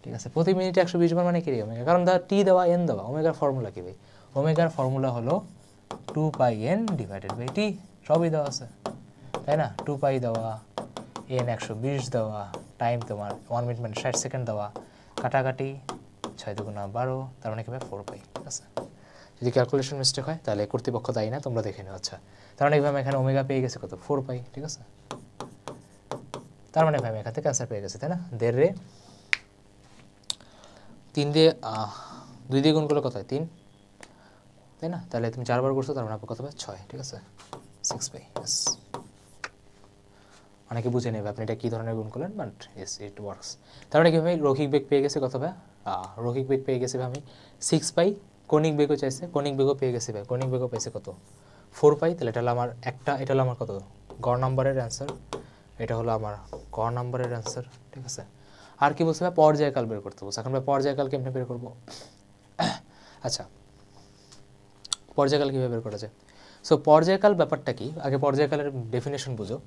ঠিক আছে প্রতি মিনিটে 120 বার মানে কি রে ওমেগা, কারণ ধর টি দেওয়া এন দেওয়া, ওমেগার ফর্মুলা কি ভাই, ওমেগার ফর্মুলা হলো 2πn ডিভাইডেড বাই টি, সবই দেওয়া আছে তাই না, 2π দেওয়া, এন 120 দেওয়া, টাইম তোমার 1 মিনিট মানে 60 সেকেন্ড দেওয়া, কাটাকাটি 6 দুগুণা 12, তার মানে কি ভাই 4π, ঠিক আছে। যদি ক্যালকুলেশন মিস্টেক হয় তাহলে কর্তৃপক্ষ দায়ী না, তোমরা দেখে নিও। আচ্ছা তার মানে এইভাবে এখানে ওমেগা পেয়ে গেছে কত 4π, ঠিক আছে তার মানে ভাই আমি এখান থেকে অ্যান্সার পেয়ে গেছি, তাই না? 1.5 রে 3 দিয়ে 2 দিয়ে গুণ করলে কত হয় 3, তাই না? তাহলে তুমি 4 বার করছো, তার মানে কত হবে 6, ঠিক আছে 6 পাই। ইয়েস, অনেকে বুঝে নেবে আপনি এটা কী ধরনের গুণ করলেন, বাট ইয়েস ইট ওয়ার্কস। তার মানে কি ভাই রৈখিক বেগ পেয়ে গেছে কত ভাই? রৈখিক বেগ পেয়ে গেছে ভাই আমি 6 পাই। কৌণিক বেগও চাইছে, কৌণিক বেগও পেয়ে গেছি ভাই। কৌণিক বেগও পেয়েছে কত? 4 পাই। তাহলে এটা হলো আমার একটা, এটা হলো আমার কত গ নাম্বারের অ্যান্সার, এটা হলো আমার ক নাম্বারের অ্যান্সার, ঠিক আছে। আর কি বলছে ভাই? পর্যায়কাল বের করতে বলছে। এখন ভাই পর্যায়কাল কেমনে বের করবো? আচ্ছা, পর্যায়কাল কীভাবে বের করা যায়? সো পর্যায়কাল ব্যাপারটা কি, আগে পর্যায়কালের ডেফিনেশন বুঝো।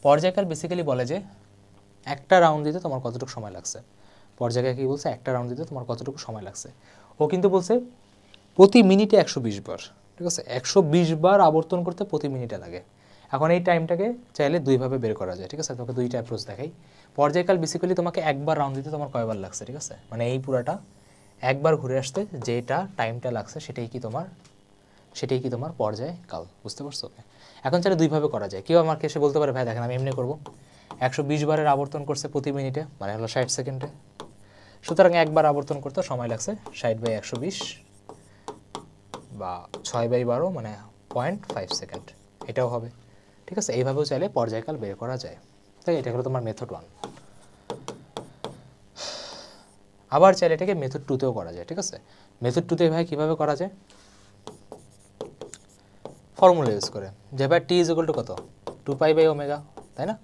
পর্যায়কাল বেসিক্যালি বলে যে একটা রাউন্ড দিতে তোমার কতটুকু সময় লাগছে। পর্যায়কাল কি বলছে? একটা রাউন্ড দিতে তোমার কতটুকু সময় লাগছে। ও কিন্তু বলছে প্রতি মিনিটে 120 বার, ঠিক আছে। 120 বার আবর্তন করতে প্রতি মিনিটে লাগে। এখন এই টাইমটাকে চাইলে দুইভাবে বের করা যায়, ঠিক আছে। তোমাকে দুইটা অ্যাপ্রোচ দেখাই। পর্যায়কাল বেসিক্যালি তোমাকে একবার রাউন্ড দিতে তোমার কয়বার লাগছে, ঠিক আছে। মানে এই পুরাটা একবার ঘুরে আসতে যেটা টাইমটা লাগছে সেটাই কি তোমার পর্যায়কাল, বুঝতে পারছো? এখন চাইলে দুইভাবে করা যায়। কেউ আমাকে এসে বলতে পারে ভাই দেখেন আমি এমনি করবো, 120 বারের আবর্তন করছে প্রতি মিনিটে, মানে হলো 60 সেকেন্ডে, সুতরাং একবার আবর্তন করতে সময় লাগছে 60/120 বা 6/12 মানে 0.5 সেকেন্ড, এটাও হবে, ঠিক আছে। এইভাবেও চাইলে পর্যায়কাল বের করা যায়। তাই এটা হলো তোমার মেথড 1। আবার চাইলে এটাকে মেথড 2তেও করা যায়, ঠিক আছে। মেথড 2তে ভাই কীভাবে করা যায়? ফর্মুলা ইউজ করে, যে ভাই টি ইজ ইকুয়াল টু কত 2π/ω, তাই না?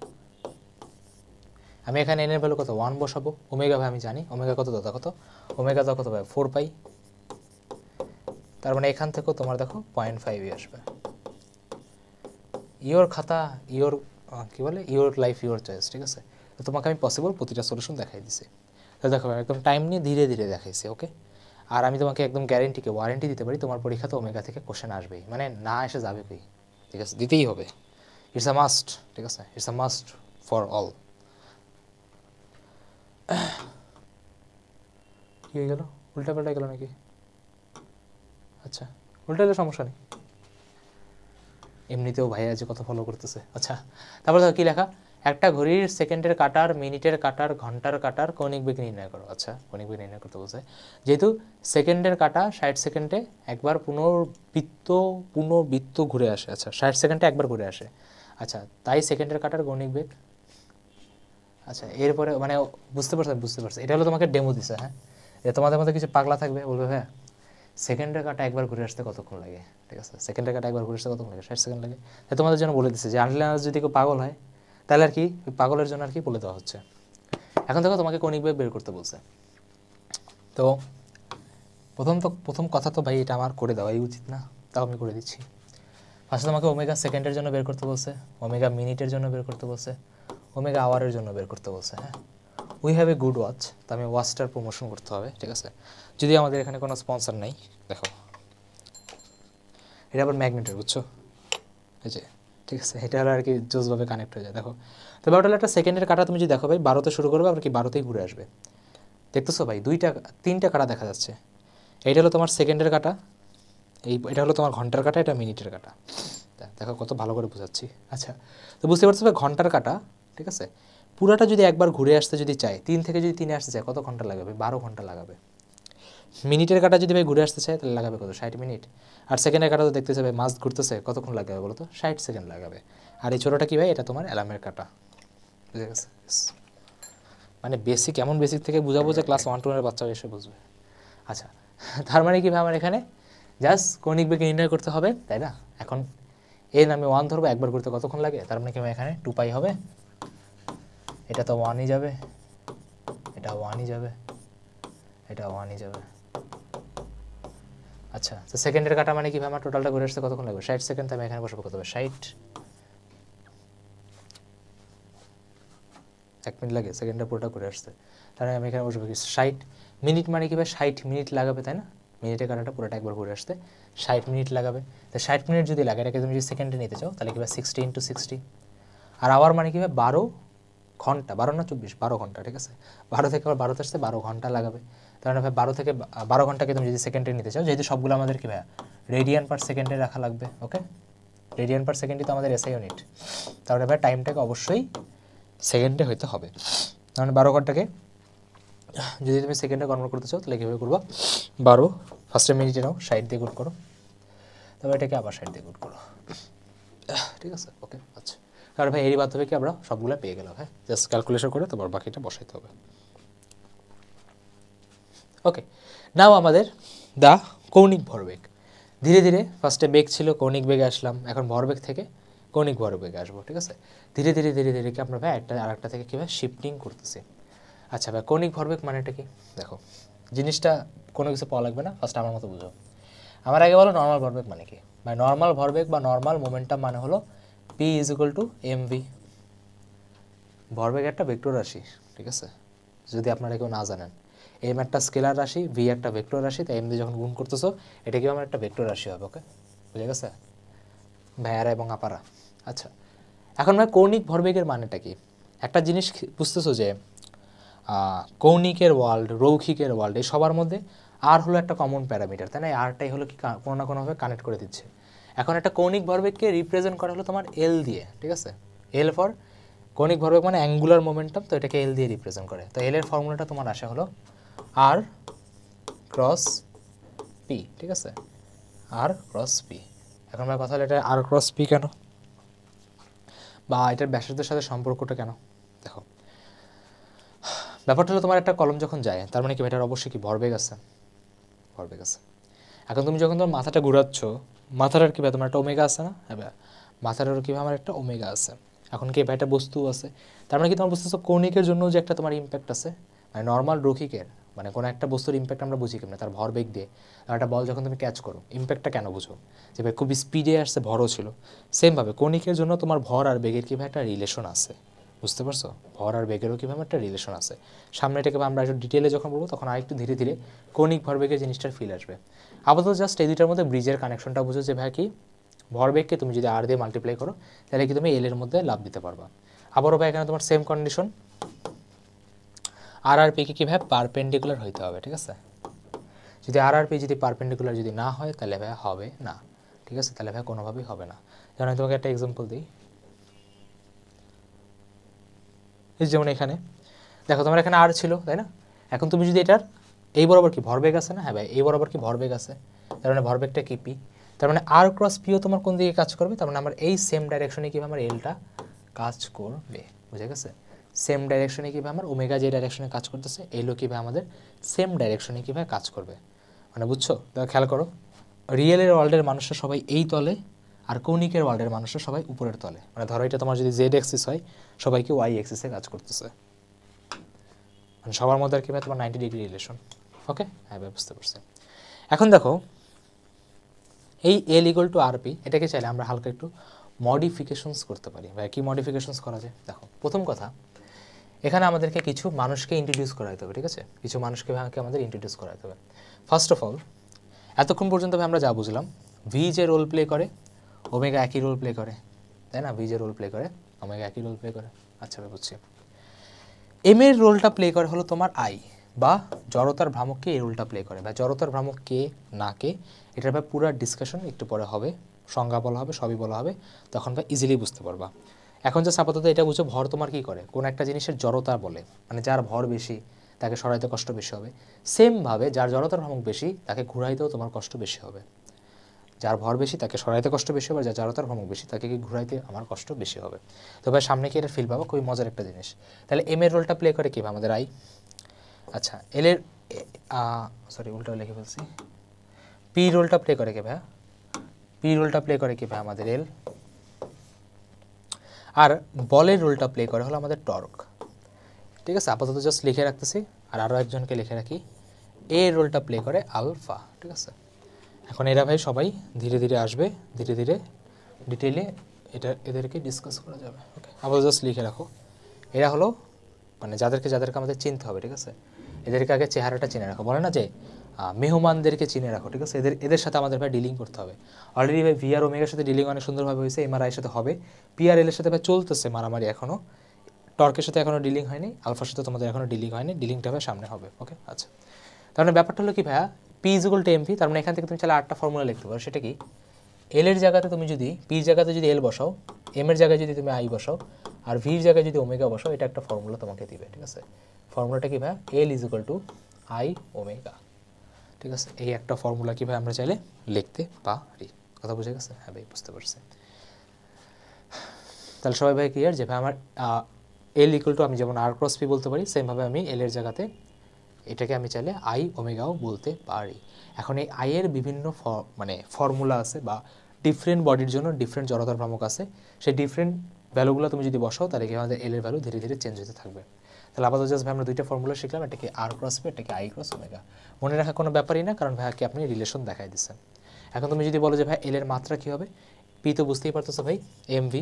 আমি এখানে এনের ভ্যালু কত 1 বসাবো। ওমেগা ভাই আমি জানি, ওমেগা কত দাদা, কত ওমেগা দাও কত ভাই 4π। তার মানে এখান থেকেও তোমার দেখো 0.5 আসবে। ইওর খাতা ইওর কী বলে, ইওর লাইফ ইওর চয়েস, ঠিক আছে। তো তোমাকে আমি পসিবল প্রতিটা সলিউশন দেখাই দিছি। তো দেখো একদম টাইম নিয়ে ধীরে ধীরে দেখাইছি, ওকে। আর আমি তোমাকে একদম গ্যারেন্টিকে ওয়ারেন্টি দিতে পারি তোমার পরীক্ষাতে ওমেগা থেকে কোশ্চেন আসবেই, মানে না এসে যাবে কি, ঠিক আছে, দিতেই হবে। ইটস আ মাস্ট, ঠিক আছে, it's a must for all. কী হয়ে গেল? উল্টা পাল্টা গেল নাকি? আচ্ছা, উল্টা হলে সমস্যা নেই, এমনিতেও ভাইয়া যে কত ফলো করতেছে। আচ্ছা, তারপর দেখো কী লেখা, একটা ঘড়ির সেকেন্ডের কাটার, মিনিটের কাটার, ঘন্টার কাটার কৌণিক বেগ নির্ণয় করো। আচ্ছা, কৌণিক বেগ নির্ণয় করতে বলছে। যেহেতু সেকেন্ডের কাটা 60 সেকেন্ডে একবার পুনর্বৃত্ত ঘুরে আসে। আচ্ছা, 60 সেকেন্ডে একবার ঘুরে আসে। আচ্ছা, তাই সেকেন্ডের কাটার কৌণিক বেগ। আচ্ছা, এরপরে মানে বুঝতে পারছো, এটা হলো তোমাকে ডেমো দিছে। হ্যাঁ, যে তোমাদের মধ্যে কিছু পাগলা থাকবে, বলবে হ্যাঁ সেকেন্ডের কাটা একবার ঘুরে আসতে কতক্ষণ লাগে, ঠিক আছে। সেকেন্ডের কাটা একবার ঘুরে আসতে কতক্ষণ লাগে? 60 সেকেন্ড লাগে। তাই তোমাদের জন্য বলে দিচ্ছে যে আনলেস যদি কেউ পাগল হয় তাহলে আর কি, পাগলের জন্য আর কি বলে দেওয়া হচ্ছে। এখন দেখো তোমাকে কৌণিক বেগ বের করতে বলছে। তো প্রথম কথা তো ভাই এটা আমার করে দেওয়াই উচিত না, তাও আমি করে দিচ্ছি। ফার্স্টে তোমাকে ওমেগা সেকেন্ডের জন্য বের করতে বলছে, ওমেগা মিনিটের জন্য বের করতে বলছে, ওমেগা আওয়ারের জন্য বের করতে বলছে। হ্যাঁ, we have a good watch, তো আমি ওয়াচটার প্রমোশন করতে হবে, ঠিক আছে। যদি আমাদের এখানে কোনো স্পন্সর নেই, দেখো এটা আবার ম্যাগনেটের, বুঝছো, এই যে, ঠিক আছে, এটা হলো আর কি জোসভাবে কানেক্ট হয়ে যায়। দেখো তো ব্যাপারটা একটা সেকেন্ডের কাটা তুমি যদি দেখো ভাই 12তে শুরু করবে, আবার কি 12তেই ঘুরে আসবে। দেখতেছো ভাই 3টা কাটা দেখা যাচ্ছে। এইটা হলো তোমার সেকেন্ডের কাটা, এটা হলো তোমার ঘন্টার কাটা, এটা মিনিটের কাটা। দেখো কত ভালো করে বোঝাচ্ছি। আচ্ছা, তো বুঝতে পারছো ভাই ঘন্টার কাটা, ঠিক আছে, পুরাটা যদি একবার ঘুরে আসতে যদি চাই, 3 থেকে যদি 3-এ আসতে চায় কত ঘন্টা লাগাবে? 12 ঘন্টা লাগাবে। মিনিটের কাটা যদি ভাই ঘুরে আসতে চায় তাহলে লাগাবে কত? 60 মিনিট। আর সেকেন্ডের কাটা তো দেখতেছে ভাই মাস ঘুরতেছে, কতক্ষণ লাগাবে বলো তো? 60 সেকেন্ড লাগাবে। আর এই ছোটোটা কি ভাই? এটা তোমার অ্যালার্মের কাটা, বুঝে গেছে? মানে বেসিক, এমন বেসিক থেকে বুঝাবো যে ক্লাস 1-2 এর বাচ্চাও এসে বুঝবে। আচ্ছা, তার মানে কি ভাই আমার এখানে জাস্ট কৌণিক বেগ নির্ণয় করতে হবে, তাই না? এখন এর আমি 1 ধরবো, একবার করতে কতক্ষণ লাগে, তার মানে কি ভাই এখানে 2π হবে। এটা তো 1ই যাবে, এটা 1ই যাবে, এটা 1ই যাবে। আচ্ছা, তো সেকেন্ডের কাটা মানে কি ভাই আমার টোটালটা ঘুরে আসতে কতক্ষণ লাগবে? 60 সেকেন্ড। আমি এখানে বসবো কত হবে? 60, 1 মিনিট লাগে সেকেন্ডটা পুরোটা ঘুরে আসতে, তাহলে আমি এখানে বসবো কি 60 মিনিট। মানে কি ভাই 60 মিনিট লাগাবে, তাই না? মিনিটের কাটাটা পুরোটা একবার ঘুরে আসতে 60 মিনিট লাগাবে। তো 60 মিনিট যদি লাগে, এটাকে তুমি যদি সেকেন্ডে নিতে চাও তাহলে কি ভাই 60 × 60। আর আওয়ার মানে কি ভাই 12 ঘন্টা, 12 না 24, 12 ঘন্টা, ঠিক আছে। 12 থেকে আবার 12তে আসতে 12 ঘন্টা লাগাবে। তার মানে ভাই 12 থেকে 12 ঘন্টাকে তুমি যদি সেকেন্ডে নিতে চাও, যেহেতু সবগুলো আমাদের কি ভাই রেডিয়ান পার সেকেন্ডে রাখা লাগবে, ওকে। রেডিয়ান পার সেকেন্ডই তো আমাদের এসআই ইউনিট। তাহলে ভাই টাইমটাকে অবশ্যই সেকেন্ডে হইতে হবে। মানে 12 ঘন্টাকে যদি তুমি সেকেন্ডে কনভার্ট করতে চাও তাহলে কীভাবে করবা, 12 ফার্স্টে মিনিটে নাও, 60 দিয়ে গুণ করো, তবে এটাকে আবার 60 দিয়ে গুণ করো, ঠিক আছে। ওকে আচ্ছা, কারণ ভাই এরই মাধ্যমে কি আমরা সবগুলো পেয়ে গেলাম। হ্যাঁ, জাস্ট ক্যালকুলেশন করে তারপর বাকিটা বসাইতে হবে। ওকে, নাও আমাদের দা কৌণিক ভরবেগ। ধীরে ধীরে ফার্স্টে বেগ ছিল, কৌণিক বেগে আসলাম, এখন ভরবেগ থেকে কৌণিক ভরবেগে আসবো, ঠিক আছে। ধীরে ধীরে ধীরে ধীরে কি আমরা ভাই একটা আরেকটা থেকে কীভাবে শিফটিং করতেছি। আচ্ছা ভাই, কৌণিক ভরবেগ মানেটা কি? দেখো জিনিসটা কোনো কিছু পাওয়া লাগবে না, ফার্স্ট আমার মতো বুঝো। আমার আগে বলো নর্মাল ভরবেগ মানে কি। ভাই নর্মাল ভরবেগ বা নর্মাল মোমেন্টাম মানে হলো P is equal two MV. ভরবেগ একটা ভেক্টর রাশি, ঠিক আছে, যদি আপনারা কেউ না জানেন। এম একটা স্কেলার রাশি, ভি একটা ভেক্টর রাশি, তাই এম দিয়ে যখন গুণ করতেছো এটা কি আমার একটা ভেক্টর রাশি হবে। ওকে, বুঝে গেছে ভাইয়ারা এবং আপারা? আচ্ছা, এখন ভাই কৌণিক ভরবেগের মানেটা কি? একটা জিনিস বুঝতেছো যে কৌণিকের ওয়ার্ল্ড, রৌখিকের ওয়ার্ল্ড, এই সবার মধ্যে আর হলো একটা কমন প্যারামিটার, তাই না? আরটাই হলো কি কোনো না কোনোভাবে কানেক্ট করে দিচ্ছে। এখন একটা কৌণিক ভরবেগকে রিপ্রেজেন্ট করা হলো তোমার এল দিয়ে, ঠিক আছে। এল ফর কৌণিক ভরবেগ মানে অ্যাঙ্গুলার মোমেন্টাম, তো এটাকে এল দিয়ে রিপ্রেজেন্ট করে। তো এল এর ফর্মুলাটা তোমার আসা হলো আর ক্রস পি, ঠিক আছে, আর ক্রস পি। এখন আমার কথা হলো এটা আর ক্রস পি কেন, বা এটার ব্যাসার্ধের সাথে সম্পর্কটা কেন? দেখো ব্যাপারটা হলো তোমার একটা কলম যখন যায় তার মানে কি এটার অবশ্যই কি ভরবেগ আছে, ভরবেগ আছে। এখন তুমি যখন তোমার মাথাটা ঘুরাচ্ছ, মাথাটার কি তোমার একটা ওমেগা আছে না? হ্যাঁ, মাথাটারও কীভাবে আমার একটা ওমেগা আছে। এখন কি একটা বস্তু আছে, তার মানে কি তোমার বুঝতেছো কৌণিকের জন্য যে একটা তোমার ইম্প্যাক্ট আছে, মানে নর্মাল রৌখিকের মানে কোনো একটা বস্তুর ইম্প্যাক্ট আমরা বুঝি কেমন, তার ভরবেগ দিয়ে। আর একটা বল যখন তুমি ক্যাচ করো ইম্প্যাক্টটা কেন বুঝো, যে ভাই খুব স্পিডে আসছে, ভরও ছিল। সেমভাবে কৌণিকের জন্য তোমার ভর আর বেগের কীভাবে একটা রিলেশন আছে, বুঝতে পারছো? ভর আর বেগেরও কীভাবে একটা রিলেশন আছে। সামনে এটাকে আমরা একটু ডিটেলে যখন বলবো তখন আরেকটু ধীরে ধীরে কৌণিক ভরবেগের জিনিসটার ফিল আসবে। আপাতত জাস্ট এই দুইটার মধ্যে ব্রিজের কানেকশনটা বুঝো, যে ভাই কি ভরবেগকে তুমি যদি আর দিয়ে মাল্টিপ্লাই করো তাহলে কি তুমি এল এর মধ্যে লাভ দিতে পারবা। আবারও ভাই এখানে তোমার সেম কন্ডিশন, আর আর পিকে কীভাবে পারপেন্ডিকুলার হইতে হবে, ঠিক আছে। যদি আর আর পি যদি পারপেন্ডিকুলার যদি না হয় তাহলে ভাই হবে না, ঠিক আছে, তাহলে ভাই কোনোভাবেই হবে না। যেমন আমি তোমাকে একটা এক্সাম্পল দিই, যেমন এখানে দেখো তোমার এখানে আর ছিল, তাই না? এখন তুমি যদি এটার এই বরাবর কি ভরবেগ আছে না? হ্যাঁ ভাই, এই বরাবর কি ভরবেগ আছে, তার মানে ভরবেগটা কি পি, তার মানে আর ক্রস পিও তোমার কোন দিকে কাজ করবে, তার মানে আমার এই সেম ডাইরেকশনে কীভাবে আমার এলটা কাজ করবে, বুঝে গেছে? সেম ডাইরেকশনে কীভাবে আমার ওমেগা যে ডাইরেকশনে কাজ করতেছে এলও কীভাবে আমাদের সেম ডাইরেকশনে কীভাবে কাজ করবে, মানে বুঝছো? দেখো খেয়াল করো, রিয়েলের ওয়ার্ল্ডের মানুষরা সবাই এই তলে, আর কৌণিকের ওয়ার্ল্ডের মানুষরা সবাই উপরের তলে। মানে ধরো এটা তোমার যদি জেড এক্সিস হয়, সবাইকে ওয়াই এক্সিসে কাজ করতেছে, মানে সবার মধ্যে আর কি ভাই তোমার 90 ডিগ্রি রিলেশন। ওকে, হ্যাঁ ভাই বুঝতে পারছি। এখন দেখো এই এল ইকুয়াল টু আরপি, এটাকে চাইলে আমরা হালকা একটু মডিফিকেশনস করতে পারি। ভাই কি মডিফিকেশনস করা যায়? দেখো প্রথম কথা, এখানে আমাদেরকে কিছু মানুষকে ইন্ট্রোডিউস করাইতে হবে, ঠিক আছে। কিছু মানুষকে আমাদের ইন্ট্রোডিউস করাইতে হবে। ফার্স্ট অফ অল এতক্ষণ পর্যন্ত আমরা যা বুঝলাম, ভি যে রোল প্লে করে ওমেগা একই রোল প্লে করে, তাই না? ভি যে রোল প্লে করে ওমেগা একই রোল প্লে করে। আচ্ছা ভাই বুঝছি। এম এর রোলটা প্লে করে হলো তোমার আই, বা জড়তার ভ্রামককে এই রোলটা প্লে করে। বা জড়তার ভ্রামক কে না কে এটার ব্যাপারে পুরো ডিসকাশন একটু পরে হবে, সংজ্ঞা বলা হবে, সবই বলা হবে, তখন বা ইজিলি বুঝতে পারবা। এখন যে আপাতত এটা বুঝো ভর তোমার কী করে, কোন একটা জিনিসের জড়তা বলে, মানে যার ভর বেশি তাকে সরাইতে কষ্ট বেশি হবে। সেমভাবে যার জড়তার ভ্রামক বেশি তাকে ঘুরাইতেও তোমার কষ্ট বেশি হবে। যার ভর বেশি তাকে সরাইতে কষ্ট বেশি হবে, যার জড়তার ভ্রামক বেশি তাকে কি ঘুরাইতে আমার কষ্ট বেশি হবে। তো ভাই সামনে কি এটা ফিল পাবো, খুবই মজার একটা জিনিস। তাহলে এম এর রোলটা প্লে করে কীভাবে আমাদের আই। আচ্ছা এল এর সরি উল্টা লিখে ফেলছি, পি রোলটা প্লে করে কে ভাই? পি রোলটা প্লে করে কি ভাই আমাদের এল। আর বলের রোলটা প্লে করে হলো আমাদের টর্ক, ঠিক আছে। আপাতত জাস্ট লিখে রাখতেছি, আর আরও একজনকে লিখে রাখি, এ রোলটা প্লে করে আলফা, ঠিক আছে। এখন এরা ভাই সবাই ধীরে ধীরে আসবে, ধীরে ধীরে ডিটেইলে এদেরকে ডিসকাস করা যাবে। ওকে, আপাতত জাস্ট লিখে রাখো, এরা হলো মানে যাদেরকে আমাদের চিনতে হবে, ঠিক আছে। এদেরকে আগে চেহারাটা চিনে রাখো, বলে না যে মেহমানদেরকে চিনে রাখো, ঠিক আছে। এদের সাথে আমাদের ভাই ডিলিং করতে হবে। অলরেডি ভাই ভি আর ওমেগার সাথে ডিলিং অনেক সুন্দরভাবে হয়েছে, এমআরআইয়ের সাথে হবে, পি আর এল এর সাথে ভাই চলতেছে মারামারি এখনও, টর্কের সাথে এখনও ডিলিং হয়নি, আলফার সাথে তোমাদের এখনও ডিলিং হয়নি, ডিলিংটা ভাই সামনে হবে। ওকে আচ্ছা, তার মানে ব্যাপারটা হলো কি ভাইয়া, P is equal two MV, তার মানে এখান থেকে তুমি চাইলে 8টা ফর্মুলা লিখতে পারো। সেটা কি, এল এর জায়গাতে তুমি যদি পির জায়গাতে যদি এল বসাও, এম এর জায়গায় যদি তুমি আই বসাও, আর ভির জায়গায় যদি ওমেগা বসাও, এটা একটা ফর্মুলা তোমাকে দিবে, ঠিক আছে। ফর্মুলাটা কি ভাই, এল is equal to I omega, ঠিক আছে। এই একটা ফর্মুলা কি ভাই আমরা চাইলে লিখতে পারি। কথা বুঝে গেছে? হ্যাঁ ভাই, বুঝতে পারছি। তাহলে সবাই ভাই ক্লিয়ার যে ভাই আমার এল ইকুয়াল টু আমি যেমন আর ক্রস পি বলতে পারি, সেমভাবে আমি এল এর জায়গাতে এটাকে আমি চাইলে আই ওমেগাও বলতে পারি। এখন এই আই এর বিভিন্ন মানে ফর্মুলা আছে বা ডিফারেন্ট বডির জন্য ডিফারেন্ট জড়তার ভ্রামক আছে। সেই ডিফারেন্ট ভ্যালুগুলো তুমি যদি বসাও, তাহলে কি আমাদের এল এর ভ্যালু ধীরে ধীরে চেঞ্জ হতে থাকবে। তাহলে আপাতত জাস্ট ভাই আমরা দুইটা ফর্মুলা শিখলাম, এটাকে আর ক্রস পি, এটাকে আই ক্রস ওমেগা। মনে রাখা কোনো ব্যাপারই না, কারণ ভাইকে আপনি রিলেশন দেখাই দিচ্ছেন। এখন তুমি যদি বলো যে ভাই এল এর মাত্রা কী হবে, পি তো বুঝতেই পারতেছো ভাই, M V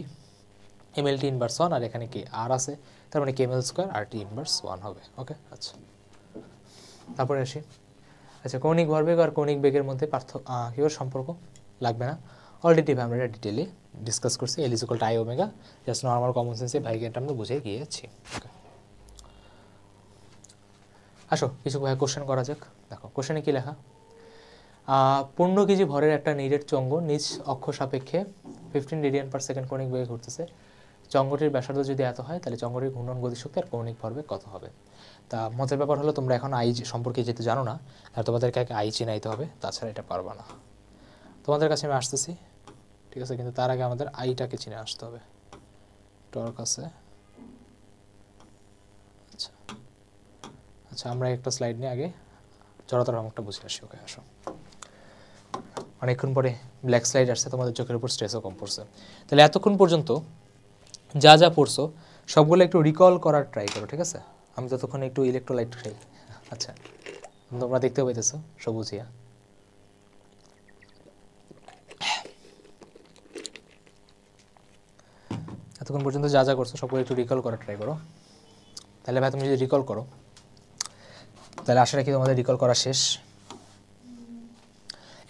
M L T inverse 1, আর এখানে কি আর আছে, তার মানে কেএমএল স্কোয়ার আর টি ইনভার্স 1 হবে। ওকে, আচ্ছা তারপরে আসি। আচ্ছা, কৌণিক ভরবেগ আর কৌণিক বেগের মধ্যে কীভাবে সম্পর্ক লাগবে না, অলরেডি আমরা এটা ডিটেলে ডিসকাস করছি। L is equal to I omega, just normal common সেন্সে ভাইকে এটা আমরা বুঝে গিয়েছি। ওকে, আসো কিছু ভাই কোশ্চেন করা যাক। দেখো কোশ্চেনে কী লেখা, 15 কেজি ভরের একটা নিরেট চঙ্গ নিজ অক্ষ সাপেক্ষে 15 রেডিয়ান পার সেকেন্ড কৌণিক বেগে ঘুরতেছে। চঙ্গটির ব্যাসার্ধ যদি এত হয়, তাহলে চঙ্গটির ঘূর্ণন গতিশক্তি আর কৌণিক ভরবেগ কত হবে? তা মজার ব্যাপার হলো, তোমরা এখন আই সম্পর্কে যেহেতু জানো না, আর তোমাদেরকে আগে আই চিনাইতে হবে, তাছাড়া এটা পারবা না। তোমাদের কাছে আমি আসতেছি, ঠিক আছে, কিন্তু তার আগে আমাদের আইটাকে চিনে আসতে হবে। টর্ক আছে, আচ্ছা আচ্ছা, আমরা একটা স্লাইড নিয়ে আগে জড়তার ভ্রামকটা বুঝে আসি। ওকে, আসো। অনেকক্ষণ পরে ব্ল্যাক স্লাইড আসছে, তোমাদের চোখের উপর স্ট্রেসও কম পড়ছে। তাহলে এতক্ষণ পর্যন্ত যা যা পড়ছো সবগুলো একটু রিকল করার ট্রাই করো, ঠিক আছে। আমি ততক্ষণ একটু ইলেকট্রোলাইট খাই। আচ্ছা, তোমরা দেখতে পাইতেছো সবুজিয়া। এতক্ষণ পর্যন্ত যা যা করছো সবগুলো একটু রিকল করার ট্রাই করো। তাহলে ভাই তুমি যদি রিকল করো, তাহলে আশা রাখি তোমাদের রিকল করা শেষ।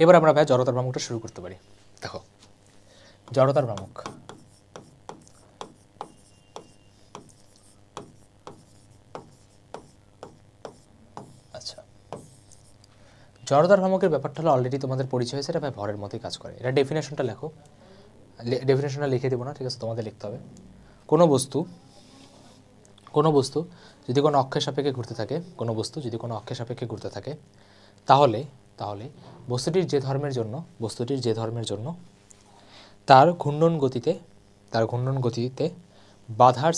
এবার আমরা ভাই জড়তার ভ্রামকটা শুরু করতে পারি। দেখো, জড়তার ভ্রামক, আচ্ছা, জড়তার ভ্রামকের ব্যাপারটা হলো অলরেডি তোমাদের পরিচয় হয়েছে, এটা ভাই ভরের মতোই কাজ করে। এটা ডেফিনেশনটা লেখো, ডেফিনেশনটা লিখে দেবো না, ঠিক আছে, তোমাদের লিখতে হবে। কোনো বস্তু যদি কোনো অক্ষের সাপেক্ষে ঘুরতে থাকে, কোনো বস্তু যদি কোনো অক্ষের সাপেক্ষে ঘুরতে থাকে, তাহলে বস্তুটির যে ধর্মের জন্য তার ঘূর্ণন গতিতে বাধার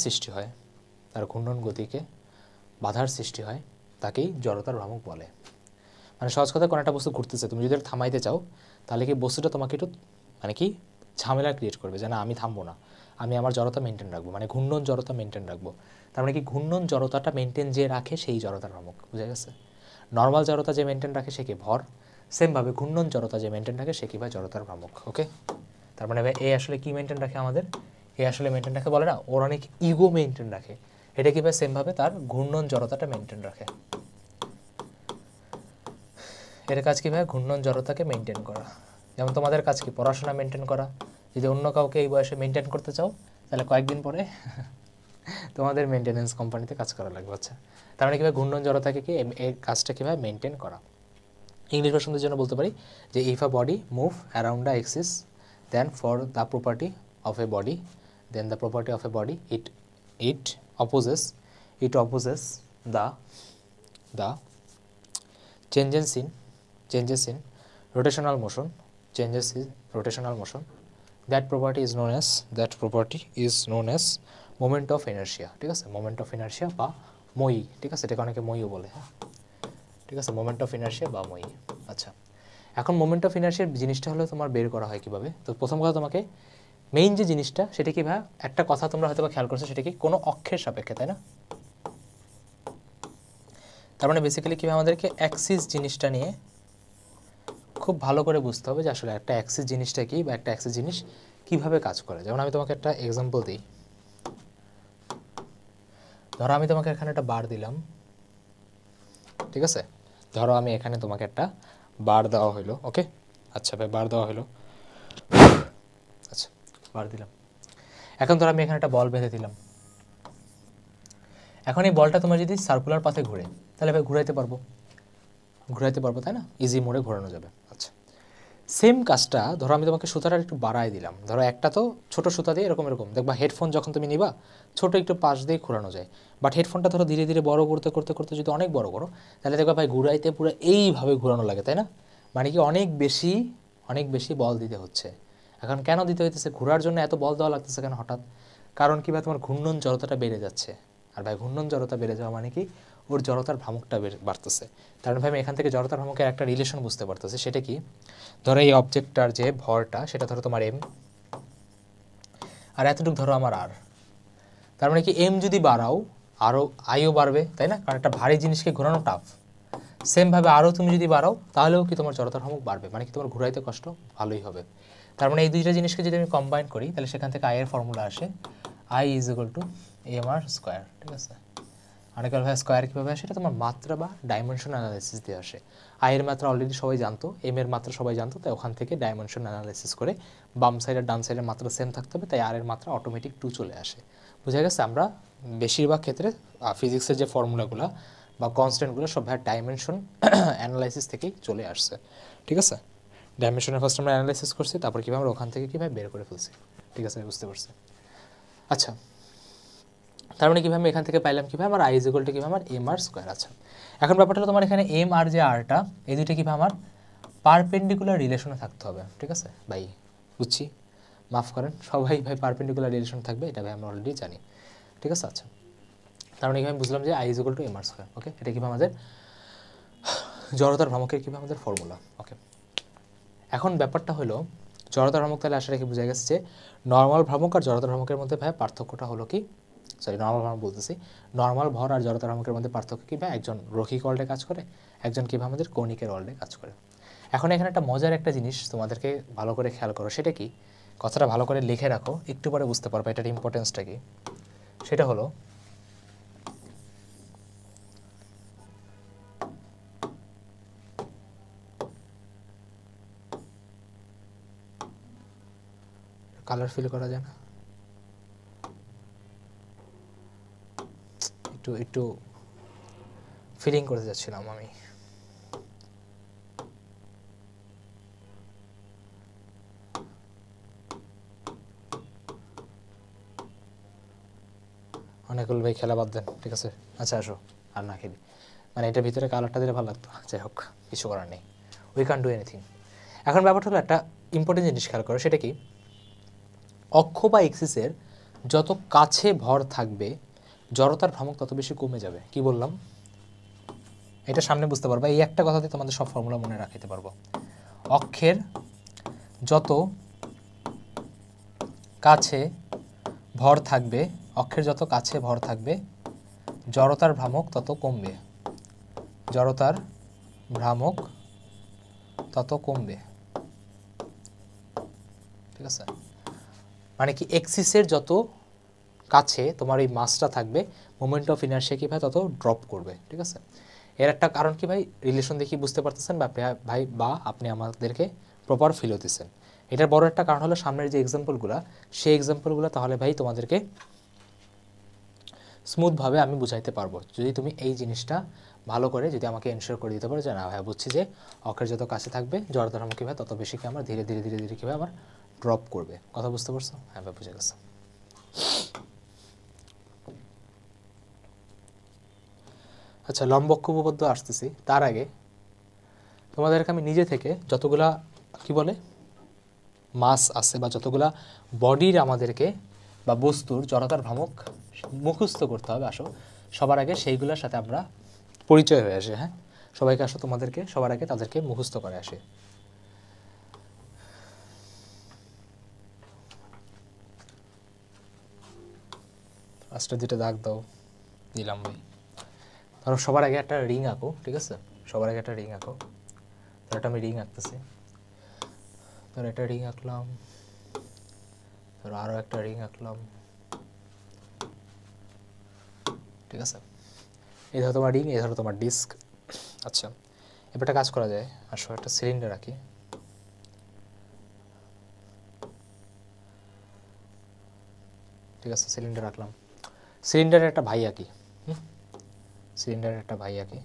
সৃষ্টি হয়, তাকেই জড়তার ভ্রামক বলে। মানে সহজ কথা, কোনো একটা বস্তু ঘুরতেছে, তুমি যদি থামাইতে চাও, তাহলে কি বস্তুটা তোমাকে একটু মানে কি ঝামেলা ক্রিয়েট করবে, যে না আমি থামবো না, আমি আমার জড়তা মেনটেন রাখবো, মানে ঘূর্ণন জড়তা মেনটেন রাখবো। তার মানে কি ঘূর্ণন জড়তাটা মেনটেন যে রাখে সেই জড়তার ভ্রামক, বুঝা গেছে? নর্মাল জড়তা যে মেনটেন রাখে সে কি ভর, সেমভাবে ঘূর্ণন জড়তা যে মেনটেন রাখে সে কি ভাই জড়তার ভ্রামক। ওকে, তার মানে ভাই এ আসলে কি মেনটেন রাখে আমাদের, এ আসলে মেনটেন রাখে বলে না, ওর অনেক ইগো মেনটেন রাখে, এটা কি ভাই সেমভাবে তার ঘূর্ণন জড়তাটা মেনটেন রাখে। এর কাজ কি ভাই ঘূর্ণন জড়তাকে মেনটেন করা। যেমন তোমাদের কাজ কি পড়াশোনা মেনটেন করা, যদি অন্য কাউকে এই বয়সে মেনটেন করতে চাও, তাহলে কয়েকদিন পরে তোমাদের মেনটেনেন্স কোম্পানিতে কাজ করা লাগবে। আচ্ছা, তার মানে কীভাবে ঘূর্ণন জড়তাকে কি এই কাজটা কীভাবে মেনটেন করা। ইংলিশ ভার্সনদের জন্য বলতে পারি যে if a body move around the axis, then for the property of a body, then the property of a body it opposes the changes in rotational motion. That property is known as moment of inertia, ঠিক আছে, moment of inertia বা মই, ঠিক আছে, এটাকে অনেকে মইও বলে, হ্যাঁ, ঠিক আছে, moment of inertia বা মই। আচ্ছা, এখন moment of inertia জিনিসটা হলো তোমার বের করা হয় কিভাবে। তো প্রথম কথা তোমাকে মেইন যে জিনিসটা সেটা কি ভাই, একটা কথা তোমরা হয়তো বা খেয়াল করছো, সেটা কি কোনো অক্ষের সাপেক্ষে, তাই না? তার মানে বেসিক্যালি কীভাবে আমাদেরকে অ্যাক্সিস জিনিসটা নিয়ে খুব ভালো করে বুঝতে হবে যে আসলে একটা অ্যাক্সিস জিনিসটা কী, বা একটা অ্যাক্সিস জিনিস কীভাবে কাজ করে। যেমন আমি তোমাকে একটা এক্সাম্পল দিই, ধরো আমি তোমাকে এখানে একটা বার দিলাম, ঠিক আছে, ধরো আমি এখানে তোমাকে একটা বার দেওয়া হইলো। ওকে, আচ্ছা ভাই, বার দেওয়া হইলো, আচ্ছা বার দিলাম। এখন ধরো আমি এখানে একটা বল বেঁধে দিলাম। এখন এই বলটা তোমার যদি সার্কুলার পাথে ঘুরে, তাহলে ভাই ঘুরাইতে পারবো, তাই না? ইজি মোডে ঘোরানো যাবে। আচ্ছা, সেম কাজটা ধরো আমি তোমাকে সুতাটা একটু বাড়ায় দিলাম, ধরো একটা তো ছোট সুতা দিয়ে এরকম এরকম দেখবা হেডফোন যখন তুমি নিবা ছোট একটু পাশ দিয়ে ঘোরানো যায়, বাট হেডফোনটা ধরো ধীরে ধীরে বড় করতে করতে করতে যদি অনেক বড় করো তাহলে দেখবা ভাই ঘুরাইতে পুরো এইভাবে ঘোরানো লাগে, তাই না? মানে কি অনেক বেশি বল দিতে হচ্ছে। এখন কেন দিতে হইতেছে, ঘোরার জন্য এত বল দেওয়া লাগতেছে কেন হঠাৎ? কারণ কি ভাই তোমার ঘূর্ণন জড়তাটা বেড়ে যাচ্ছে, আর ভাই ঘূর্ণন জড়তা বেড়ে যাওয়া মানে কি ওর জড়তার ভ্রামকটা বাড়তেছে। তার মানে ভাই আমি এখান থেকে জড়তার ভ্রামকের একটা রিলেশন বুঝতে পারতেছি, সেটা কি, ধরো এই অবজেক্টটার যে ভরটা সেটা ধরো তোমার এম, আর এতটুকু ধরো আমার আর, তার মানে কি এম যদি বাড়াও আরও আইও বাড়বে, তাই না? কারণ একটা ভারী জিনিসকে ঘোরানো টাফ। সেমভাবে আরও তুমি যদি বাড়াও তাহলেও কি তোমার জড়তার ভ্রামক বাড়বে, মানে কি তোমার ঘুরাইতে কষ্ট ভালোই হবে। তার মানে এই দুইটা জিনিসকে যদি আমি কম্বাইন করি তাহলে সেখান থেকে আই এর ফর্মুলা আসে I is equal to M R square, ঠিক আছে? অনেকের ভাই স্কোয়ার কীভাবে আসে, এটা তোমার মাত্রা বা ডাইমেনশন অ্যানালাইসিস দিয়ে আসে। আই এর মাত্রা অলরেডি সবাই জানতো, এম এর মাত্রা সবাই জানতো, তাই ওখান থেকে ডাইমেনশন অ্যানালাইসিস করে বাম সাইড আর ডান সাইডের মাত্রা সেম থাকতে হবে, তাই আর এর মাত্রা অটোমেটিক 2 চলে আসে। বুঝা গেছে? আমরা বেশিরভাগ ক্ষেত্রে ফিজিক্সের যে ফর্মুলাগুলো বা কনস্ট্যান্টগুলো সব ভাই ডাইমেনশন অ্যানালাইসিস থেকেই চলে আসছে, ঠিক আছে? ডাইমেনশনের ফার্স্ট আমরা অ্যানালাইসিস করছি, তারপর কীভাবে আমরা ওখান থেকে কীভাবে বের করে ফেলছি, ঠিক আছে? বুঝতে পারছি? আচ্ছা, তার মানে কীভাবে এখান থেকে পাইলাম, কীভাবে আমার আই ইজ ইকুয়াল টু কীভাবে আমার এম আর স্কোয়ার। আচ্ছা, এখন ব্যাপারটা হলো তোমার এখানে এম আর যে আরটা এই দুইটা কীভাবে আমার পারপেন্ডিকুলার রিলেশনে থাকতে হবে, ঠিক আছে ভাই? বুঝছি, মাফ করেন, সবাই ভাই পারপেন্ডিকুলার রিলেশন থাকবে, এটা ভাই আমরা অলরেডি জানি, ঠিক আছে? আচ্ছা, তার মানে আমি বুঝলাম যে I is equal to M R square, okay? এটা কীভাবে আমাদের জড়তার ভ্রামকের কীভাবে আমাদের ফর্মুলা, ওকে? এখন ব্যাপারটা হলো জড়তার ভ্রামক, তাহলে আশা রেখে বোঝা গেছে যে নর্মাল ভ্রামক আর জড়তার ভ্রামকের মধ্যে ভাই পার্থক্যটা হলো কি, সরি নর্মাল ভ্রামক বলতেছি, নর্মাল ভর আর জড়তার ভ্রামকের মধ্যে পার্থক্য কী ভাই, একজন রৈখিক ওয়ার্ল্ডে কাজ করে, একজন কীভাবে আমাদের কৌণিকের ওয়ার্ল্ডে কাজ করে। এখন এখানে একটা মজার একটা জিনিস তোমাদেরকে ভালো করে খেয়াল করো, সেটা কি, কথাটা ভালো করে লিখে রাখো, একটু পরে বুঝতে পারবে এটার ইম্পর্টেন্সটা কি। সেটা হলো কালার ফিল করা যায় না, একটু একটু ফিলিং করতে যাচ্ছিলাম আমি। অনেকগুলো ভাই খেলা বাদ দেন, ঠিক আছে? আচ্ছা আসো, আর না খেলি, মানে এটার ভিতরে কালারটা দিলে ভালো লাগতো, যাই হোক কিছু করার নেই, উই ক্যান ডু এনিথিং। এখন ব্যাপারটা হলো একটা ইম্পর্টেন্ট জিনিস খেয়াল করো, সেটা কি, অক্ষ বা এক্সিসের যত কাছে ভর থাকবে জড়তার ভ্রামক তত বেশি কমে যাবে। কি বললাম এটা সামনে বুঝতে পারবা, এই একটা কথাতে তোমাদের সব ফর্মুলা মনে রাখতে পারবো। অক্ষের যত কাছে ভর থাকবে, অক্ষের যত কাছে ভর থাকবে জড়তার ভ্রামক তত কমবে, জড়তার ভ্রামক তত কমবে, ঠিক আছে? মানে কি এক্সিসের যত কাছে তোমার এই মাসটা থাকবে মোমেন্ট অফ ইনার্শিয়া কি ভাই তত ড্রপ করবে, ঠিক আছে? এর একটা কারণ কি ভাই, রিলেশন দেখি বুঝতে পারতেছেন বা ভাই বা আপনি আমাদেরকে প্রপার ফিল হতেছেন। এটার বড় একটা কারণ হলো সামনের যে এক্সাম্পলগুলো, সেই এক্সাম্পলগুলো তাহলে ভাই তোমাদেরকে স্মুথভাবে আমি বুঝাইতে পারবো যদি তুমি এই জিনিসটা ভালো করে যদি আমাকে এনশিওর করে দিতে পারো যে না ভাই বুঝছি যে অক্ষের যত কাছে থাকবে জড়তার ভ্রামক কীভাবে তত বেশি কি আমার ধীরে ধীরে ধীরে ধীরে কীভাবে আমার ড্রপ করবে। কথা বুঝতে পারছো? হ্যাঁ ভাই বুঝে গেছে। আচ্ছা, লম্বক উপপাদ্য আসতেছি, তার আগে তোমাদেরকে আমি নিজে থেকে যতগুলা কি বলে মাস আছে বা যতগুলা বডির আমাদেরকে বা বস্তুর জড়তার ভ্রামক মুখস্থ করতে হবে, আসো সবার আগে সেইগুলোর সাথে আমরা পরিচয় হয়ে আসে। হ্যাঁ, সবাইকে আসো তোমাদেরকে সবার আগে তাদেরকে মুখস্থ করে আসে। ফার্স্টে দুটো দাগ দাও, দিলাম ভাই। ধরো সবার আগে একটা রিং আঁকো, ঠিক আছে? সবার আগে একটা রিং আঁকো, ধরো একটা আমি রিং আঁকতেছি, ধরো একটা রিং আঁকলাম, ধরো আরও একটা রিং আঁকলাম, ঠিক আছে? এই ধরো তোমার রিং, এই ধরো তোমার ডিস্ক। আচ্ছা, এবার একটা কাজ করা যায়, আসো একটা সিলিন্ডার আঁকি, ঠিক আছে? সিলিন্ডার আঁকলাম, সিলিন্ডারের একটা ভাই আঁকি, সিলিন্ডারের একটা ভাই আঁকি,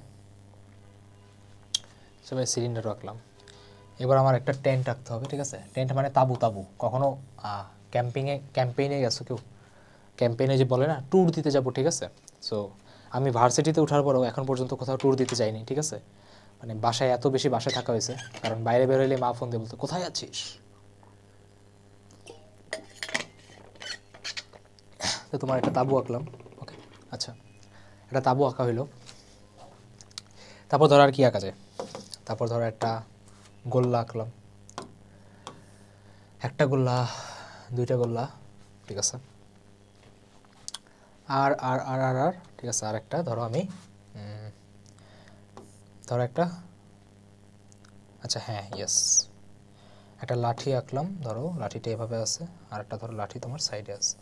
সবাই সিলিন্ডার আঁকলাম। এবার আমার একটা টেন্ট রাখতে হবে, ঠিক আছে? টেন্ট মানে তাবু। তাবু কখনো ক্যাম্পেইনে গেছো কেউ? ক্যাম্পেইনে যে বলে না ট্যুর দিতে যাবো, ঠিক আছে? সো আমি ভার্সিটিতে ওঠার পরেও এখন পর্যন্ত কোথাও ট্যুর দিতে যাইনি, ঠিক আছে? মানে বাসায় এত বেশি বাসায় থাকা হয়েছে, কারণ বাইরে বেরোলে মা ফোন দিয়ে বলতো কোথায় আছিস। তো তোমার একটা তাবু আঁকলাম, ওকে? আচ্ছা, একটা তাবু আঁকা হইলো। তারপর ধরো আর কি আঁকা যায়? তারপর ধরো একটা গোল্লা আঁকলাম, একটা গোল্লা, দুইটা গোল্লা, ঠিক আছে? আর আর আর আর আর ঠিক আছে, আর একটা ধরো আমি ধরো একটা, আচ্ছা হ্যাঁ ইয়েস, একটা লাঠি আঁকলাম, ধরো লাঠিটা এভাবে আছে, আর একটা ধরো লাঠি তোমার সাইডে আছে।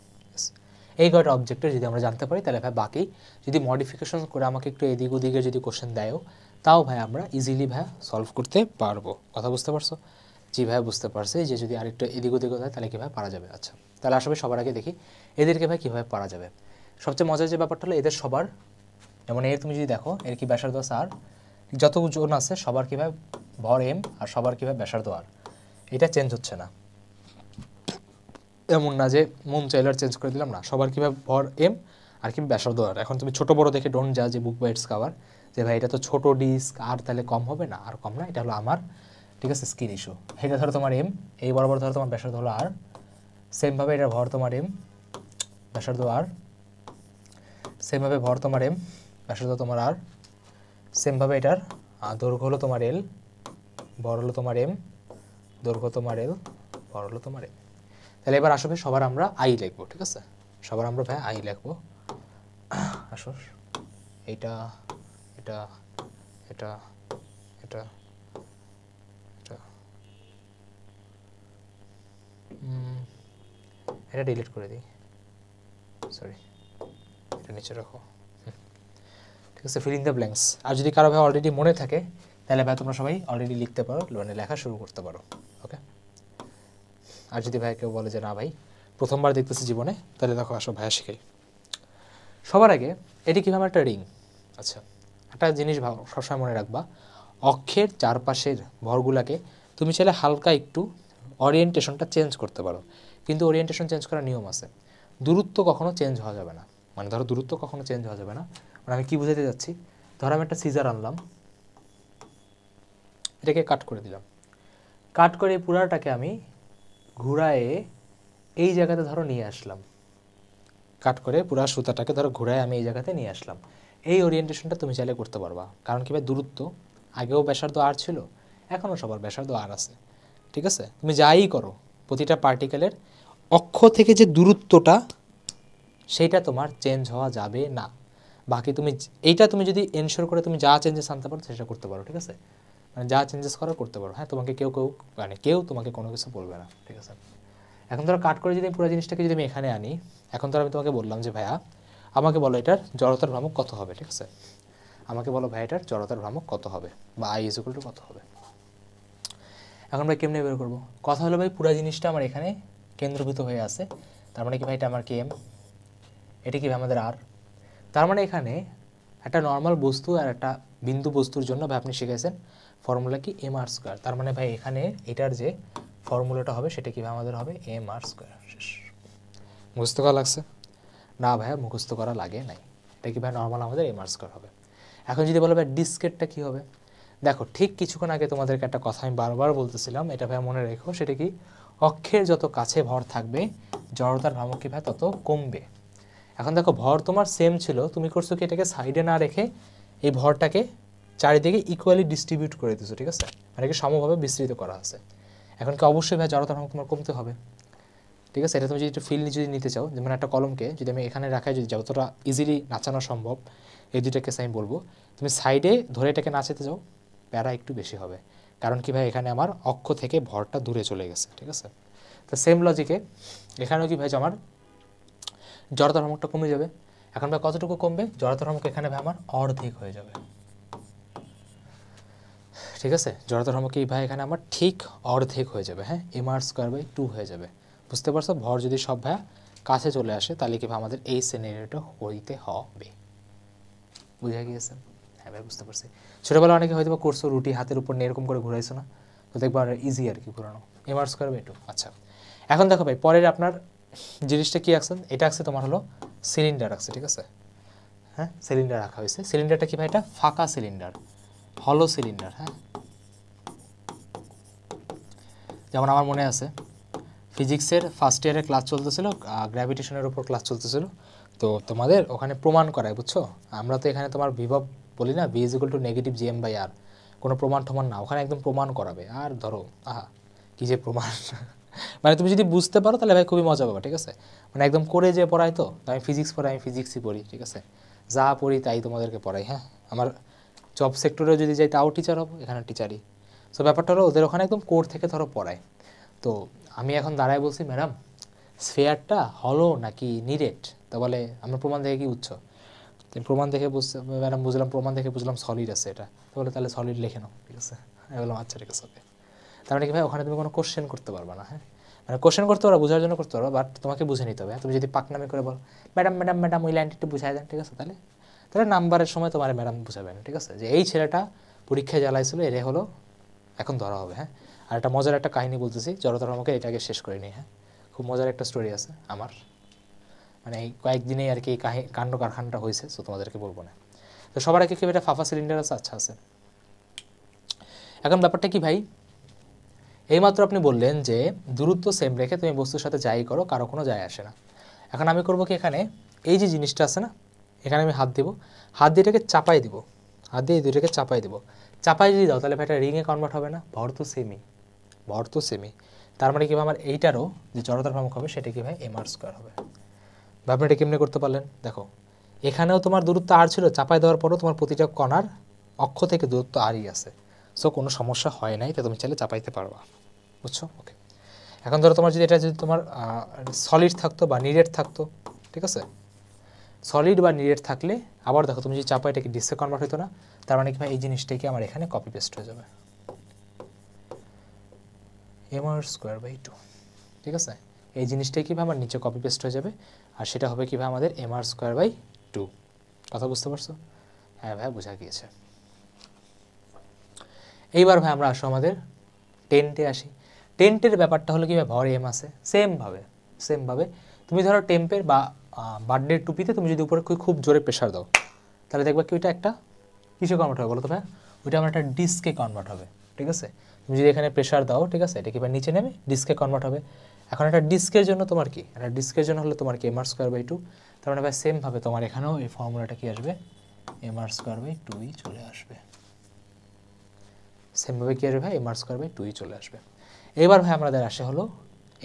এই কয়টা অবজেক্টের যদি আমরা জানতে পারি তাহলে ভাই বাকি যদি মডিফিকেশন করে আমাকে একটু এদিক ওদিকে যদি কোশ্চেন দেয়ও, তাও ভাই আমরা ইজিলি ভাই সলভ করতে পারবো। কথা বুঝতে পারছো? জি ভাই বুঝতে পারছি, যে যদি আরেকটু এদিক ওদিক হয় তাহলে কীভাবে পারা যাবে। আচ্ছা, তাহলে আসলে সবার আগে দেখি এদেরকে ভাই কীভাবে পারা যাবে। সবচেয়ে মজার যে ব্যাপারটা হলো এদের সবার, যেমন এর তুমি যদি দেখো এর কি ব্যাসার্ধ আর যত জন আছে সবার কীভাবে ভর এম আর সবার কীভাবে ব্যাসার্ধ আর, এটা চেঞ্জ হচ্ছে না। এমন না যে মন চাইলার চেঞ্জ করে দিলাম, না, সবার কীভাবে ভর এম আর কি ব্যাসার্ধ আর। এখন তুমি ছোটো বড়ো দেখে ডোন্ট যা যে বুক বাই ইটস কাভার, যে ভাই এটা তো ছোটো ডিস্ক আর তাহলে কম হবে না, আর কম না, এটা হলো আমার, ঠিক আছে, স্কিন ইস্যু। এটা ধরো তোমার এম, এই বরাবর ধরো তোমার ব্যাসার্ধ হলো আর, সেমভাবে এটার ভর তোমার এম, ব্যাসার্ধ আর, সেমভাবে ভর তোমার এম, ব্যাসার্ধ তোমার আর, সেমভাবে এটার দৈর্ঘ্য হলো তোমার এল, ভর হলো তোমার এম, দৈর্ঘ্য তোমার এল, ভর হলো তোমার এম। তাহলে এবার আসবে সবার আমরা আই লিখবো, ঠিক আছে? সবার আমরা ভাই আই লিখবো। আসো, এইটা, এটা, এটা, এটা, এটা, এটা ডিলিট করে দিই, সরি, এটা নিচে রাখো, ঠিক আছে? Fill in the blanks. আর যদি কারো ভাই অলরেডি মনে থাকে তাহলে ভাই তোমরা সবাই অলরেডি লিখতে পারো, মানে লেখা শুরু করতে পারো, ওকে? আর যদি ভাই কেউ বলে যে না ভাই প্রথমবার দেখতেছি জীবনে, তাহলে দেখো আসো ভাইয়া শিখাই। সবার আগে এটি কীভাবে একটা রিং, আচ্ছা একটা জিনিস সবসময় মনে রাখবা, অক্ষের চারপাশের ভরগুলাকে তুমি চাইলে হালকা একটু ওরিয়েন্টেশনটা চেঞ্জ করতে পারো, কিন্তু ওরিয়েন্টেশন চেঞ্জ করার নিয়ম আছে। দূরত্ব কখনো চেঞ্জ হওয়া যাবে না, মানে ধরো দূরত্ব কখনো চেঞ্জ হওয়া যাবে না, মানে আমি কী বুঝাতে যাচ্ছি, ধরো আমি একটা সিজার আনলাম, এটাকে কাট করে দিলাম, কাট করে পুরাটাকে আমি ঘুরায়ে এই জায়গাতে ধরো নিয়ে আসলাম, কাট করে পুরা সুতাটাকে ধরো ঘুরায় আমি এই জায়গাতে নিয়ে আসলাম। এই ওরিয়েন্টেশনটা তুমি চাইলে করতে পারবা, কারণ কী ভাই দূরত্ব আগেও ব্যাসার্ধ আর ছিল, এখনও সবার ব্যাসার্ধ আর আছে, ঠিক আছে? তুমি যাই করো প্রতিটা পার্টিকেলের অক্ষ থেকে যে দূরত্বটা সেইটা তোমার চেঞ্জ হওয়া যাবে না। বাকি তুমি এইটা তুমি যদি এনশোর করে তুমি যা চেঞ্জেস আনতে পারো সেটা করতে পারো, ঠিক আছে? মানে যা চেঞ্জেস করো করতে পারো, হ্যাঁ, তোমাকে কেউ তোমাকে কোনো কিছু বলবে না, ঠিক আছে? এখন ধরো কাট করে যদি পুরো জিনিসটাকে যদি আমি এখানে আনি, এখন ধরো আমি তোমাকে বললাম যে ভাইয়া আমাকে বলো এটার জড়তার ভ্রামক কত হবে, ঠিক আছে? আমাকে বলো ভাই এটার জড়তার ভ্রামক কত হবে, বা আই ইজ ইকুয়াল টু কত হবে। এখন ভাই কেমনে বের করবো? কথা হলো ভাই পুরো জিনিসটা আমার এখানে কেন্দ্রভূত হয়ে আছে, তার মানে কি ভাই এটা আমার কি এম, এটা কি আমাদের আর, তার মানে এখানে একটা নর্মাল বস্তু আর একটা বিন্দু বস্তুর জন্য ভাই আপনি শিখেছেন ফর্মুলা কি এম আর স্কোয়ার, তার মানে ভাই এখানে এটার যে ফর্মুলাটা হবে সেটা কীভাবে আমাদের হবে এম আর স্কোয়ার। শেষ। মুখস্থ করা লাগছে? না ভাইয়া মুখস্থ করা লাগে নাই, এটা কি ভাই নর্মাল আমাদের এম আর স্কোয়ার হবে। এখন যদি বলো ভাই ডিস্কেটটা কী হবে, দেখো ঠিক কিছুক্ষণ আগে তোমাদেরকে একটা কথা আমি বারবার বলতেছিলাম, এটা ভাই মনে রেখো, সেটা কি অক্ষের যত কাছে ভর থাকবে জড়তার ভ্রামক কি ভাই তত কমবে। এখন দেখো ভর তোমার সেম ছিল, তুমি করছো কি এটাকে সাইডে না রেখে এই ভরটাকে চারিদিকে ইকুয়ালি ডিস্ট্রিবিউট করে দিচ্ছ, ঠিক আছে? মানে কি সমভাবে বিস্তৃত করা আছে। এখন কি অবশ্যই ভাই জড়তার ভ্রামক তোমার কমতে হবে, ঠিক আছে? এটা তুমি যদি একটু ফিল যদি নিতে চাও, যেমন একটা কলমকে যদি আমি এখানে রাখাই যদি যতটা ইজিলি নাচানো সম্ভব, এই দুইটা কেস আমি বলবো, তুমি সাইডে ধরে এটাকে নাচাতে যাও প্যারা একটু বেশি হবে, কারণ কি ভাই এখানে আমার অক্ষ থেকে ভরটা দূরে চলে গেছে, ঠিক আছে? তো সেম লজিকে এখানেও কি ভাই আমার জড়তার ভ্রামকটা কমে যাবে। এখন ভাই কতটুকু কমবে? জড়তার ভ্রামক এখানে ভাই আমার অর্ধেক হয়ে যাবে, ঠিক আছে? জড়তার ভ্রামক এই ভাই এখানে আমার ঠিক অর্ধেক হয়ে যাবে, হ্যাঁ, এম আর স্কোয়ার বাই 2 হয়ে যাবে। বুঝতে পারছো? ভর যদি সব ভাই কাছে চলে আসে তাহলে কি ভাই আমাদের এই সিনারিওটা হইতে হবে। বুঝে গিয়েছেন? হ্যাঁ ভাই বুঝতে পারছি। ছোটোবেলা অনেকে হয়তো বা করছো রুটি হাতের উপর নিয়ে এরকম করে ঘুরাইছো না, তো দেখবো আর ইজি আর কি ঘোরানো, এম আর স্কোয়ার বাই 2। আচ্ছা এখন দেখো ভাই পরের আপনার জিনিসটা কী আসছে, এটা আসছে তোমার হলো সিলিন্ডার আসছে, ঠিক আছে, হ্যাঁ সিলিন্ডার রাখা হয়েছে। সিলিন্ডারটা কি ভাই, এটা ফাঁকা সিলিন্ডার, হলো সিলিন্ডার। হ্যাঁ যেমন আমার মনে আছে ফিজিক্সের ফার্স্ট ইয়ারে ক্লাস চলতেছিল, গ্র্যাভিটেশনের উপর ক্লাস চলতেছিল, তো তোমাদের ওখানে প্রমাণ করায়, বুঝছো, আমরা তো এখানে তোমার বিভব বলি না, V is equal to negative GM by R, কোনো প্রমাণ ঠমান না, ওখানে একদম প্রমাণ করাবে। আর ধরো আহা কী যে প্রমাণ মানে তুমি যদি বুঝতে পারো তাহলে ভাই খুবই মজা পাবে, ঠিক আছে, মানে একদম করে যে পড়ায়, তো আমি ফিজিক্স পড়াই, আমি ফিজিক্সই পড়ি, ঠিক আছে, যা পড়ি তাই তোমাদেরকে পড়াই। হ্যাঁ আমার জব সেক্টরে যদি যাই তাও টিচার হবো, এখানে টিচারই। সো ব্যাপারটা হলো ওদের ওখানে একদম কোর থেকে ধরো পড়ায়। তো আমি এখন দাঁড়ায় বলছি ম্যাডাম স্ফেয়ারটা হলো নাকি নিরেট, তা বলে আমরা প্রমাণ দেখে কি বুঝছো, প্রমাণ দেখে ম্যাডাম বুঝলাম, প্রমাণ দেখে বুঝলাম সলিড আছে এটা, তো বলে তাহলে সলিড লিখে নাও, ঠিক আছে। আমি বললাম আচ্ছা ঠিক আছে ওকে। তার মানে কি ভাই ওখানে তুমি কোনো কোশ্চেন করতে পারবা না, হ্যাঁ মানে কোশ্চেন করতে পারো, বোঝার জন্য করতে পারো, বাট তোমাকে বুঝে নিতে হবে। তুমি যদি পাকনামি করে বলো ম্যাডাম ম্যাডাম ম্যাডাম ওই লাইনটা একটু বুঝাই দেন, ঠিক আছে, তাহলে তাহলে নাম্বারের সময় তোমার ম্যাডাম বুঝাবেন, ঠিক আছে, যে এই ছেলেটা পরীক্ষায় জ্বালাইছিল এরে হলো এখন ধরা হবে। হ্যাঁ আর একটা মজার একটা কাহিনী বলতেছি, জড়তার আমাকে এটাকে শেষ করে নিই। হ্যাঁ খুব মজার একটা স্টোরি আছে আমার, মানে এই কয়েকদিনেই আর কি এই কাণ্ড কারখানাটা হয়েছে, সো তোমাদেরকে বলবো না। তো সবার আগে কি এটা ফাফা সিলিন্ডার আছে, আচ্ছা আছে। এখন ব্যাপারটা কি ভাই, এইমাত্র আপনি বললেন যে দূরত্ব সেম রেখে তুমি বস্তুর সাথে যাই করো কারো কোনো যায় আসে না। এখন আমি করবো কি, এখানে এই যে জিনিসটা আছে না, এখানে আমি হাত দিব, হাত দিয়ে এটাকে চাপাই দিব, হাত দিয়ে দুইটাকে চাপাই দিব, চাপাই যদি দাও তাহলে ভাই এটা রিংয়ে কনভার্ট হবে না, ভর তো সেমই, ভর তো সেমই। তার মানে কি আমার এইটারও যে জড়তার ভ্রামক হবে সেটা কি ভাই এম আর স্কোয়ার হবে। আপনি এটা কেমনে করতে পারলেন, দেখো এখানেও তোমার দূরত্ব আর ছিল, চাপাই দেওয়ার পরও তোমার প্রতিটা কণার অক্ষ থেকে দূরত্ব আরই আছে, সো কোনো সমস্যা হয় নাই, তো তুমি চাইলে চাপাইতে পারবা, বুঝছো। ওকে এখন ধরো তোমার যদি এটা যদি তোমার সলিড থাকতো বা নিরেট থাকতো, ঠিক আছে, সলিড বা নিরেট থাকলে আবার দেখো তুমি যদি চাপা এটাকে ডিসে কনভার্ট হতো না, তার মানে কি ভাই এই জিনিসটাকে আমার এখানে কপি পেস্ট হয়ে যাবে, এম আর স্কোয়ার বাই 2, ঠিক আছে, এই জিনিসটাই কীভাবে আমার নিচে কপি পেস্ট হয়ে যাবে, আর সেটা হবে কীভাবে আমাদের এম আর স্কোয়ার বাই 2। কথা বুঝতে পারছো? হ্যাঁ ভাই বোঝা গিয়েছে। এইবার ভাই আমরা আসো আমাদের টেন্টে আসি। টেন্টের ব্যাপারটা হলো কি ভাই ভর এম আছে, সেমভাবে তুমি ধরো টেম্পের বা বার্থডে টুপিতে তুমি যদি উপরে খুব জোরে প্রেশার দাও তাহলে দেখবা কি ওইটা একটা কিসে কনভার্ট হবে বলো তো ভাই, ওইটা আমার একটা ডিস্কে কনভার্ট হবে, ঠিক আছে। তুমি যদি এখানে প্রেশার দাও, ঠিক আছে, এটা কি ভাই নিচে নেমে ডিস্কে কনভার্ট হবে। এখন একটা ডিস্কের জন্য তোমার কি, একটা ডিস্কের জন্য হলো তোমার কি এম আর স্কোয়ার বাই 2, তার মানে ভাই সেমভাবে তোমার এখানেও এই ফর্মুলাটা কি আসবে, এম আর স্কোয়ার বাই 2ই চলে আসবে, সেমভাবে কি আসবে ভাই এম আর স্কোয়ার বাই 2ই চলে আসবে। এবার ভাই আমাদের আসে হলো,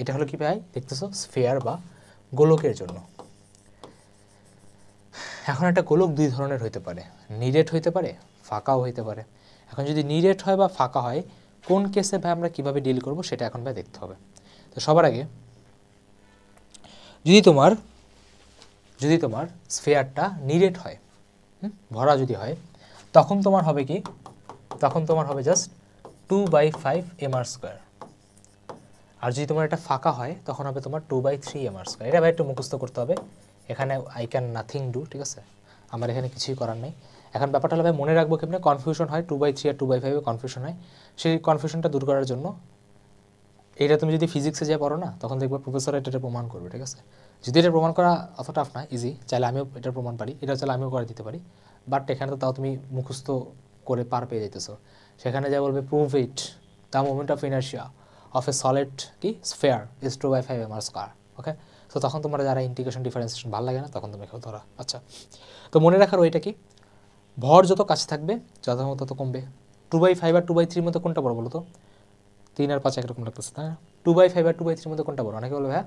এটা হলো কি ভাই দেখতেছো স্ফিয়ার বা গোলকের জন্য। এখন একটা গোলক দুই ধরনের হইতে পারে, নিরেট হইতে পারে, ফাঁকাও হইতে পারে। এখন যদি নিরেট হয় বা ফাঁকা হয় কোন কেসে ভাই আমরা কীভাবে ডিল করব সেটা এখন ভাই দেখতে হবে। তো সবার আগে যদি তোমার স্ফিয়ারটা নিরেট হয়, ভরা যদি হয়, তখন তোমার হবে কি, তখন তোমার হবে জাস্ট 2/5 এম আর স্কোয়ার। আর যদি তোমার এটা ফাঁকা হয় তখন হবে তোমার 2/3 এম আর স্কোয়ার। এটা ভাই একটু মুখস্থ করতে হবে, এখানে আই ক্যান নাথিং ডু, ঠিক আছে, আমার এখানে কিছুই করার নেই। এখন ব্যাপারটা হলো ভাই মনে রাখবো কেমনে, কনফিউশন হয় 2/3 আর 2/5 কনফিউশন হয়, সেই কনফিউশনটা দূর করার জন্য এটা তুমি যদি ফিজিক্সে যা পড়ো না তখন দেখবো প্রফেসর এটা প্রমাণ করবে, ঠিক আছে। যদি এটা প্রমাণ করা অত টাফ না, ইজি, চাইলে আমিও এটার প্রমাণ পারি, এটা চাইলে আমিও করে দিতে পারি, বাট এখানে তো তাও তুমি মুখস্থ করে পার পেয়ে যেতেছো। সেখানে যা বলবে prove it the moment of inertia of a solid কি sphere is 2/5 M R square. Okay, তো তখন তোমরা যারা ইন্টিগ্রেশন ডিফারেন্সিয়েশন ভালো লাগে না তখন তুমি কেউ ধরা। আচ্ছা, তো মনে রাখার ওইটা কি, ভর যত কাছে থাকবে যথাযথ তত কমবে। 2/5 আর 2/3 মধ্যে কোনটা বড় বলো তো? 3 আর 5 একরকম লাগতেছে, তাই না? 2/5 আর 2/3 মধ্যে কোনটা বড়? অনেকে বলবে হ্যাঁ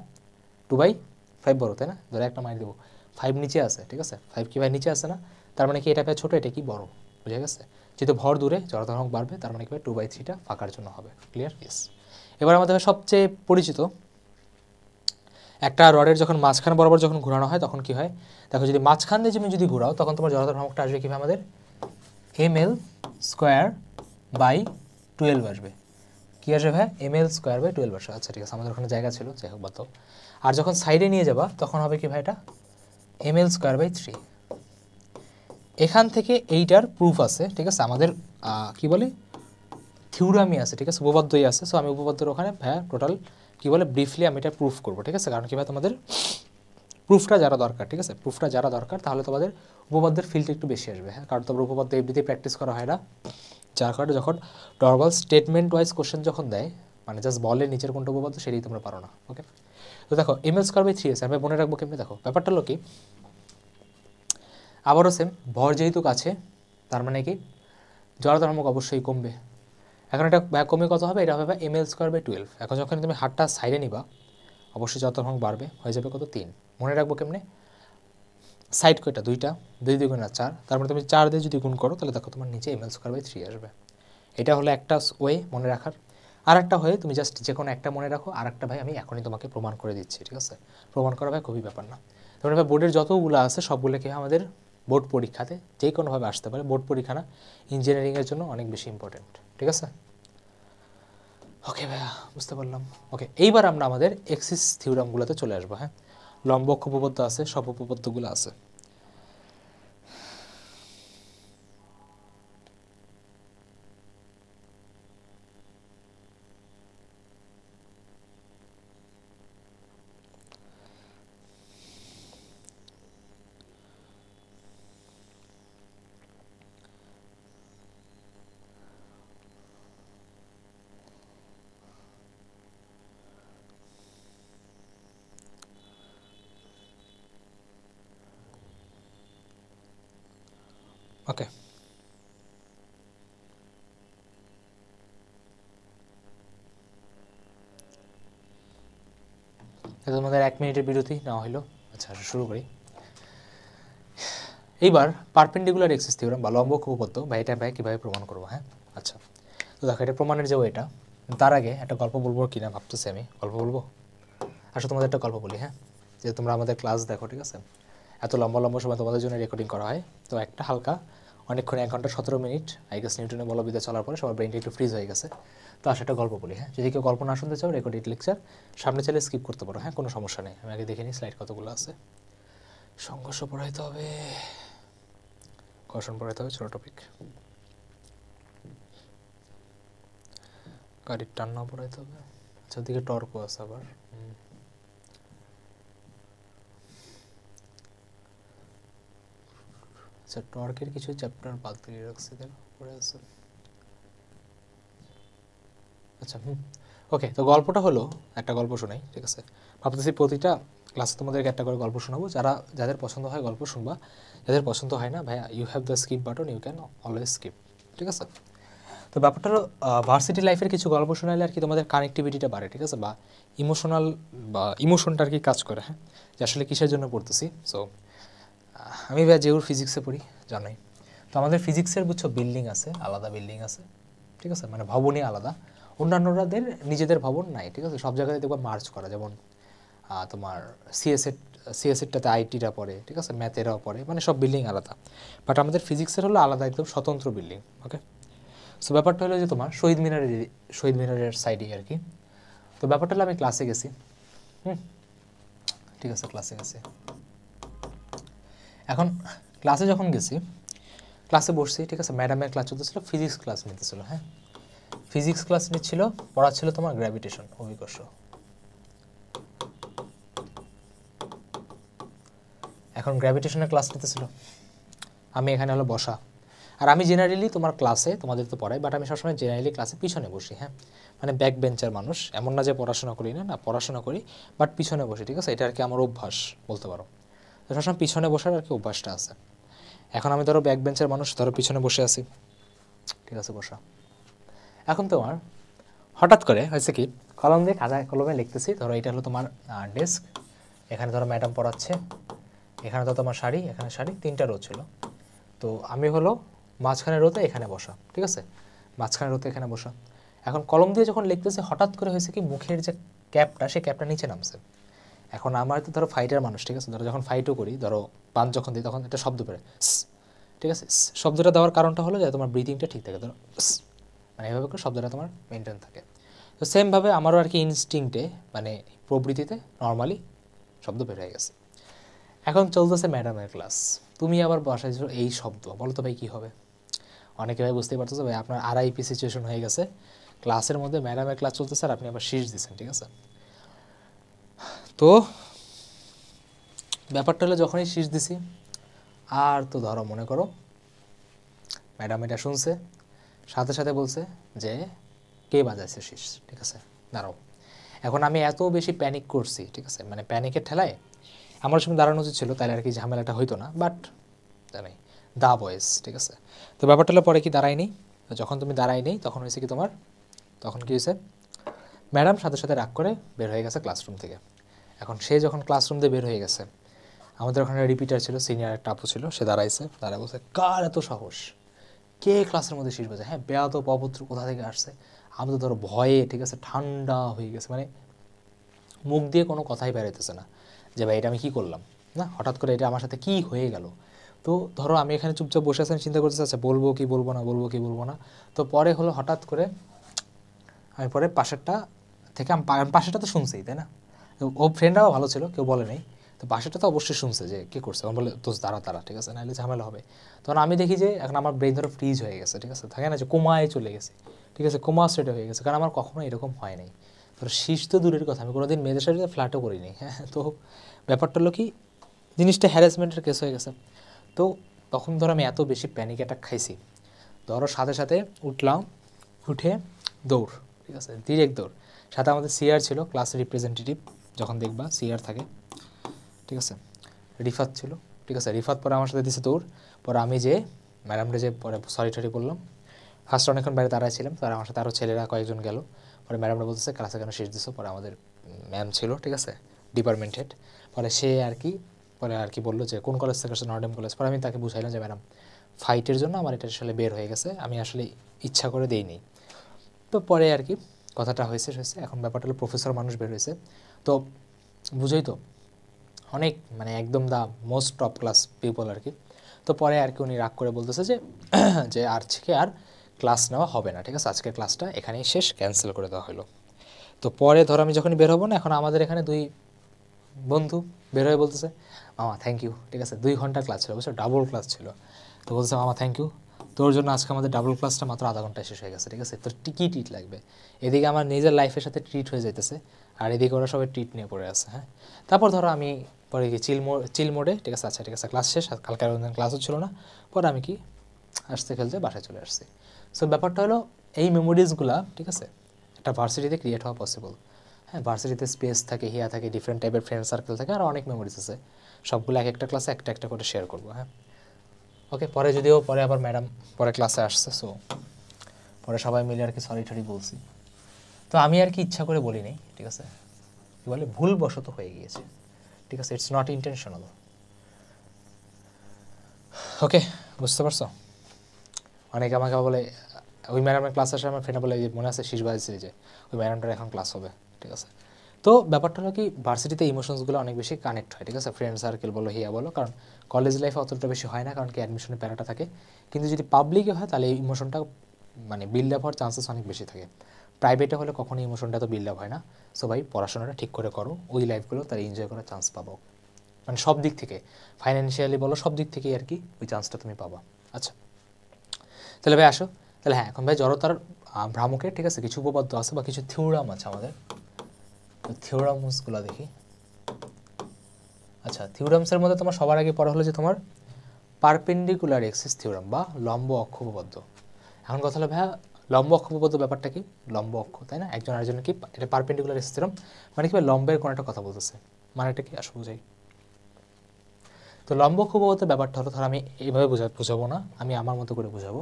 2/5 বড়, তাই না? ধরে একটা মাইর দেবো, 5 নিচে আছে, ঠিক আছে, 5 কি ভাই নিচে আছে না, তার মানে কি এটা ভাই ছোটো, এটা কি বড়, বুঝে গেছে? যেহেতু ভর দূরে জড়তা ধর্মক বাড়বে, তার মানে কি ভাই 2/3টা ফাঁকার জন্য হবে। ক্লিয়ার? ইয়েস। এবার আমাদের সবচেয়ে পরিচিত একটা রডের যখন মাঝখান বরাবর যখন ঘোরানো হয় তখন কি হয় দেখো, যদি মাঝখান দিয়ে তুমি যদি ঘোরাও তখন তোমার জড়তা ভ্রামকটা আসবে কীভাবে আমাদের ml স্কোয়ার বাই 12 আসবে। কী আসবে ভাই? ml স্কোয়ার বাই 12 আসবে। আচ্ছা ঠিক আছে, আমাদের ওখানে জায়গা ছিল, যাই হোক বাতো। আর যখন সাইডে নিয়ে যাবা তখন হবে কি ভাই এটা ml স্কোয়ার বাই 3। এখান থেকে এইটার প্রুফ আছে, ঠিক আছে, আমাদের কি বলে থিওরামই আছে, ঠিক আছে, উপপাদ্যই আছে। সো আমি উপপাদ্যের ওখানে ভাইয়া টোটাল কী বলে ব্রিফলি আমি এটা প্রুফ করবো, ঠিক আছে। কারণ কী ভাই তোমাদের প্রুফটা যারা দরকার, ঠিক আছে, প্রুফটা যারা দরকার তাহলে তোমাদের উপপাদ্যের ফিল্ডটা একটু বেশি আসবে, হ্যাঁ। কারণ তোমার উপপাদ্য এমনিতেই প্র্যাকটিস করা হয় না, যার কারণে যখন নর্মাল স্টেটমেন্ট ওয়াইজ কোশ্চেন যখন দেয়, মানে জাস্ট বলে নিচের কোনটা উপপাদ্য সেটাই তোমরা পারো না, ওকে। তো দেখো ml স্কয়ার বাই 3s আমি মনে রাখবো কেমনি, দেখো ব্যাপারটা হলো কি, আবারও সেম, ভর যেহেতু কাছে তার মানে কি জড়তার ধর্মক অবশ্যই কমবে। এখন এটা কমে কত হবে, এটা হবে ml স্কয়ার বাই 12। এখন যখন তুমি হাতটা সাইডে নিবা অবশ্যই জড়তার ধর্মক বাড়বে, হয়ে যাবে কত 3। মনে রাখবো কেমনে, সাইড কয়টা, দুইটা, 2 2 গুণ 4, তারপরে তুমি 4 দিয়ে যদি গুণ করো তাহলে দেখো তোমার নিচে ml স্কয়ার বাই 3 আসবে। এটা হলো একটা ওয়ে মনে রাখার। আর একটা হয়ে তুমি জাস্ট যে কোনো একটা মনে রাখো, আর একটা ভাই আমি এখনই তোমাকে প্রমাণ করে দিচ্ছি, ঠিক আছে। প্রমাণ করা ভাই খুবই ব্যাপার না। তারপরে ভাই বোর্ডের যতগুলো আছে সবগুলো কি আমাদের বোর্ড পরীক্ষাতে যে কোনোভাবে আসতে পারে, বোর্ড পরীক্ষা না ইঞ্জিনিয়ারিংয়ের জন্য অনেক বেশি ইম্পর্টেন্ট, ঠিক আছে। ওকে ভাইয়া বুঝতে পারলাম। ওকে, এইবার আমরা আমাদের এক্সিস থিওরামগুলোতে চলে আসবো, হ্যাঁ। লম্ব অক্ষ উপপাদ্য আছে, সব উপপাদ্যগুলো আছে। ওকে, এটা তোমাদের 1 মিনিটের বিরতি নেওয়া হলো। আচ্ছা শুরু করি। এইবার পারপেন্ডিকুলার এক্সিস থিওরাম বা লম্ব অক্ষ উপপাদ্য বা এটা ভাই কীভাবে প্রমাণ করবো, হ্যাঁ। আচ্ছা, তো দেখো এটা প্রমাণের যে এটা, তার আগে একটা গল্প বলবো কিনা ভাবতেছি আমি, গল্প বলবো। আসলে তোমাদের একটা গল্প বলি, হ্যাঁ। যে তোমরা আমাদের ক্লাস দেখো, ঠিক আছে, এত লম্বা লম্বা সময় তোমাদের জন্য রেকর্ডিং করা হয়, তো একটা হালকা অনেকক্ষণ 1 ঘন্টা 17 মিনিট আই গেস নিউটনের বলবিদ্যা চলার পরে সবার ব্রেনটা একটু ফ্রিজ হয়ে গেছে। তো সেটা গল্প বলি, হ্যাঁ। যদি কেউ গল্প না শুনতে চাও রেকর্ডেড লেকচার সামনে চাইলে স্কিপ করতে পারো, হ্যাঁ, কোনো সমস্যা নেই। আমি আগে দেখে নিই স্লাইড কতগুলো আছে। সংঘর্ষ পড়াইতে হবে, কষণ পড়াইতে হবে, ছোটো টপিক, গাড়ির টান্না পড়াইতে হবে। আচ্ছা ওদিকে টর্কও আছে আবার। আচ্ছা টর্কের কিছু চ্যাপ্টার বাদ দিয়ে রাখছি, পড়ে আছে। আচ্ছা ওকে, তো গল্পটা হলো, একটা গল্প শোনাই, ঠিক আছে। ভাবতেছি প্রতিটা ক্লাসে তোমাদেরকে একটা করে গল্প শোনাবো, যাদের পছন্দ হয় গল্প শুনবা, যাদের পছন্দ হয় না ভাইয়া you have the skip button, you can always skip, ঠিক আছে। তো ব্যাপারটা হলো ভার্সিটি লাইফের কিছু গল্প শোনালে আর কি তোমাদের কানেক্টিভিটিটা বাড়ে, ঠিক আছে, বা ইমোশনাল বা ইমোশনটা আর কি কাজ করে, হ্যাঁ, যে আসলে কিসের জন্য পড়তেছি। সো আমি ভাইয়া যেগুলো ফিজিক্সে পড়ি জানোই, তো আমাদের ফিজিক্সের বুঝছো বিল্ডিং আছে, আলাদা বিল্ডিং আছে, ঠিক আছে, মানে ভবনই আলাদা। অন্যান্যরাদের নিজেদের ভবন নাই, ঠিক আছে, সব জায়গায় দেখবা মার্চ করা, যেমন তোমার সিএসএরটাতে আইটিরা পড়ে, ঠিক আছে, ম্যাথেরাও পড়ে, মানে সব বিল্ডিং আলাদা। বাট আমাদের ফিজিক্সের হলো আলাদা একদম স্বতন্ত্র বিল্ডিং, ওকে। সো ব্যাপারটা হলো যে তোমার শহীদ মিনারের সাইডে আর কি। তো ব্যাপারটা হলো আমি ক্লাসে গেছি, ঠিক আছে, ক্লাসে গেছি। এখন ক্লাসে যখন গেছি, ক্লাসে বসছি, ঠিক আছে, ম্যাডামের ক্লাস চলতেছিল, ফিজিক্স ক্লাস নিতেছিল, হ্যাঁ, ফিজিক্স ক্লাস নিচ্ছিল, পড়াচ্ছিল তোমার গ্র্যাভিটেশন, অভিকর্ষ। এখন গ্র্যাভিটেশনের ক্লাস নিতেছিল, আমি এখানে হলো বসা। আর আমি জেনারেলি তোমার ক্লাসে তোমাদের তো পড়াই, বাট আমি সবসময় জেনারেলি ক্লাসে পিছনে বসি, হ্যাঁ, মানে ব্যাক বেঞ্চার মানুষ, এমন না যে পড়াশোনা করি না, পড়াশোনা করি, বাট পিছনে বসি, ঠিক আছে, এটা আর কি আমার অভ্যাস বলতে পারো। তো সবসময় পিছনে বসার আর কি অভ্যাসটা আছে। এখন আমি ধরো ব্যাক বেঞ্চের মানুষ, ধরো পিছনে বসে আছি, ঠিক আছে, বসা। এখন তোমার হঠাৎ করে হয়েছে কি, কলম দিয়ে খাতায় কলমে লিখতেছি, ধরো এটা হলো তোমার ডেস্ক, এখানে ধরো ম্যাডাম পড়াচ্ছে, এখানে তো তোমার শাড়ি, এখানে শাড়ি, 3টা রো ছিল। তো আমি হলো মাঝখানে রোতে এখানে বসা, ঠিক আছে, মাঝখানে রোতে এখানে বসা। এখন কলম দিয়ে যখন লিখতেছে হঠাৎ করে হয়েছে কি, মুখের যে ক্যাপটা, সেই ক্যাপটা নিচে নামছে। এখন আমার তো ধরো ফাইটার মানুষ, ঠিক আছে, ধরো যখন ফাইটও করি, ধরো পান যখন দিই তখন একটা শব্দ বেরোয়, ঠিক আছে। শব্দটা দেওয়ার কারণটা হলো যে তোমার ব্রিদিংটা ঠিক থাকে, ধরো মানে এভাবে করে শব্দটা তোমার মেনটেন থাকে। তো সেমভাবে আমারও আর কি ইনস্টিংক্টে, মানে প্রবৃত্তিতে নর্মালি শব্দ বের হয়ে গেছে। এখন চলতেছে ম্যাডামের ক্লাস, তুমি আবার বসাইছো এই শব্দ, বলো তো ভাই কী হবে? অনেকে ভাই বুঝতেই পারতেছে ভাই আপনার আরআইপি সিচুয়েশন হয়ে গেছে, ক্লাসের মধ্যে ম্যাডামের ক্লাস চলতেছে আর আপনি আবার শীষ দিচ্ছেন, ঠিক আছে। তো ব্যাপারটা হলো যখনই শীষ দিছি আর তো ধরো মনে করো ম্যাডাম এটা শুনছে, সাথে সাথে বলছে যে কে বাজাইছে শীষ, ঠিক আছে দাঁড়াও। এখন আমি এত বেশি প্যানিক করছি, ঠিক আছে, মানে প্যানিকের ঠেলায় আমার সঙ্গে দাঁড়ানো উচিত ছিল, তাহলে আর কি ঝামেলাটা হইতো না, বাট জানাই দা বয়েস, ঠিক আছে। তো ব্যাপারটা হলো পরে কি দাঁড়ায়নি, যখন তুমি দাঁড়ায়নি তখন হয়েছে কি তোমার, তখন কী হয়েছে, ম্যাডাম সাথে সাথে রাগ করে বের হয়ে গেছে ক্লাসরুম থেকে। এখন সে যখন ক্লাসরুম দিয়ে বের হয়ে গেছে, আমাদের ওখানে রিপিটার ছিল, সিনিয়র একটা আপু ছিল, সে দাঁড়াইছে, দাঁড়ায় বলছে কার এত সাহস, কে ক্লাসের মধ্যে শীষ বাজে, হ্যাঁ বেয়াদব অভদ্র কোথা থেকে আসছে। আমি তো ধরো ভয়ে, ঠিক আছে, ঠান্ডা হয়ে গেছে, মানে মুখ দিয়ে কোনো কথাই বেরোতেছে না যে ভাই এটা আমি কী করলাম, না হঠাৎ করে এটা আমার সাথে কী হয়ে গেল। তো ধরো আমি এখানে চুপচাপ বসে আছি, চিন্তা করতেছি আচ্ছা বলবো কি বলবো না, বলবো কি বলবো না। তো পরে হলো হঠাৎ করে আমি পরে পাশেরটা থেকে আমি পাশেরটা তো শুনছেই, তাই না, ও ফ্রেন্ডরাও ভালো ছিল, কেউ বলে নেই, তো পাশেরটা তো অবশ্যই শুনছে যে কী করছে, আমার বলে দোষ দাঁড়া তারা, ঠিক আছে, নাহলে ঝামেলা হবে। তখন আমি দেখি যে এখন আমার ব্রেন ধরো ফ্রিজ হয়ে গেছে, ঠিক আছে, থাকে না যে কোমায় চলে গেছে, ঠিক আছে, কোমা স্টেটে হয়ে গেছে, কারণ আমার কখনো এরকম হয় নাই। ধরো শীষ তো দূরের কথা, আমি কোনোদিন মেয়েদের সাথে ফ্ল্যাটও করিনি, হ্যাঁ। তো ব্যাপারটা হলো কি জিনিসটা হ্যারাসমেন্টের কেস হয়ে গেছে। তো তখন ধরো আমি এত বেশি প্যানিক অ্যাটাক খাইছি, ধরো সাথে সাথে উঠলাম, উঠে দৌড়, ঠিক আছে, ডিরেক্ট দৌড়। সাথে আমাদের সিআর ছিল, ক্লাস রিপ্রেজেন্টেটিভ, যখন দেখবা সিআর থাকে, ঠিক আছে, রিফাত ছিল, ঠিক আছে, রিফাত পরে আমার সাথে দিছে দৌড়। পরে আমি যে ম্যাডামটা যে পরে সরি টরি বললাম, ফার্স্ট অনেকক্ষণ বাইরে দাঁড়ায় ছিলাম, তো আমার সাথে আরও ছেলেরা কয়েকজন গেল। পরে ম্যাডামরা বলতেছে ক্লাসে কেন শেষ দিছো, পরে আমাদের ম্যাম ছিল, ঠিক আছে, ডিপার্টমেন্ট হেড, পরে সে আর কি পরে আর কি বললো যে কোন কলেজ থেকে আসছে, নর্ডেম কলেজ। পরে আমি তাকে বুঝাইলাম যে ম্যাডাম ফাইটের জন্য আমার এটা আসলে বের হয়ে গেছে, আমি আসলে ইচ্ছা করে দেইনি। তো পরে আর কি কথাটা হয়েছে। এখন ব্যাপারটা হলো প্রফেসর মানুষ বের হয়েছে, তো বুঝোই তো অনেক মানে একদম the most top class people আর কি। তো পরে আর কি উনি রাগ করে বলতেছে যে যে আজকে আর ক্লাস নেওয়া হবে না, ঠিক আছে, আজকের ক্লাসটা এখানেই শেষ, ক্যান্সেল করে দেওয়া হলো। তো পরে ধরো আমি যখনই বের হবো না, এখন আমাদের এখানে দুই বন্ধু বের হয়ে বলতেছে মামা থ্যাংক ইউ, ঠিক আছে, 2 ঘন্টা ক্লাস ছিল, বুঝছো, ডাবল ক্লাস ছিল। তো বলছে মামা থ্যাংক ইউ, তোর জন্য আজকে আমাদের ডাবল ক্লাসটা মাত্র আধা ঘন্টায় শেষ হয়ে গেছে, ঠিক আছে, তোর কি ট্রিট লাগবে। এদিকে আমার নিজের লাইফের সাথে ট্রিট হয়ে যাইতেছে, আর এদিকে ওরা সবাই ট্রিট নিয়ে পড়ে আছে, হ্যাঁ। তারপর ধরো আমি পরে কি চিল মোডে, ঠিক আছে, আচ্ছা ঠিক আছে ক্লাস শেষ, কালকে আর ক্লাসও ছিল না। পরে আমি কি আসতে খেলতে বাসায় চলে আসছি। সো ব্যাপারটা হলো এই মেমোরিজগুলা, ঠিক আছে, একটা ভার্সিটিতে ক্রিয়েট হওয়া পসিবল। হ্যাঁ, ভার্সিটিতে স্পেস থাকে, হিয়া থাকে, ডিফারেন্ট টাইপের ফ্রেন্ড সার্কেল থাকে, আর অনেক মেমোরিজ আছে, সবগুলো এক একটা ক্লাসে একটা একটা করে শেয়ার করবো, হ্যাঁ। ওকে, পরে যদিও পরে আবার ম্যাডাম পরে ক্লাসে আসছে, সো পরে সবাই মিলে আর কি সরি টরি বলছি। তো আমি আর কি ইচ্ছা করে বলিনি, ঠিক আছে, কী বলে ভুলবশত হয়ে গিয়েছে, ঠিক আছে, ইটস নট ইন্টেনশনাল। ওকে, বুঝতে পারছো। অনেকে আমাকে বলে ওই ম্যাডামের ক্লাস আসে, আমার ফ্রেন্ড বলে মনে আছে শীষ বাজেছিল যে ওই ম্যাডামটার এখন ক্লাস হবে, ঠিক আছে। তো ব্যাপারটা হলো কি ভার্সিটিতে ইমোশনসগুলো অনেক বেশি কানেক্ট হয়, ঠিক আছে, ফ্রেন্ড সার্কেল বলো হিয়া বলো, কারণ কলেজ লাইফে অতটা বেশি হয় না, কারণ কি অ্যাডমিশনের প্যারাটা থাকে। কিন্তু যদি পাবলিকে হয় তাহলে এই ইমোশনটা মানে বিল্ড আপ হওয়ার চান্সেস অনেক বেশি থাকে। প্রাইভেটে হলে কখনোই ইমোশনটা তো বিল্ড আপ হয় না। সো ভাই পড়াশোনাটা ঠিক করে করো, ওই লাইফগুলো তারা এনজয় করার চান্স পাবো, মানে সব দিক থেকে, ফাইন্যান্সিয়ালি বলো, সব দিক থেকেই আর কি ওই চান্সটা তুমি পাবা। আচ্ছা তাহলে ভাই আসো, তাহলে হ্যাঁ এখন ভাই জড়তার ভ্রামকের, ঠিক আছে, কিছু উপপাদ্য আছে বা কিছু থিওরাম আছে আমাদের, তো থিওরামসগুলো দেখি। আচ্ছা, থিওরামসের মধ্যে তোমার সবার আগে পড়া হলো যে তোমার পারপেন্ডিকুলার এক্সিস থিওরাম বা লম্ব অক্ষ উপপাদ্য। এখন কথা হলো ভাইয়া লম্ব অক্ষ উপপাদ্য ব্যাপারটা কি, লম্ব অক্ষ, তাই না, একজন আরেকজনের কি, এটা পারপেন্ডিকুলার এক্সিস থিওরাম মানে কি ভাই লম্বের কোনো একটা কথা বলতেছে, মানেটা কি আসলে বুঝাই। তো লম্ব অক্ষ উপপাদ্যের ব্যাপারটা হলো, ধরো আমি এইভাবে বুঝাবো না, আমি আমার মতো করে বুঝাবো।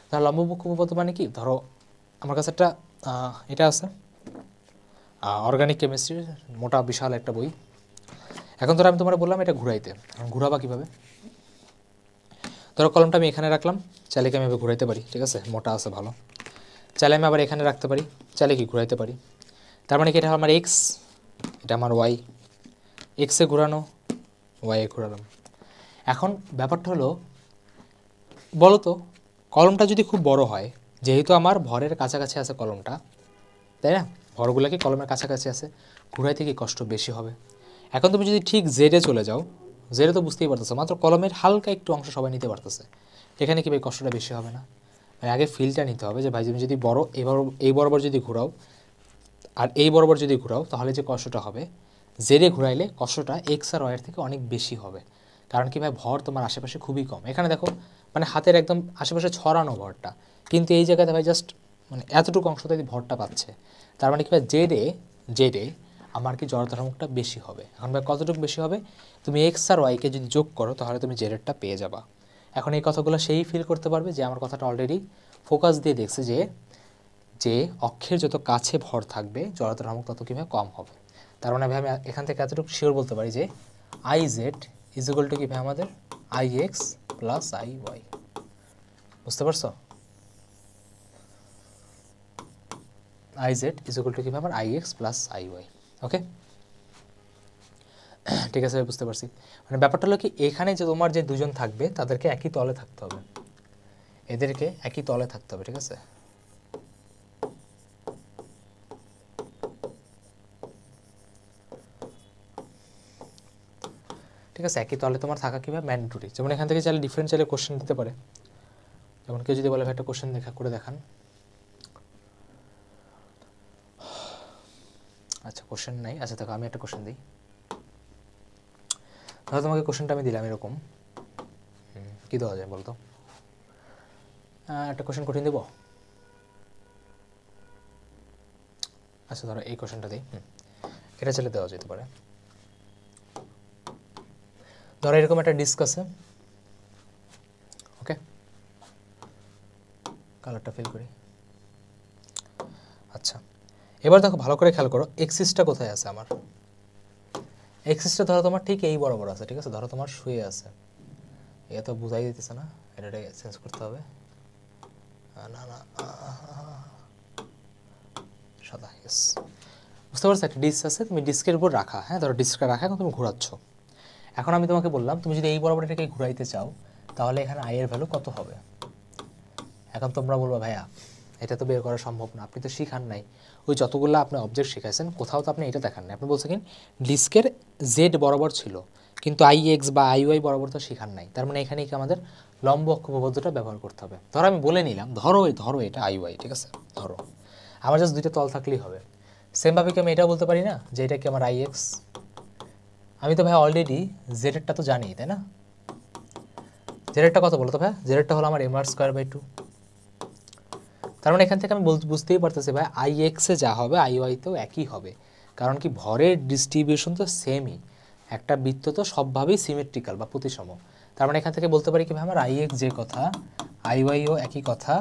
ধরো লম্ব অক্ষ উপপাদ্য মানে কি, ধরো আমার কাছে একটা এটা আছে অর্গানিক কেমিস্ট্রির মোটা বিশাল একটা বই। এখন ধরো আমি তোমার বললাম এটা ঘুরাইতে, ঘুরাবা কীভাবে, ধরো কলমটা আমি এখানে রাখলাম, চাইলে কি আমি এভাবে ঘুরাইতে পারি, ঠিক আছে, মোটা আছে ভালো, চাইলে আমি আবার এখানে রাখতে পারি, চাইলে কি ঘুরাইতে পারি। তার মানে কি এটা আমার এক্স, এটা আমার ওয়াই, এক্সে ঘুরানো, ওয়াইয়ে ঘুরালাম। এখন ব্যাপারটা হলো বলো তো কলমটা যদি খুব বড় হয়, যেহেতু আমার ভরের কাছাকাছি আছে কলমটা, তাই না, ভরগুলো কি কলমের কাছাকাছি আছে, ঘুরাইতে কি কষ্ট বেশি হবে। এখন তুমি যদি ঠিক জেডে চলে যাও, জেডে তো বুঝতেই পারতেছো, মাত্র কলমের হালকা একটু অংশ সবাই নিতে পারতেছে, এখানে কি ভাই কষ্টটা বেশি হবে না। আগে ফিলটা নিতে হবে যে ভাই তুমি যদি বড় এই বরাবর যদি ঘোরাও আর এই বরাবর যদি ঘোরাও তাহলে যে কষ্টটা হবে জেডে ঘুরাইলে কষ্টটা এক্স আর ওয়াইয়ের থেকে অনেক বেশি হবে। কারণ কি ভাই ভর তোমার আশেপাশে খুবই কম, এখানে দেখো মানে হাতের একদম আশেপাশে ছড়ানো ভরটা, কিন্তু এই জায়গাতে ভাই জাস্ট মানে এতটুকু অংশতে ভরটা পাচ্ছে। তার মানে কি ভাই জেডে আমার কি জড়তার মুখটা বেশি হবে। এখন ভাই কতটুকু বেশি হবে, তুমি এক্স আর ওয়াইকে যদি যোগ করো তাহলে তুমি জেডেরটা পেয়ে যাবা। এখন এই কথাগুলো সেই ফিল করতে পারবে যে আমার কথাটা অলরেডি ফোকাস দিয়ে দেখছে যে অক্ষের যত কাছে ভর থাকবে জড়তার ভ্রামক তত কীভাবে কম হবে। তার মানে ভাই আমি এখান থেকে এতটুকু শিওর বলতে পারি যে I Z is equal to কি ভাই আমাদের I X plus I Y. বুঝতে পারছো? I Z is equal to কি ভাই আমার I X plus I Y. Okay, ঠিক আছে, বুঝতে পারছি। মানে ব্যাপারটা হলো কি এখানে যে তোমার যে দুজন থাকবে তাদেরকে একই তলে থাকতে হবে, এদেরকে একই তলে থাকতে হবে, ঠিক আছে? ঠিক আছে, একই তলে তোমার থাকা কিভাবে ম্যান্ডেটরি। যেমন এখান থেকে চাইলে ডিফারেন্সিয়ালে কোশ্চেন দিতে পারে। যেমন কেউ যদি বলে ভাই একটা কোশ্চেন করে দেখান, আচ্ছা কোশ্চেন নাই, আচ্ছা দেখো আমি একটা কোশ্চেন দিই। ধরো তোমাকে কোশ্চেনটা আমি দিলাম এরকম, কী দেওয়া যায় বলতো? একটা কোশ্চেন কঠিন দেবো। আচ্ছা ধরো এই কোশ্চেনটা দিই, এটা চাইলে দেওয়া যেতে পারে। ধরো এরকম একটা ডিস্ক আছে, ওকে, কালারটা ফিল করি। আচ্ছা এবার দেখো ভালো করে খেয়াল করো এক্সিসটা কোথায় আছে আমার। এক্সিসটা ধরো তোমার ঠিক এই বরাবর আছে, ঠিক আছে? ধরো তোমার শুয়ে আছে, এটা তো বুঝাই দিতেছে না, এটা চেঞ্জ করতে হবে। না না সাদা, ইয়েস, বুঝতে পারছো? একটা ডিস্ক আছে, তুমি ডিস্কের উপর রাখা, হ্যাঁ ধরো ডিস্কটা রাখা, এখন তুমি ঘোরাচ্ছ। এখন আমি তোমাকে বললাম তুমি যদি এই বরাবর এটাকে ঘুরাইতে চাও তাহলে এখানে আই এর ভ্যালু কত হবে। এখন তোমরা বলবো ভাইয়া এটা তো বের করা সম্ভব না, আপনি তো শিখান নাই, ওই যতগুলো আপনি অবজেক্ট শিখাইছেন কোথাও তো আপনি এটা দেখান নাই। আপনি বলছেন কি ডিস্কের জেড বরাবর ছিল কিন্তু আই এক্স বা আই ওয়াই বরাবর তো শিখান নাই। তার মানে এখানে কি আমাদের লম্ব অক্ষ উপপাদ্যটা ব্যবহার করতে হবে। ধরো আমি বলে নিলাম ধরো এটা আই ওয়াই, ঠিক আছে? ধরো আমার জাস্ট দুইটা তল থাকলেই হবে। সেমভাবে কি আমি এটাও বলতে পারি না যে এটা কি আমার আই এক্স? আমি তো ভাই অলরেডি জেডেরটা তো জানি, তাই না? জেডেরটা কত বলো তো ভাই? জেডেরটা হলো আমার এমআর স্কোয়ার বাই 2। তার মানে এখান থেকে আমি বুঝতেই পারতেছি ভাই আই এক্সে যা হবে আই ওয়াইতেও একই হবে, কারণ কি ভরের ডিস্ট্রিবিউশন তো সেমই, একটা বৃত্ত তো সবভাবেই সিমেট্রিক্যাল বা প্রতিসম। তার মানে এখান থেকে বলতে পারি কি ভাই আমার আই এক্স যে কথা আই ওয়াইও একই কথা,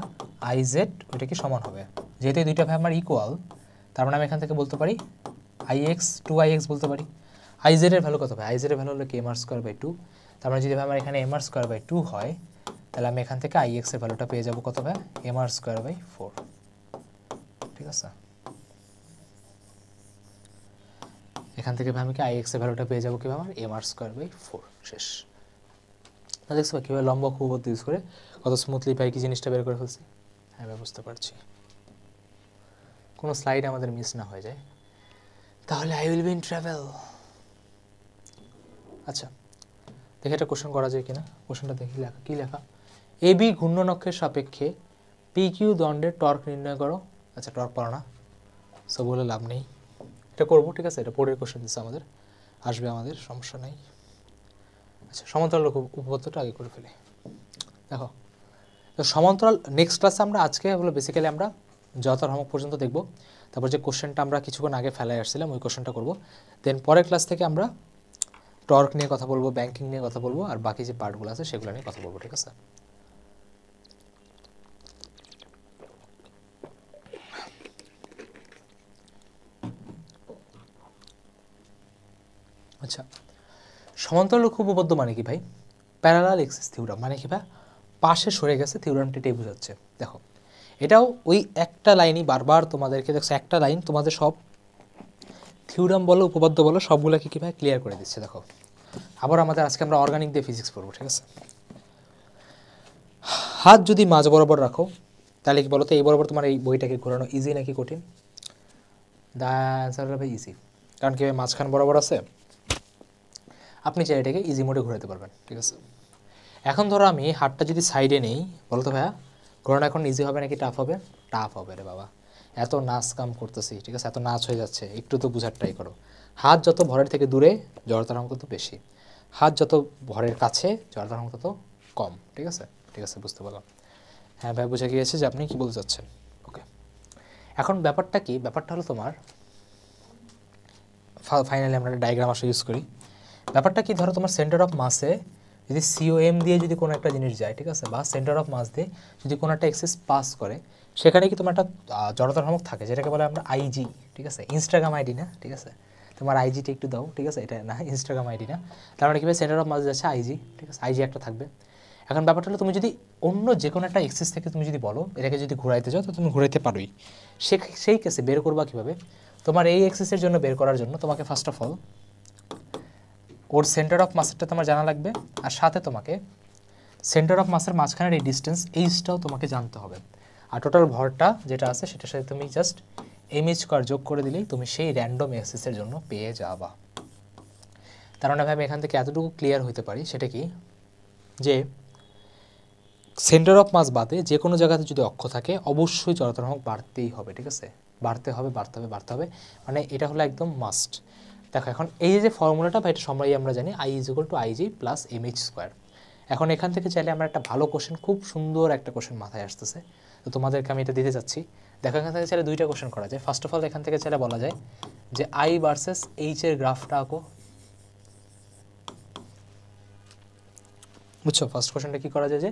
আই জেড ওইটা কি সমান হবে, যেহেতু এই দুইটা ভাই আমার ইকুয়াল। তার মানে আমি এখান থেকে বলতে পারি I X to I X বলতে পারি। আই জেডের ভ্যালু কত ভাই? আই জেডের ভ্যালু হলো কি এমআর স্কোয়ার বাই 2। তার মানে যদি ভাই আমার এখানে এমআর স্কোয়ার বাই 2 হয় তাহলে আমি এখান থেকে আই এক্স এর ভ্যালুটা পেয়ে যাবো কত ভাই? এমআর স্কোয়ার বাই 4, ঠিক আছে? এখান থেকে ভাই আমি কি আই এক্স এর ভ্যালুটা পেয়ে যাবো কিভাবে? আমার এমআর স্কোয়ার বাই 4, শেষ। না দেখছো কীভাবে লম্ব অক্ষ উপপাদ্য ইউজ করে কত স্মুথলি ভাই কি জিনিসটা বের করে ফেলছি। হ্যাঁ ভাই বুঝতে পারছি, কোনো স্লাইড আমাদের মিস না হয়ে যায়। তাহলে I will be in travel. আচ্ছা দেখে একটা কোশ্চেন করা যায় কিনা, কোশ্চেনটা দেখি লেখা কী লেখা। এ বি ঘূর্ণনক্ষের সাপেক্ষে পি কিউ দণ্ডের টর্ক নির্ণয় করো। আচ্ছা টর্ক পারো না, সব বলে লাভ নেই, এটা করবো, ঠিক আছে? এটা পরের কোশ্চেন দিচ্ছে আমাদের, আসবে আমাদের, সমস্যা নেই। আচ্ছা সমান্তরাল উপপাদ্যটা আগে করে ফেলি। দেখো তো সমান্তরাল নেক্সট ক্লাসে আমরা আজকে হলো বেসিক্যালি আমরা জড়তার ভ্রামক পর্যন্ত দেখব, তারপর যে কোশ্চেনটা আমরা কিছুক্ষণ আগে ফেলায় আসছিলাম ওই কোশ্চেনটা করব। দেন পরের ক্লাস থেকে আমরা টর্ক নিয়ে কথা বলবো, ব্যাংকিং নিয়ে কথা বলবো, আর বাকি যে পার্টগুলো আছে সেগুলো নিয়ে কথা বলবো, ঠিক আছে? আচ্ছা সমান্তরাল উপপাদ্য মানে কি ভাই? প্যারালাল এক্সিস থিওরাম মানে কি ভাই? পাশে সরে গেছে থিওরামটি এটাই বোঝাচ্ছে। দেখো এটাও ওই একটা লাইনই বারবার তোমাদেরকে, দেখছো একটা লাইন তোমাদের সব থিওরাম বলো উপপাদ্য বলো সবগুলোকে কী ভাই ক্লিয়ার করে দিচ্ছে। দেখো আবার আমাদের আজকে আমরা অর্গানিক দিয়ে ফিজিক্স পড়বো, ঠিক আছে? হাত যদি মাঝ বরাবর রাখো তাহলে কি বলো তো এই বরাবর তোমার এই বইটাকে ঘোরানো ইজি নাকি কঠিন? দ্য অ্যান্সার হবে ভাই ইজি, কারণ কি মাঝখান বরাবর আছে, আপনি চাই এটাকে ইজি মোডে ঘোরাতে পারবেন, ঠিক আছে? এখন ধরো আমি হাতটা যদি সাইডে নেই, বলো তো ভাইয়া কোনটা এখন ইজি হবে নাকি টাফ হবে? টাফ হবে রে বাবা, এত নাচ কাম করতেছি, ঠিক আছে, এত নাচ হয়ে যাচ্ছে, একটু তো বুঝার ট্রাই করো। হাত যত ভরের থেকে দূরে জড়তার অঙ্ক তত বেশি, হাত যত ভরের কাছে জড়তার অঙ্ক তত কম, ঠিক আছে? ঠিক আছে, বুঝতে পারলাম। হ্যাঁ ভাই, বুঝে গিয়েছে যে আপনি কী বলতে চাচ্ছেন। ওকে, এখন ব্যাপারটা কি, ব্যাপারটা হলো তোমার ফাইনালি আমরা ডায়াগ্রাম আসলে ইউজ করি। ব্যাপারটা কি, ধরো তোমার সেন্টার অফ মাসে যদি COM দিয়ে যদি কোনো একটা জিনিস যায়, ঠিক আছে, বা সেন্টার অফ মাস দিয়ে যদি কোনো একটা এক্সিস পাস করে, সেখানে কি তোমার একটা জড়তার ভ্রামক থাকে, যেটাকে বলে আমরা IG, ঠিক আছে, ইনস্টাগ্রাম আইডি না, ঠিক আছে, তোমার আইজিটা একটু দাও, ঠিক আছে, এটা না ইনস্টাগ্রাম আইডি না, তার মানে কি সেন্টার অফ মাস যাচ্ছে IG, ঠিক আছে, IG একটা থাকবে। এখন ব্যাপারটা হলো তুমি যদি অন্য যে কোনো একটা এক্সিস থেকে তুমি যদি বলো এটাকে যদি ঘুরাইতে চাও, তো তুমি ঘুরাইতে পারোই। সেই কেসে বের করবা কীভাবে? তোমার এই এক্সিসের জন্য বের করার জন্য তোমাকে ফার্স্ট অফ অল ওর সেন্টার অফ মাসেরটা তোমার জানা লাগবে, আর সাথে তোমাকে সেন্টার অফ মাসের মাঝখানের এই ডিস্টেন্স এইচটাও তোমাকে জানতে হবে। আর টোটাল ভরটা যেটা আছে সেটার সাথে তুমি জাস্ট এমএইচ স্কয়ার যোগ করে দিলেই তুমি সেই র্যান্ডম এক্সিসের জন্য পেয়ে যাবা। তার মানে ভাই আমি এখান থেকে এতটুকু ক্লিয়ার হইতে পারি, সেটা কি, যে সেন্টার অফ মাস বাদে যে কোনো জায়গাতে যদি অক্ষ থাকে অবশ্যই জড়তার ভ্রামক বাড়তেই হবে, ঠিক আছে, বাড়তে হবে, মানে এটা হলো একদম মাস্ট। দেখো এখন এই যে ফর্মুলাটা বা এটা সবাই আমরা জানি, I = IG + mh²। এখন এখান থেকে চাইলে আমরা একটা ভালো কোশ্চেন, খুব সুন্দর একটা কোশ্চেন মাথায় আসতেছে, তো তোমাদেরকে আমি এটা দিতে চাচ্ছি। দেখো এখান থেকে চাইলে দুইটা কোশ্চেন করা যায়। ফার্স্ট অফ অল এখান থেকে চাইলে বলা যায় যে I ভার্সেস H এর গ্রাফটা আঁকো। বুঝছো, ফার্স্ট কোশ্চেনটা কী করা যায়, যে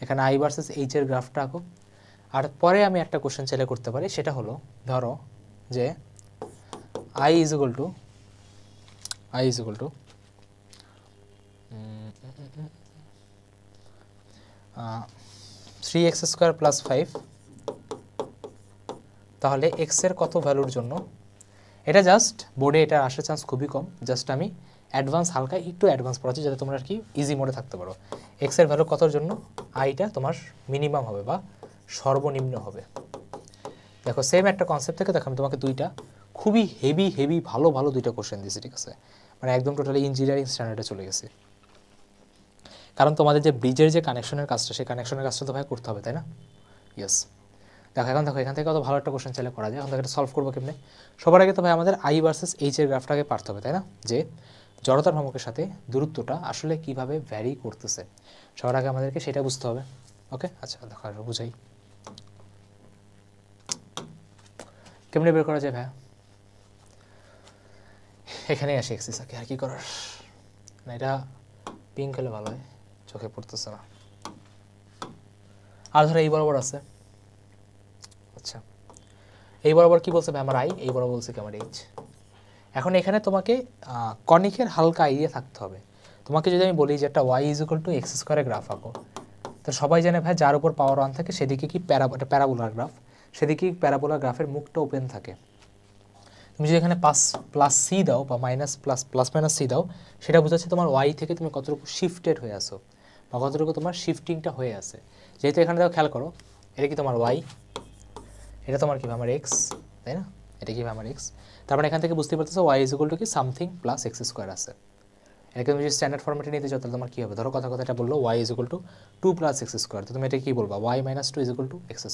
এখানে I ভার্সেস H এর গ্রাফটা আঁকো। আর পরে আমি একটা কোশ্চেন চাইলে করতে পারি, সেটা হলো ধরো যে I = 3x² + 5, তাহলে x এর কত ভ্যালুর জন্য, এটা জাস্ট বোর্ডে এটা আসার চান্স খুবই কম, জাস্ট আমি অ্যাডভান্স হালকা একটু অ্যাডভান্স পড়াচ্ছি যাতে তোমরা আর কি ইজি মোডে থাকতে পারো। x এর ভ্যালু কতর জন্য, আইটা তোমার মিনিমাম হবে বা সর্বনিম্ন হবে। দেখো সেম একটা কনসেপ্ট থেকে দেখো আমি তোমাকে দুইটা খুবই হেভি ভালো দুইটা কোশ্চেন দিয়েছি, ঠিক আছে, মানে একদম টোটালি ইঞ্জিনিয়ারিং স্ট্যান্ডার্ডে চলে গেছে। কারণ তোমাদের যে ব্রিজের যে কানেকশনের কাজটা, সেই কানেকশনের কাজটা তো ভাই করতে হবে, তাই না? ইয়েস। দেখো এখন দেখো এখান থেকে কত ভালো একটা কোশ্চেন চাইলে করা যায়। এখন দেখো এটা সলভ করবো কেমনে? সবার আগে তো ভাই আমাদের I ভার্সেস H এর গ্রাফটাকে পারতে হবে, তাই না, যে জড়তার ভ্রামকের সাথে দূরত্বটা আসলে কিভাবে ভ্যারি করতেছে, সবার আগে আমাদেরকে সেটা বুঝতে হবে। ওকে, আচ্ছা দেখো আর বুঝাই কেমনে বের করা যায় ভাইয়া। এখানে আসি এক্সিস আঁকে, আর কি করার, না এটা পিঙ্ক হলে ভালো হয়, চোখে পড়তেছে না। আর ধরো এই বরাবর আছে, আচ্ছা এই বরাবর কি বলছে ভাই আমার I, এই বরাবর বলছে কি আমার H। এখন এখানে তোমাকে কনিকের হালকা আইডিয়া থাকতে হবে। তোমাকে যদি আমি বলি যে একটা y = x² গ্রাফ আঁকো, তো সবাই জানে ভাই যার উপর পাওয়ার 1 থাকে সেদিকে কি প্যারাবোলার গ্রাফ, সেদিকে প্যারাবোলার গ্রাফের মুখটা ওপেন থাকে। তুমি যদি এখানে প্লাস সি দাও বা প্লাস মাইনাস সি দাও, সেটা বোঝাচ্ছে তোমার y থেকে তুমি কতটুকু শিফটেড হয়ে আসো বা কতটুকু তোমার শিফটিংটা হয়ে আছে। যেহেতু এখানে দেখো খেয়াল করো, এটা কি তোমার y, এটা তোমার কি আমার x, তাই না, এটা কি আমার x, তার মানে এখান থেকে বুঝতে পারতেছো y = কি সামথিং প্লাস x² আছে। এটাকে তুমি যদি স্ট্যান্ডার্ড ফরম্যাটে নিতে চাও তাহলে তোমার কী হবে, ধরো কথা এটা বললো y = 2 + x², তো তুমি এটা কী বলবা, y - 2 = x²।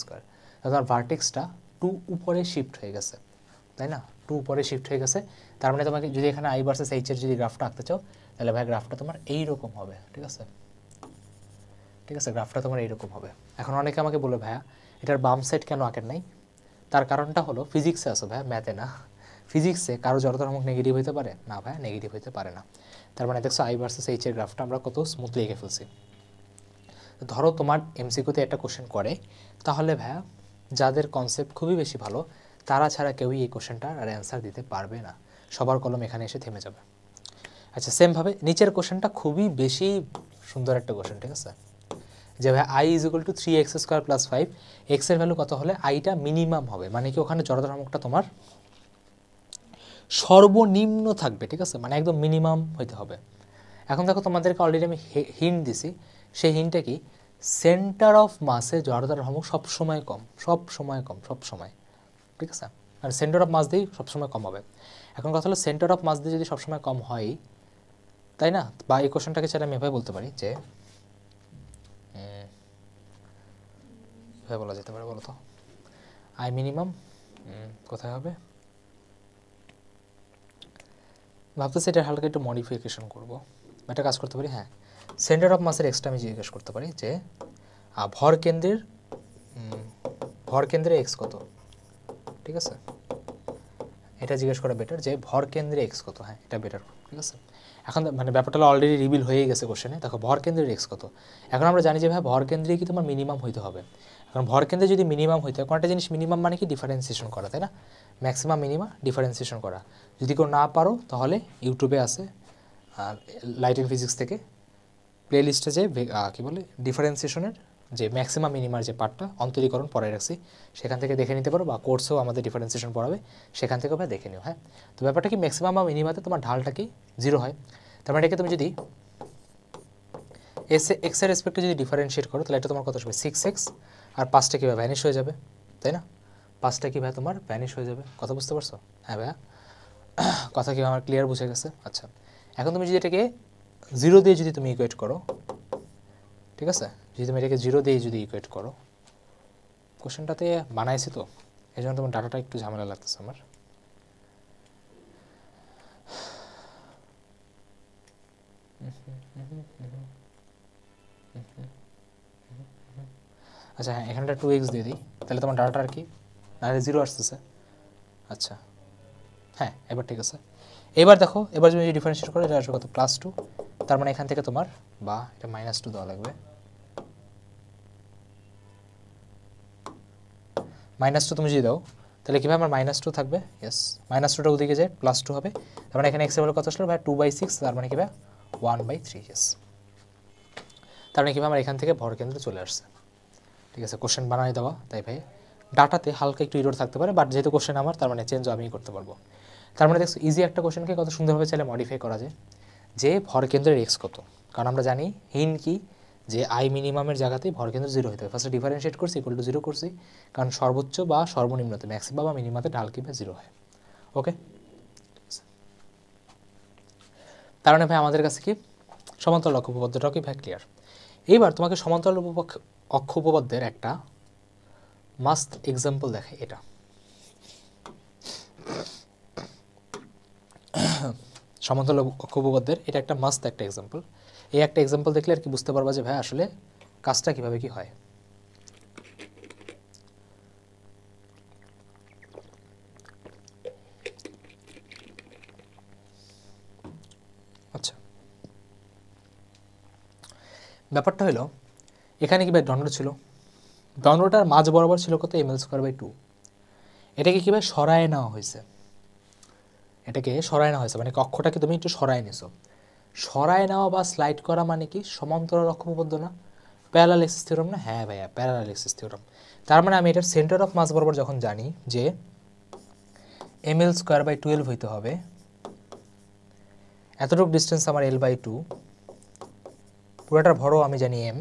তোমার ভার্টেক্সটা 2 উপরে শিফট হয়ে গেছে, তাই না, 2 উপরে শিফট হয়ে গেছে। তার মানে তোমাকে যদি এখানে I ভার্সেস H এর যদি গ্রাফটা আঁকতে চাও, তাহলে ভাই গ্রাফটা তোমার এইরকম হবে, ঠিক আছে, গ্রাফটা তোমার এইরকম হবে। এখন অনেকে আমাকে বলে ভাইয়া এটার বাম সাইড কেন আঁকেন নাই, তার কারণটা হলো ফিজিক্সে আসো ভাইয়া, ম্যাথে না। ফিজিক্সে কারো জড়তার ভ্রামক নেগেটিভ হতে পারে না ভাইয়া, নেগেটিভ হতে পারে না। তার মানে দেখছো I ভার্সেস H এর গ্রাফটা আমরা কত স্মুথলি এঁকে ফেলছি। ধরো তোমার MCQতে একটা কোশ্চেন করে, তাহলে ভাইয়া যাদের কনসেপ্ট খুবই বেশি ভালো তারা ছাড়া কেউই এই কোশ্চেনটার আর অ্যান্সার দিতে পারবে না, সবার কলম এখানে এসে থেমে যাবে। আচ্ছা সেমভাবে নিচের কোশ্চেনটা খুবই বেশি সুন্দর একটা কোশ্চেন, ঠিক আছে, যে ভাই I = 3x² + 5, x এর ভ্যালু কত হলে আইটা মিনিমাম হবে, মানে কি ওখানে জড়তার ভ্রামকটা তোমার সর্বনিম্ন থাকবে, ঠিক আছে, মানে একদম মিনিমাম হইতে হবে। এখন দেখো তোমাদেরকে অলরেডি আমি হিন্ট দিছি, সেই হিন্টটা কি, সেন্টার অফ মাসে জড়তার ভ্রামক সবসময় কম, ঠিক আছে, আর সেন্টার অফ মাস দিয়েই সবসময় কম হবে। এখন কথা হলো সেন্টার অফ মাস দিয়ে যদি সবসময় কম হয়, তাই না, বা এই কোশ্চেনটাকে চাইলে আমি এভাবে বলতে পারি যে কীভাবে বলা যেতে পারে বলো তো? আই মিনিমাম কোথায় হবে? ভাবতেছি এটা হালকা একটু মডিফিকেশন করবো। একটা কাজ করতে পারি, হ্যাঁ, সেন্টার অফ মাসের এক্সটা আমি জিজ্ঞেস করতে পারি যে ভর কেন্দ্রে এক্স কত, ঠিক আছে? এটা জিজ্ঞেস করা বেটার যে ভর কেন্দ্রে এক্স কত, হ্যাঁ এটা বেটার, ঠিক আছে? এখন মানে ব্যাপারটা অলরেডি রিভিল হয়ে গেছে কোশ্চেনে। দেখো ভর কেন্দ্রের এক্স কত, এখন আমরা জানি যে ভাই ভর কেন্দ্রে কি তোমার মিনিমাম হইতে হবে। এখন ভর কেন্দ্রে যদি মিনিমাম হইতে হয়, কোনটা জিনিস মিনিমাম মানে কি ডিফারেন্সিয়েশন করা, তাই না? ম্যাক্সিমাম মিনিমাম ডিফারেন্সিয়েশন করা। যদি কেউ না পারো তাহলে ইউটিউবে আছে লাইট অ্যান্ড ফিজিক্স থেকে প্লেলিস্টে যে কী বলে ডিফারেন্সিয়েশনের যে ম্যাক্সিমাম মিনিমার যে পার্টটা অন্তরীকরণ পড়ায় রাখছি, সেখান থেকে দেখে নিতে পারো, বা কোর্সেও আমাদের ডিফারেন্সিয়েশন পড়াবে, সেখান থেকে ভাই দেখে নিও। হ্যাঁ, তো ব্যাপারটা কি ম্যাক্সিমাম বা মিনিমাতে তোমার ঢালটা কি 0 হয়। তার মানে এটাকে তুমি যদি এক্সের রেসপেক্টে যদি ডিফারেন্সিয়েট করো তাহলে এটা তোমার কত আসবে 6x, আর 5টা কীভাবে ভ্যানিশ হয়ে যাবে, তাই না? 5টা কি ভাই তোমার ভ্যানিশ হয়ে যাবে। কথা বুঝতে পারছো? হ্যাঁ ভাইয়া, কথা কি আমার ক্লিয়ার বুঝে গেছে? আচ্ছা, এখন তুমি যদি এটাকে 0 দিয়ে যদি তুমি ইকুয়েট করো, ঠিক আছে, যদি তুমি এটাকে 0 দিয়ে যদি ইকুয়েট করো, কোশ্চেনটাতে বানাইছি তো এই জন্য তোমার ডাটাটা একটু ঝামেলা লাগতেছে আমার। আচ্ছা হ্যাঁ, এখানটা 2x দিয়ে দিই, তাহলে তোমার ডাটাটা আর কি নাহলে 0 আসতেছে। আচ্ছা হ্যাঁ, এবার ঠিক আছে। এবার দেখো, এবার যদি ডিফারেন্সিয়েট করো এটা আসবে কত +2, তার মানে এখান থেকে তোমার বা এটা -2 দেওয়া লাগবে, -2 তুমি যদি দাও তাহলে কীভাবে আমার -2 থাকবে, ইয়েস -2টা ওদিকে যায় +2 হবে, তার মানে এখানে এক্সের ভ্যালু কত আসলো ভাই 2/6, তার মানে কীভাবে 1/3, ইয়েস। তার মানে কীভাবে আমার এখান থেকে ভর কেন্দ্রে চলে আসছে, ঠিক আছে? কোশ্চেন বানাই দেওয়া, তাই ভাই ডাটাতে হালকা একটু ইরর থাকতে পারে, বাট যেহেতু কোশ্চেন আমার তার মানে চেঞ্জ আমিই করতে পারবো। তার মানে দেখছো ইজি একটা কোশ্চেনকে কত সুন্দরভাবে চাইলে মডিফাই করা যায়, যে ভর কেন্দ্রের এক্স কত, কারণ আমরা জানি হিন কি যে আই মিনিমামের জায়গাতেই ভর কেন্দ্র 0 হতে হবে। ফার্স্টে ডিফারেন্সিয়েট করছি =0 করছি, কারণ সর্বোচ্চ বা সর্বনিম্নতে ম্যাক্সিমাম বা মিনিমাতে ঢাল কিভাবে 0 হয়। ওকে, তার মানে ভাই আমাদের কাছে কি সমান্তরাল অক্ষ উপপাদ্যটাও কি ভাই ক্লিয়ার। এইবার তোমাকে সমান্তরাল অক্ষ উপপাদ্যের একটা মাস্ট এক্সাম্পল দেখে, এটা সমান্তরাল অক্ষ উপপাদ্যের এটা একটা মাস্ট একটা এক্সাম্পল। এই একটা এক্সাম্পল দেখলে আর কি বুঝতে পারবা যে ভাই আসলে কাজটা কিভাবে কি হয়। আচ্ছা, ব্যাপারটা হলো এখানে কি ভাই দণ্ড ছিল, দণ্ডটার মাঝ বরাবর ছিল কত ml²/2, এটাকে কীভাবে সরায় নেওয়া হয়েছে, এটাকে সরায় নেওয়া হয়েছে মানে কক্ষটাকে তুমি একটু সরায় নিছো। সরায় নেওয়া বা স্লাইড করা মানে কি সমান্তরাল অক্ষ উপপাদ্য না, প্যারালাল এক্সিস থিওরাম না? হ্যাঁ ভাইয়া, প্যারালাল এক্সিস থিওরাম। তার মানে আমি এটার সেন্টার অফ মাস বরাবর যখন জানি যে ml²/12 হইতে হবে, এতটুকু ডিস্টেন্স আমার l/2, পুরোটার ভরও আমি জানি m,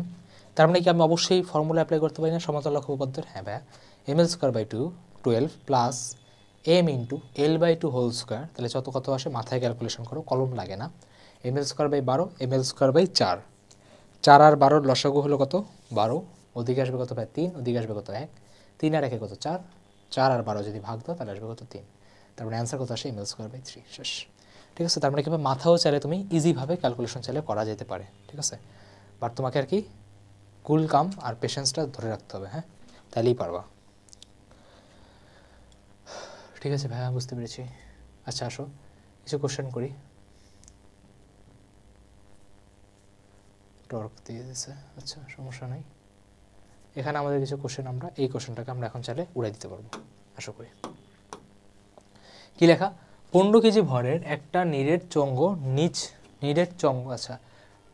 তার মানে কি আমি অবশ্যই ফর্মুলা অ্যাপ্লাই করতে পারি না সমান্তরাল অক্ষ উপপাদ্যের? হ্যাঁ ভাইয়া, ml²/2 12 plus m into l/2 whole square, তাহলে যত কত আসে মাথায় ক্যালকুলেশন করো, কলম লাগে না। ml²/12 ml²/4, 4 আর 12 লসাগু হলো কত 12, ওদিকে আসবে কত ভাই 3, ওদিকে আসবে কত 1, 3 আর 1 কত 4, 4 আর 12 যদি ভাগ দাও তাহলে আসবে কত 3, তার মানে অ্যান্সার কত আসে ml²/3, শেষ। ঠিক আছে, তার মানে কীভাবে মাথাও চাইলে তুমি ইজিভাবে ক্যালকুলেশন চাইলে করা যেতে পারে, ঠিক আছে? বাট তোমাকে আর কি কুল কাম আর পেশেন্সটা ধরে রাখতে হবে, হ্যাঁ, তাহলেই পারবা। ঠিক আছে ভাইয়া, বুঝতে পেরেছি। আচ্ছা আসো কিছু কোশ্চেন করি। টর্ক দিয়ে দিয়েছে, আচ্ছা সমস্যা নাই। এখানে আমাদের কিছু কোশ্চেন, আমরা এই কোশ্চেনটাকে আমরা এখন চাইলে উড়াই দিতে পারবো, আশা করি। কি লেখা, 15 কেজি ভরের একটা নিরেট চঙ্গ আচ্ছা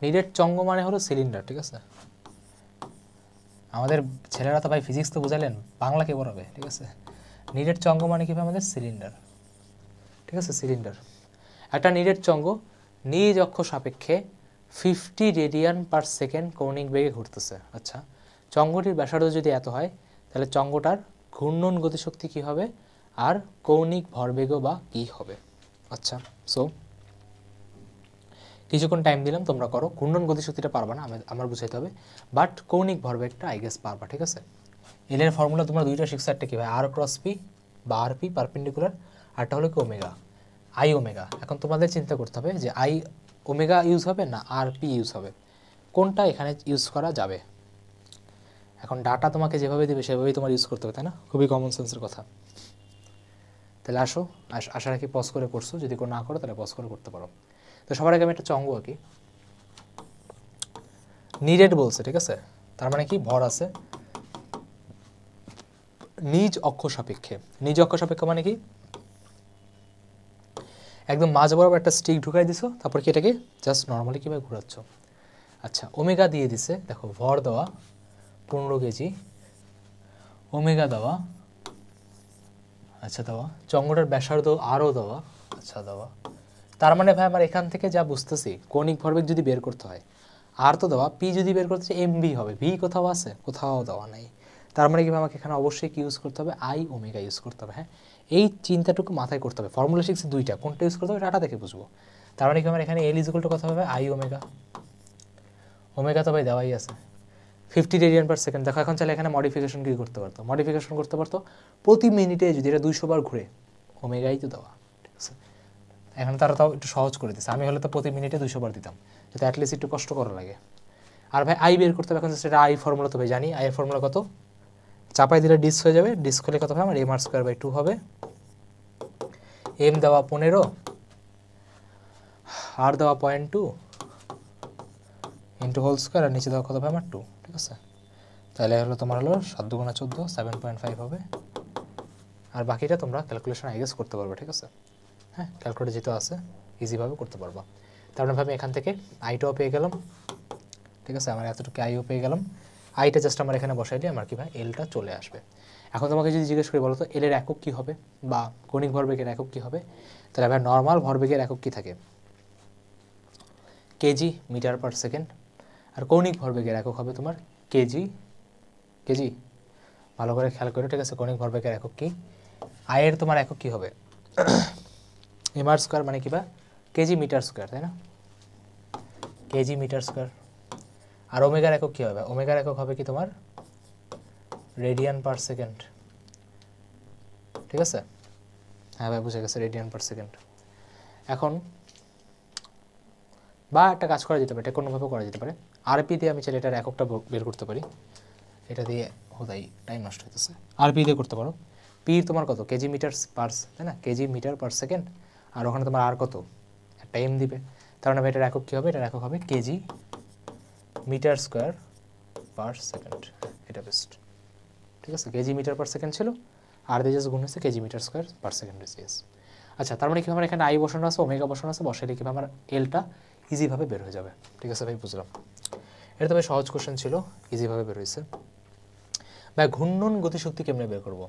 নিরেট চঙ্গ মানে হলো সিলিন্ডার, ঠিক আছে? আমাদের ছেলেরা তো ভাই ফিজিক্স তো বুঝালেন, বাংলা কে পড়াবে, ঠিক আছে? নিরেট চঙ্গ মানে কি ভাই আমাদের সিলিন্ডার, ঠিক আছে? সিলিন্ডার একটা নিরেট চঙ্গ নিজ অক্ষ সাপেক্ষে 50 রেডিয়ান/সেকেন্ড কৌণিক বেগে ঘুরতেছে। আচ্ছা, চঙ্গটির ব্যাসার্ধ যদি এত হয় তাহলে চঙ্গটার ঘূর্ণন গতিশক্তি কী হবে আর কৌণিক ভরবেগও বা কী হবে। আচ্ছা, সো কিছুক্ষণ টাইম দিলাম, তোমরা করো। ঘূর্ণন গতিশক্তিটা পারবা না, আমার বুঝাইতে হবে, বাট কৌণিক ভরবেগটা আই গেস পারবা, ঠিক আছে? এল এর ফর্মুলা তোমরা দুইটা শিখছো, একটা কি ভাই আর ক্রস পি বা আর পি পারপেন্ডিকুলার, আরটা হলো কি ওমেগা, আই ওমেগা। এখন তোমাদের চিন্তা করতে হবে যে আই ওমেগা ইউজ হবে না আর পি ইউজ হবে, কোনটা এখানে ইউজ করা যাবে। এখন ডাটা তোমাকে যেভাবে দেবে সেভাবেই তোমার ইউজ করতে হবে, তাই না? খুবই কমন সেন্সের কথা। তাহলে আসো, আশা রাখি পজ করে করছো, যদি কোনো না করো তাহলে পজ করে করতে পারো। তো সবার আগে আমি একটা চঙ্গ আঁকি। নিডেড বলছে, ঠিক আছে, তার মানে কি ভর আছে নিজ অক্ষ সাপেক্ষে। নিজ অক্ষ সাপেক্ষে মানে কি, একদম মাঝ বরাবর একটা স্টিক ঢুকাই দিছো, তারপর কি এটাকে জাস্ট নর্মালি কীভাবে ঘোরাচ্ছ। আচ্ছা, ওমেগা দিয়ে দিছে, দেখো ভর দেওয়া 15 কেজি, ওমেগা দেওয়া, আচ্ছা দেওয়া, চঙ্গটার ব্যাসার্ধ আরও দেওয়া, আচ্ছা দেওয়া। তার মানে ভাই আমার এখান থেকে যা বুঝতেছি, কৌণিক ভরবেগ যদি বের করতে হয়, আর তো দেওয়া, পি যদি বের করতে চাই এমভি হবে, ভি কোথাও আছে, কোথাও দেওয়া নাই। তার মানে কি আমাকে এখানে অবশ্যই কি ইউজ করতে হবে, আই ওমেগা ইউজ করতে হবে। হ্যাঁ, এই চিন্তাটুকু মাথায় করতে হবে। ফর্মুলা শিখছি দুইটা, কোনটা ইউজ করতে হবে ডাটা দেখে বুঝবো। তার মানে কি আমার এখানে এল ইকুয়াল টু কথা হবে আই ওমেগা, ওমেগা তো ভাই দেওয়াই আছে 50 রেডিয়ান পার সেকেন্ড। দেখো এখন চাইলে এখানে মডিফিকেশন কি করতে পারতো, মডিফিকেশন করতে পারতো প্রতি মিনিটে যদি এটা 200 বার ঘুরে, ওমেগাই তো দেওয়া, ঠিক আছে। এখানে তারা তাও একটু সহজ করে দিচ্ছে, আমি হলে তো প্রতি মিনিটে 200 বার দিতাম, যাতে অ্যাটলিস্ট একটু কষ্ট করা লাগে। আর ভাই আই বের করতে হবে, এখন সেটা আই ফর্মুলা তো ভাই জানি, আই এর ফর্মুলা কত, চাপাই দিলে ডিস্ক হয়ে যাবে, ডিস্ক হলে কত হবে আমার এম আর স্কোয়ার বাই 2 হবে, এম দেওয়া 15, আর দেওয়া 0.2 ইন্টু হোল স্কোয়ার, আর নিচে দেওয়া কত হবে আমার 2, ঠিক আছে। তাহলে হলো তোমার হলো 7 দুগুণা 14, 7.5 হবে। আর বাকিটা তোমরা ক্যালকুলেশন আই গেস করতে পারবে, ঠিক আছে। হ্যাঁ, ক্যালকুলেটর যেহেতু আছে ইজিভাবে করতে পারবা। তার মানে ভাবে এখান থেকে আইটাও পেয়ে গেলাম, ঠিক আছে, আমার এতটুকু আইও পেয়ে গেলাম। আইটা জাস্ট আমার এখানে বসাইলে আমার কি ভাই এলটা চলে আসবে। এখন তোমাকে যদি জিজ্ঞেস করি বলো তো এলের একক কী হবে বা কৌণিক ভরবেগের একক কী হবে, তাহলে আবার নর্মাল ভরবেগের একক কী থাকে, কেজি মিটার পার সেকেন্ড। আর কৌণিক ভরবেগের একক হবে তোমার কেজি, কেজি ভালো করে খেয়াল করে, ঠিক আছে। কৌণিক ভরবেগের একক কি, আয়ের তোমার একক কী হবে, এম আর স্কোয়ার মানে কি বা কেজি মিটার স্কোয়ার, তাই না, কেজি মিটার স্কোয়ার। আর ওমেগার একক কী হবে, ওমেগার একক হবে কি তোমার রেডিয়ান পার সেকেন্ড, ঠিক আছে। হ্যাঁ ভাই বুঝে গেছে, রেডিয়ান পার সেকেন্ড। এখন বা একটা কাজ করা যেতে পারে, এটা কোনোভাবে করা যেতে পারে, আরপি দিয়ে আমি চাইলে এটার এককটা বের করতে পারি, এটা দিয়ে হোদাই টাইম নষ্ট হইতেছে, আরপি দিয়ে করতে পারো। পির তোমার কত কেজি মিটার পার, তাই না, কেজি মিটার পার সেকেন্ড, আর ওখানে তোমার আর কত একটা এম দিবে, তার মানে এটার একক কী হবে, এটার একক হবে kg metre square per second, এটা বেস্ট, ঠিক আছে। কেজি মিটার পার সেকেন্ড ছিল, আর দিয়ে জাস্ট গুণ হচ্ছে kg metre square per second হয়েছে। আচ্ছা, তার মানে কি আমার এখানে আই বসানো আছে, ওমেগা বসানো আছে, বসাইলে কীভাবে আমার এলটা ইজিভাবে বের হয়ে যাবে, ঠিক আছে ভাই, বুঝলাম। এটা তবে সহজ কোশ্চেন ছিল, ইজিভাবে বের হয়েছে। ভাই ঘূর্ণন গতিশক্তি কেমনে বের করব,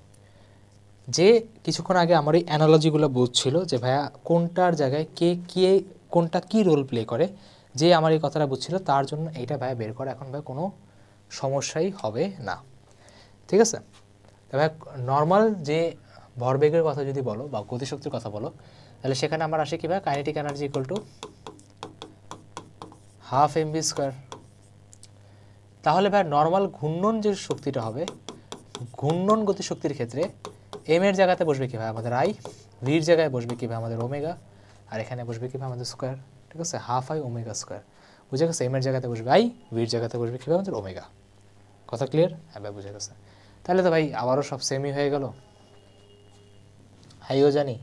যে কিছুক্ষণ আগে আমার এই অ্যানালজিগুলো বুঝছিল যে ভাইয়া কোনটার জায়গায় কে কে কোনটা কী রোল প্লে করে, যে আমার এই কথাটা বুঝছিল, তার জন্য এইটা ভাইয়া বের করা এখন ভাই কোনো সমস্যাই হবে না, ঠিক আছে। তবে নর্মাল যে ভরবেগের কথা যদি বলো বা গতিশক্তির কথা বলো, তাহলে সেখানে আমার আসে কী ভাই kinetic energy equal to half MV square. তাহলে ভাই নর্মাল ঘূর্ণন যে শক্তিটা হবে, ঘূর্ণন গতিশক্তির ক্ষেত্রে এম এর জায়গাতে বসবে কী ভাই আমাদের আই, ভির জায়গায় বসবে কী ভাই আমাদের ওমেগা, আর এখানে বসবে কী ভাই আমাদের স্কোয়ার, ঠিক আছে, হাফ আই ওমেগা স্কোয়ার, বুঝে গেছে। এম এর জায়গাতে বসবে আই, ভির জায়গাতে বসবে কী ভাই আমাদের ওমেগা, কথা ক্লিয়ার? হ্যাঁ ভাই বুঝে গেছে। তাহলে তো ভাই আবারও সব সেমই হয়ে গেল, আইও জানি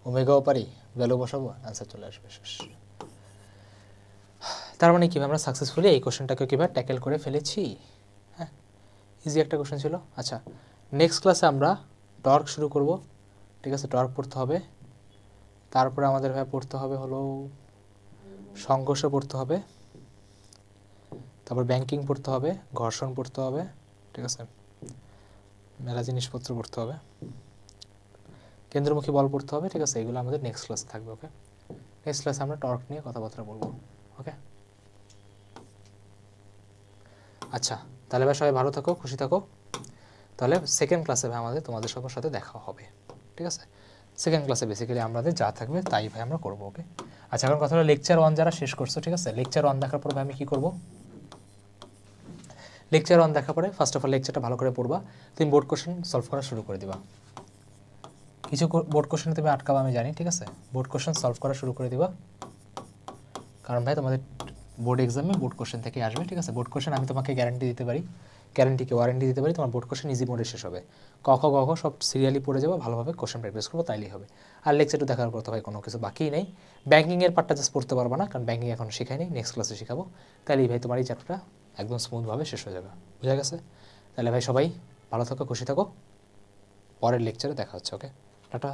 ওমেগাও পারি, ভ্যালু বসাবো, অ্যান্সার চলে আসবে, শেষ। তার মানে কীভাবে আমরা সাকসেসফুলি এই কোশ্চেনটাকে কীভাবে ট্যাকেল করে ফেলেছি। হ্যাঁ, ইজি একটা কোশ্চেন ছিল। আচ্ছা, নেক্সট ক্লাসে আমরা টর্ক শুরু করব, ঠিক আছে। টর্ক পড়তে হবে, তারপরে আমাদের ভাই পড়তে হবে হলো সংঘর্ষ পড়তে হবে, তারপর ব্যাংকিং পড়তে হবে, ঘর্ষণ পড়তে হবে, ঠিক আছে, মেলা জিনিসপত্র পড়তে হবে, কেন্দ্রমুখী বল পড়তে হবে, ঠিক আছে। এগুলো আমাদের নেক্সট ক্লাসে থাকবে, ওকে। নেক্সট ক্লাসে আমরা টর্ক নিয়ে কথাবার্তা বলবো, ওকে। আচ্ছা, তাহলে ভাই সবাই ভালো থাকো, খুশি থাকো। তাহলে সেকেন্ড ক্লাসে ভাই আমাদের তোমাদের সবার সাথে দেখা হবে, ঠিক আছে। সেকেন্ড ক্লাসে বেসিক্যালি আমাদের যা থাকবে তাই ভাই আমরা করবো, ওকে। আচ্ছা, এখন কথা হলো লেকচার 1 যারা শেষ করছো, ঠিক আছে, লেকচার 1 দেখার পর ভাই আমি কী করবো, লেকচার 1 দেখার পরে ফার্স্ট অফ অল লেকচারটা ভালো করে পড়বা, তুমি বোর্ড কোশ্চেন সলভ করা শুরু করে দিবা। কিছু বোর্ড কোশ্চেনে তুমি আটকাবা আমি জানি, ঠিক আছে, বোর্ড কোশ্চেন সলভ করা শুরু করে দিবা, কারণ ভাই তোমাদের বোর্ড এক্সামে বোর্ড কোশ্চেন থেকে আসবে, ঠিক আছে। বোর্ড কোশ্চেন আমি তোমাকে গ্যারান্টি দিতে পারি, ওয়ারেন্টি দিতে পারি, তোমার বোর্ড কোশ্চেন ইজি মোডে শেষ হবে। ক খ গ ঘ সব সিরিয়ালি পড়ে যাবো, ভালোভাবে কোশ্চেন প্র্যাকটিস করবো, তাইলেই হবে। আর লেকচারটা দেখার পর তো ভাই কোনো কিছু বাকিই নেই। ব্যাঙ্কিংয়ের পার্টটা জাস্ট পড়তে পারবা না, কারণ ব্যাঙ্কিং এখন শেখাই নেই, নেক্সট ক্লাসে শেখাবো। তাইলেই ভাই তোমার এই চ্যাপ্টারটা একদম স্মুথভাবে শেষ হয়ে যাবে, বুঝা গেছে? তাহলে ভাই সবাই ভালো থাকো, খুশি থাকো, পরের লেকচারে দেখা হচ্ছে, ওকে, টাটা।